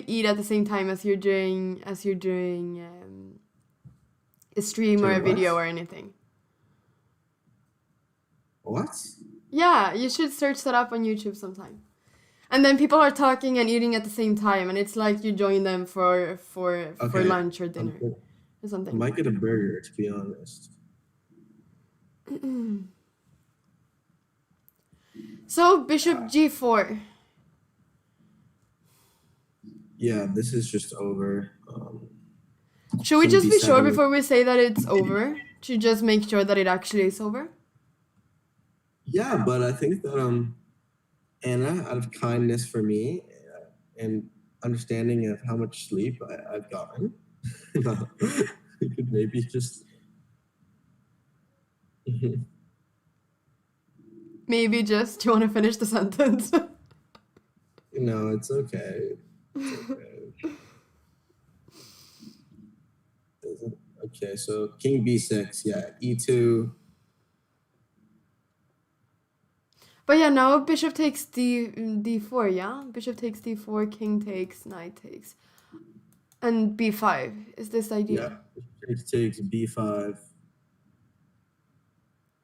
eat at the same time as you're doing a stream or a Sorry, video what? or anything. What? Yeah, you should search that up on YouTube sometime. And then people are talking and eating at the same time, and it's like you join them for Okay. lunch or dinner or I something. might get a burger, to be honest. So Bishop G4. Yeah, this is just over. Should we King just be sure D7. before we say that it's over? To just make sure that it actually is over? Yeah, but I think that Anna, out of kindness for me and understanding of how much sleep I've gotten, we could maybe just. Maybe just, do you want to finish the sentence? No, it's okay. It's okay. Okay, so King B6, yeah, E2. But yeah, now Bishop takes D4, yeah? Bishop takes D4, King takes, Knight takes. And B5 is this idea. Yeah, takes B5.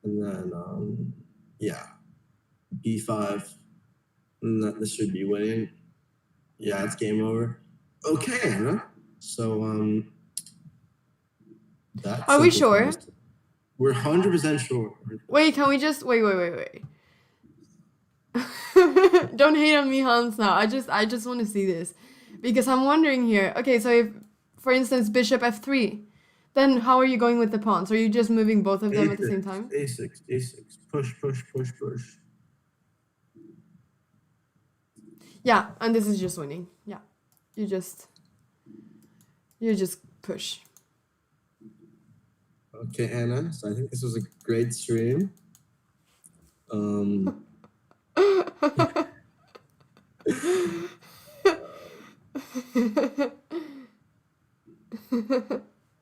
And then, yeah, B5. And this should be winning. Yeah, it's game over. Okay, Anna. So, that's Are we sure? simplifies. We're 100% sure. Wait, can we just wait. Don't hate on me, Hans, now. I just want to see this. Because I'm wondering here. Okay, so if for instance, bishop f3, then how are you going with the pawns? Are you just moving both of them at the same time? A6, A6, push, push, push, push. Yeah, and this is just winning. Yeah, you just push. Okay, Anna. So I think this was a great stream.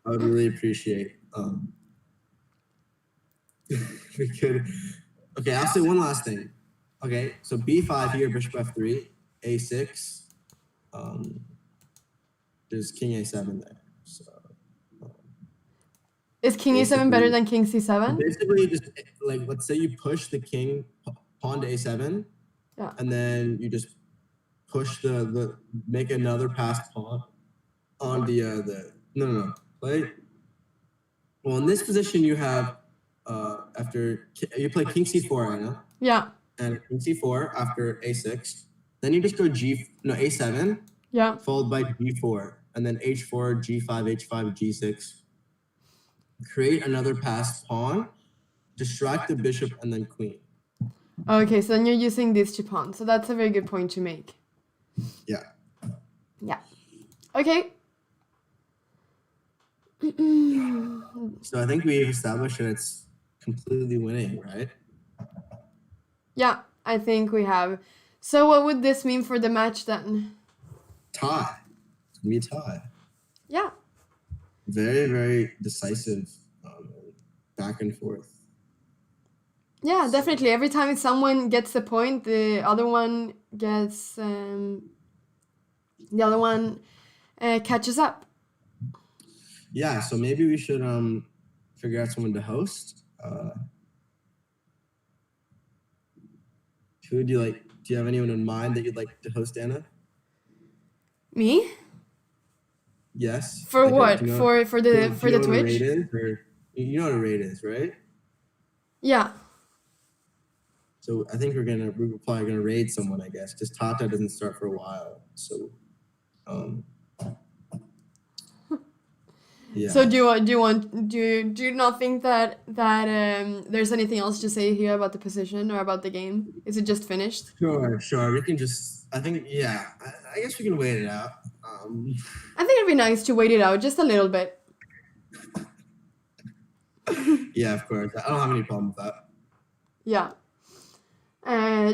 I would really appreciate we could. Okay, I'll say one last thing. Okay, so b5 here, bishop f3, a6. There's king a7 there. So is king e7 better than king c7? Basically, just like let's say you push the king pawn to a7, Yeah. and then you just push the make another passed pawn on the no play. Well, in this position you have after you play king c4, Anna. Yeah. And king c4 after a6. Then you just go a7. Yeah. Followed by g4, and then h4, g5, h5, g6. Create another passed pawn, distract the bishop, and then queen. Okay, so then you're using these two pawns. So that's a very good point to make. Yeah. Yeah. Okay. So I think we've established that it's completely winning, right? Yeah, I think we have. So what would this mean for the match then? Tie. It's gonna be a tie. Yeah. Very, very decisive, back and forth. Yeah, definitely. Every time someone gets the point, the other one gets catches up. Yeah, so maybe we should figure out someone to host. Who would you like? Do you have anyone in mind that you'd like to host, Anna? Me? Yes. For like what? You know, for the Twitch? Raid is, or, you know what a raid is, right? Yeah. So I think we're probably gonna raid someone, I guess, because Tata doesn't start for a while. So, yeah. So do you not think that there's anything else to say here about the position or about the game? Is it just finished? Sure. We can just. I think, yeah. I guess we can wait it out. I think it'd be nice to wait it out just a little bit. Yeah, of course. I don't have any problem with that. Yeah.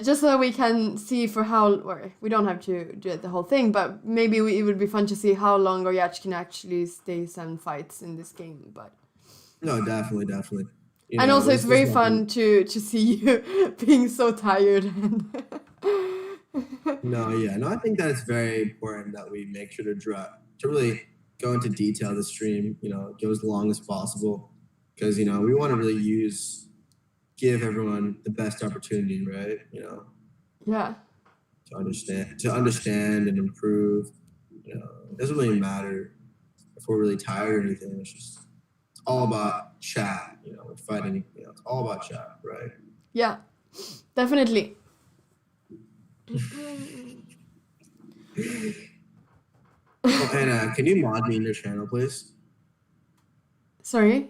Just so that we can see for how, or we don't have to do the whole thing, but maybe it would be fun to see how long Goryachkina actually stays and fights in this game. But no, definitely. You and know, also, it's very fun to see you being so tired. No, I think that it's very important that we make sure to really go into detail the stream. Go as long as possible, because we want to really give everyone the best opportunity, right? Yeah. To understand and improve. It doesn't really matter if we're really tired or anything. It's all about chat. We're fighting. It's all about chat, right? Yeah, definitely. Oh, Anna, can you mod me in your channel, please? Sorry?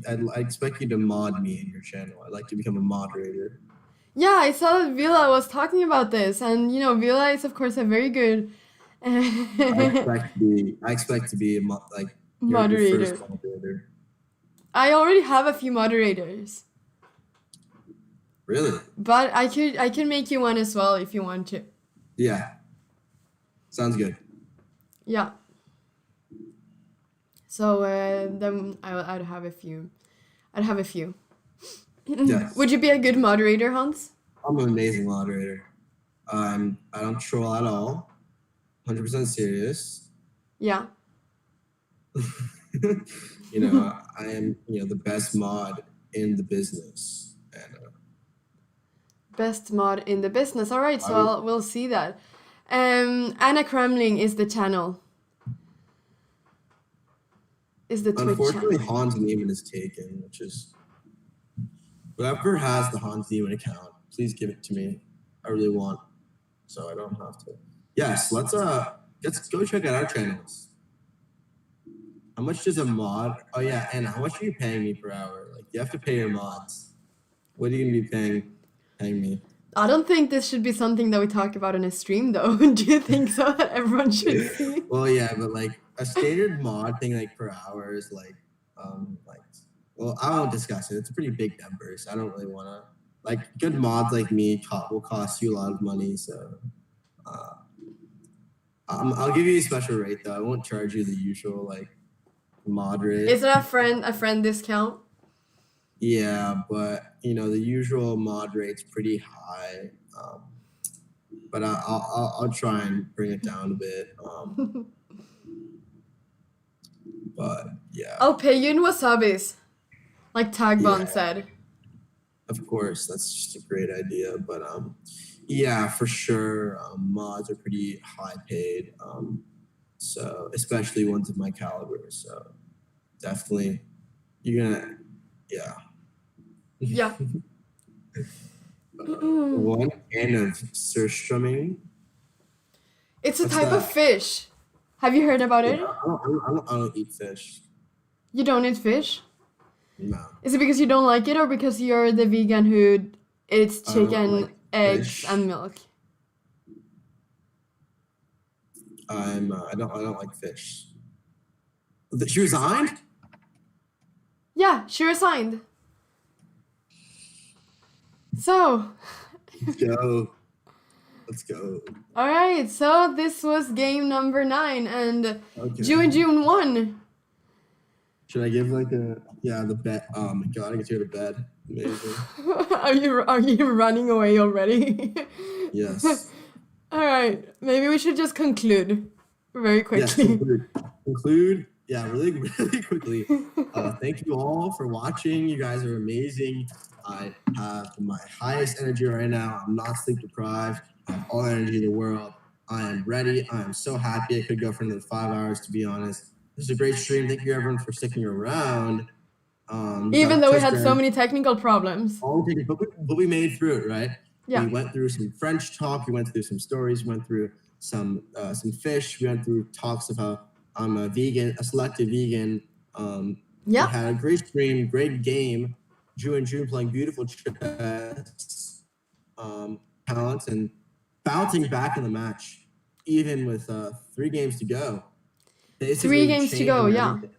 I expect you to mod me in your channel. I'd like to become a moderator. Yeah, I saw that Vila was talking about this, and Vila is of course a very good. I expect to be moderator. Your first moderator. I already have a few moderators. Really? But I can make you one as well if you want to. Yeah. Sounds good. Yeah. So then I'd have a few. Yes. Would you be a good moderator, Hans? I'm an amazing moderator. I don't troll at all. 100% serious. Yeah. I am the best mod in the business. And, best mod in the business. All right, so we'll see that. Anna Cramling is the channel. Is the Twitch unfortunately, channel. Hans Niemann is taken, which is whoever has the Hans Niemann account, please give it to me. I really want, so I don't have to. Yes, let's go check out our channels. How much does a mod? Oh yeah, and how much are you paying me per hour? Like you have to pay your mods. What are you gonna be paying me? I don't think this should be something that we talk about in a stream, though. Do you think so? That everyone should see? Well, yeah, but like a standard mod thing, like per hour is like, well, I won't discuss it. It's a pretty big number, so I don't really want to. Like good mods like me will cost you a lot of money, so uh, I'll give you a special rate though. I won't charge you the usual like mod rate. Is there a friend discount? Yeah, but you know the usual mod rate's pretty high. But I'll try and bring it down a bit. But yeah. I'll pay you in wasabis, like Tagbon said. Of course, that's just a great idea. But yeah, for sure, mods are pretty high paid. So especially ones of my caliber. So definitely, you're gonna, yeah. Yeah. One can of surströmming. It's a What's type of that? fish. Have you heard about it? I don't eat fish. You don't eat fish? No. Is it because you don't like it, or because you're the vegan who eats I don't chicken, like eggs, fish. and milk? I don't like fish. She resigned? Yeah, she resigned. So, Let's go. all right. So this was game number 9, and Okay. Ju Wenjun won. Should I give like the bet? Oh my god, I get to go to bed. Amazing. Are you running away already? Yes. All right. Maybe we should just conclude very Yes. quickly. Conclude. Yeah, really, really quickly. Thank you all for watching. You guys are amazing. I have my highest energy right now. I'm not sleep deprived. I have all the energy in the world. I am ready. I am so happy. I could go for another 5 hours, to be honest. This is a great stream. Thank you, everyone, for sticking around. Even though we had so many technical problems. But we made through it, right? Yeah. We went through some French talk. We went through some stories. We went through some fish. We went through talks of how I'm a vegan, a selective vegan. Yeah. We had a great stream, great game. Ju Wenjun playing beautiful chess, talents, and bouncing back in the match, even with 3 games to go. Basically 3 games to go, changing yeah. everything.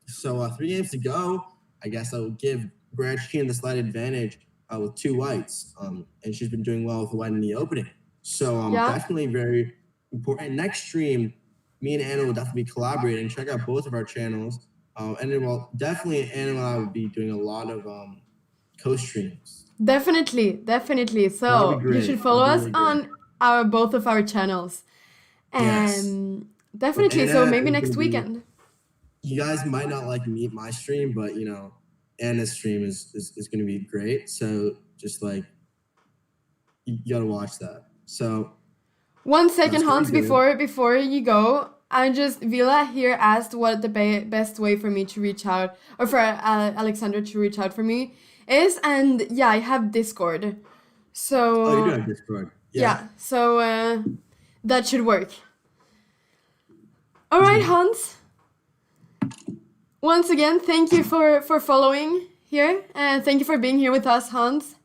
So 3 games to go. I guess I will give Goryachkina the slight advantage with 2 whites, and she's been doing well with the white in the opening. So Yeah. definitely very important. Next stream, me and Anna will definitely be collaborating. Check out both of our channels. And then, well, definitely Anna and I will be doing a lot of co-streams. Definitely. So That'd be you great. should follow us Really on both of our channels. Yes. Definitely. So Anna maybe is next gonna be- weekend. You guys might not like my stream, but you know, Anna's stream is going to be great. So just like you gotta watch that. So 1 second, That's Hans, pretty good. before you go. Vila here asked what the best way for me to reach out, or for Aleksandra to reach out for me is, and yeah, I have Discord. So Oh, you do have Discord. yeah, so that should work. All right, Hans. Once again, thank you for following here, and thank you for being here with us, Hans.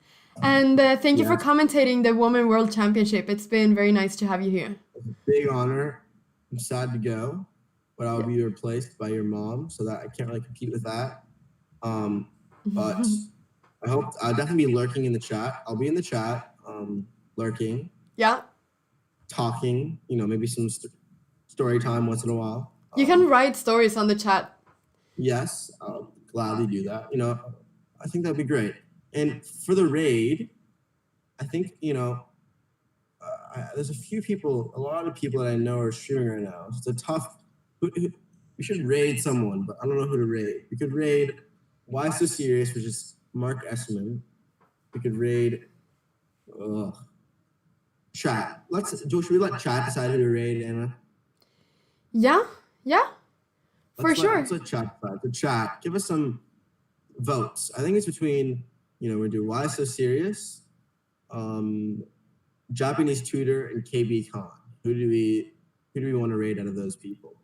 And thank you for Yeah. commentating the Women World Championship. It's been very nice to have you here. It's a big honor. I'm sad to go, but I'll be replaced by your mom, so that I can't really compete with that. But I hope I'll definitely be lurking in the chat. I'll be in the chat, lurking, Yeah, talking. You know, maybe some story time once in a while. you can write stories on the chat. Yes, I'll gladly do that. You know, I think that'd be great. And for the raid, I think, you know, there's a lot of people that I know are streaming right now. It's a tough, we should raid someone, but I don't know who to raid. We could raid Why So Serious, which is Mark Esserman. We could raid chat. Should we let chat decide who to raid, Anna? Yeah, for sure. Let's let chat decide. So chat, give us some votes. I think it's between, you know, we do Why So Serious, Japanese Tutor, and KB Khan. Who do we want to raid out of those people?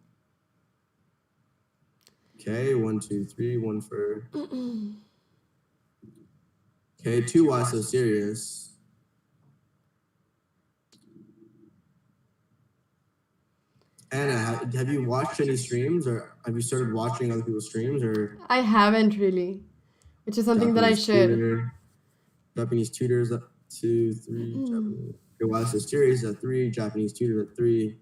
Okay, 1, 2, 3, one for. Okay, 2 Why So Serious. Anna, have you watched any streams, or have you started watching other people's streams, or I haven't really, which is something that I should. Japanese tutors at 2, 3, Japanese. Okay, Why So Serious at 3, Japanese tutors at 3.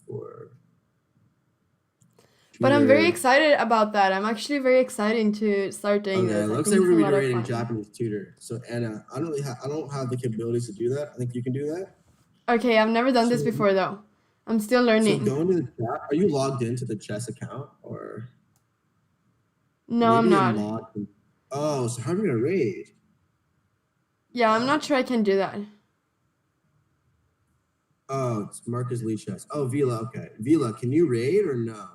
4. But I'm very Tutor. excited about that. I'm actually very excited to start doing Okay, this. I looks think like it's we're a gonna lot be of rating fun. Japanese tutor. So Anna, I don't have the capabilities to do that. I think you can do that. Okay, I've never done this So, before though. I'm still so learning. go into the chat. Are you logged into the chess account, or No, I'm maybe a not. mod? Oh, so how are we gonna raid? Yeah, I'm not sure I can do that. Oh, it's Marcus Lee chess. Oh, Vila. Okay, Vila, can you raid or no?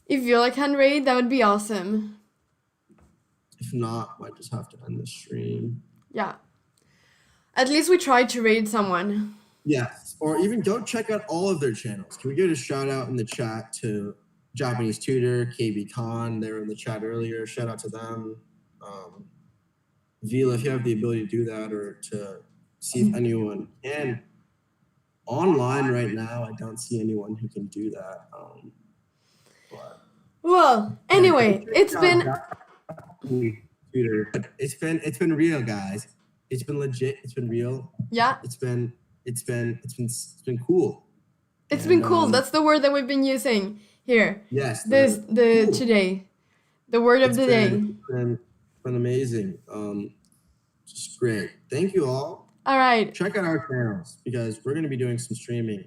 If Viola can raid, that would be awesome. If not, might just have to end the stream. Yeah. At least we tried to raid someone. Yes, or even go check out all of their channels. Can we get a shout out in the chat to Japanese Tutor, KB Khan? They were in the chat earlier. Shout out to them. Vila, if you have the ability to do that, or to see if anyone can. Online right now, I don't see anyone who can do that. But Well, anyway, it's been Tutor. It's been real, guys. It's been legit. It's been real. yeah. It's been cool. It's been cool. That's the word that we've been using here. Yes. The today. The word of the day. It's been amazing. Just great. Thank you all. All right. Check out our channels, because we're going to be doing some streaming,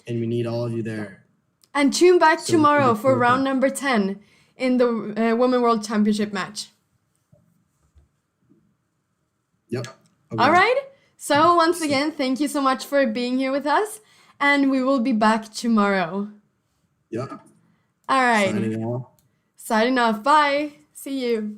and we need all of you there. And tune back tomorrow for round number 10 in the Women World Championship match. Yep. Okay. All right. So once again, thank you so much for being here with us, and we will be back tomorrow. Yep. All right. Signing off. Signing off. Bye. See you.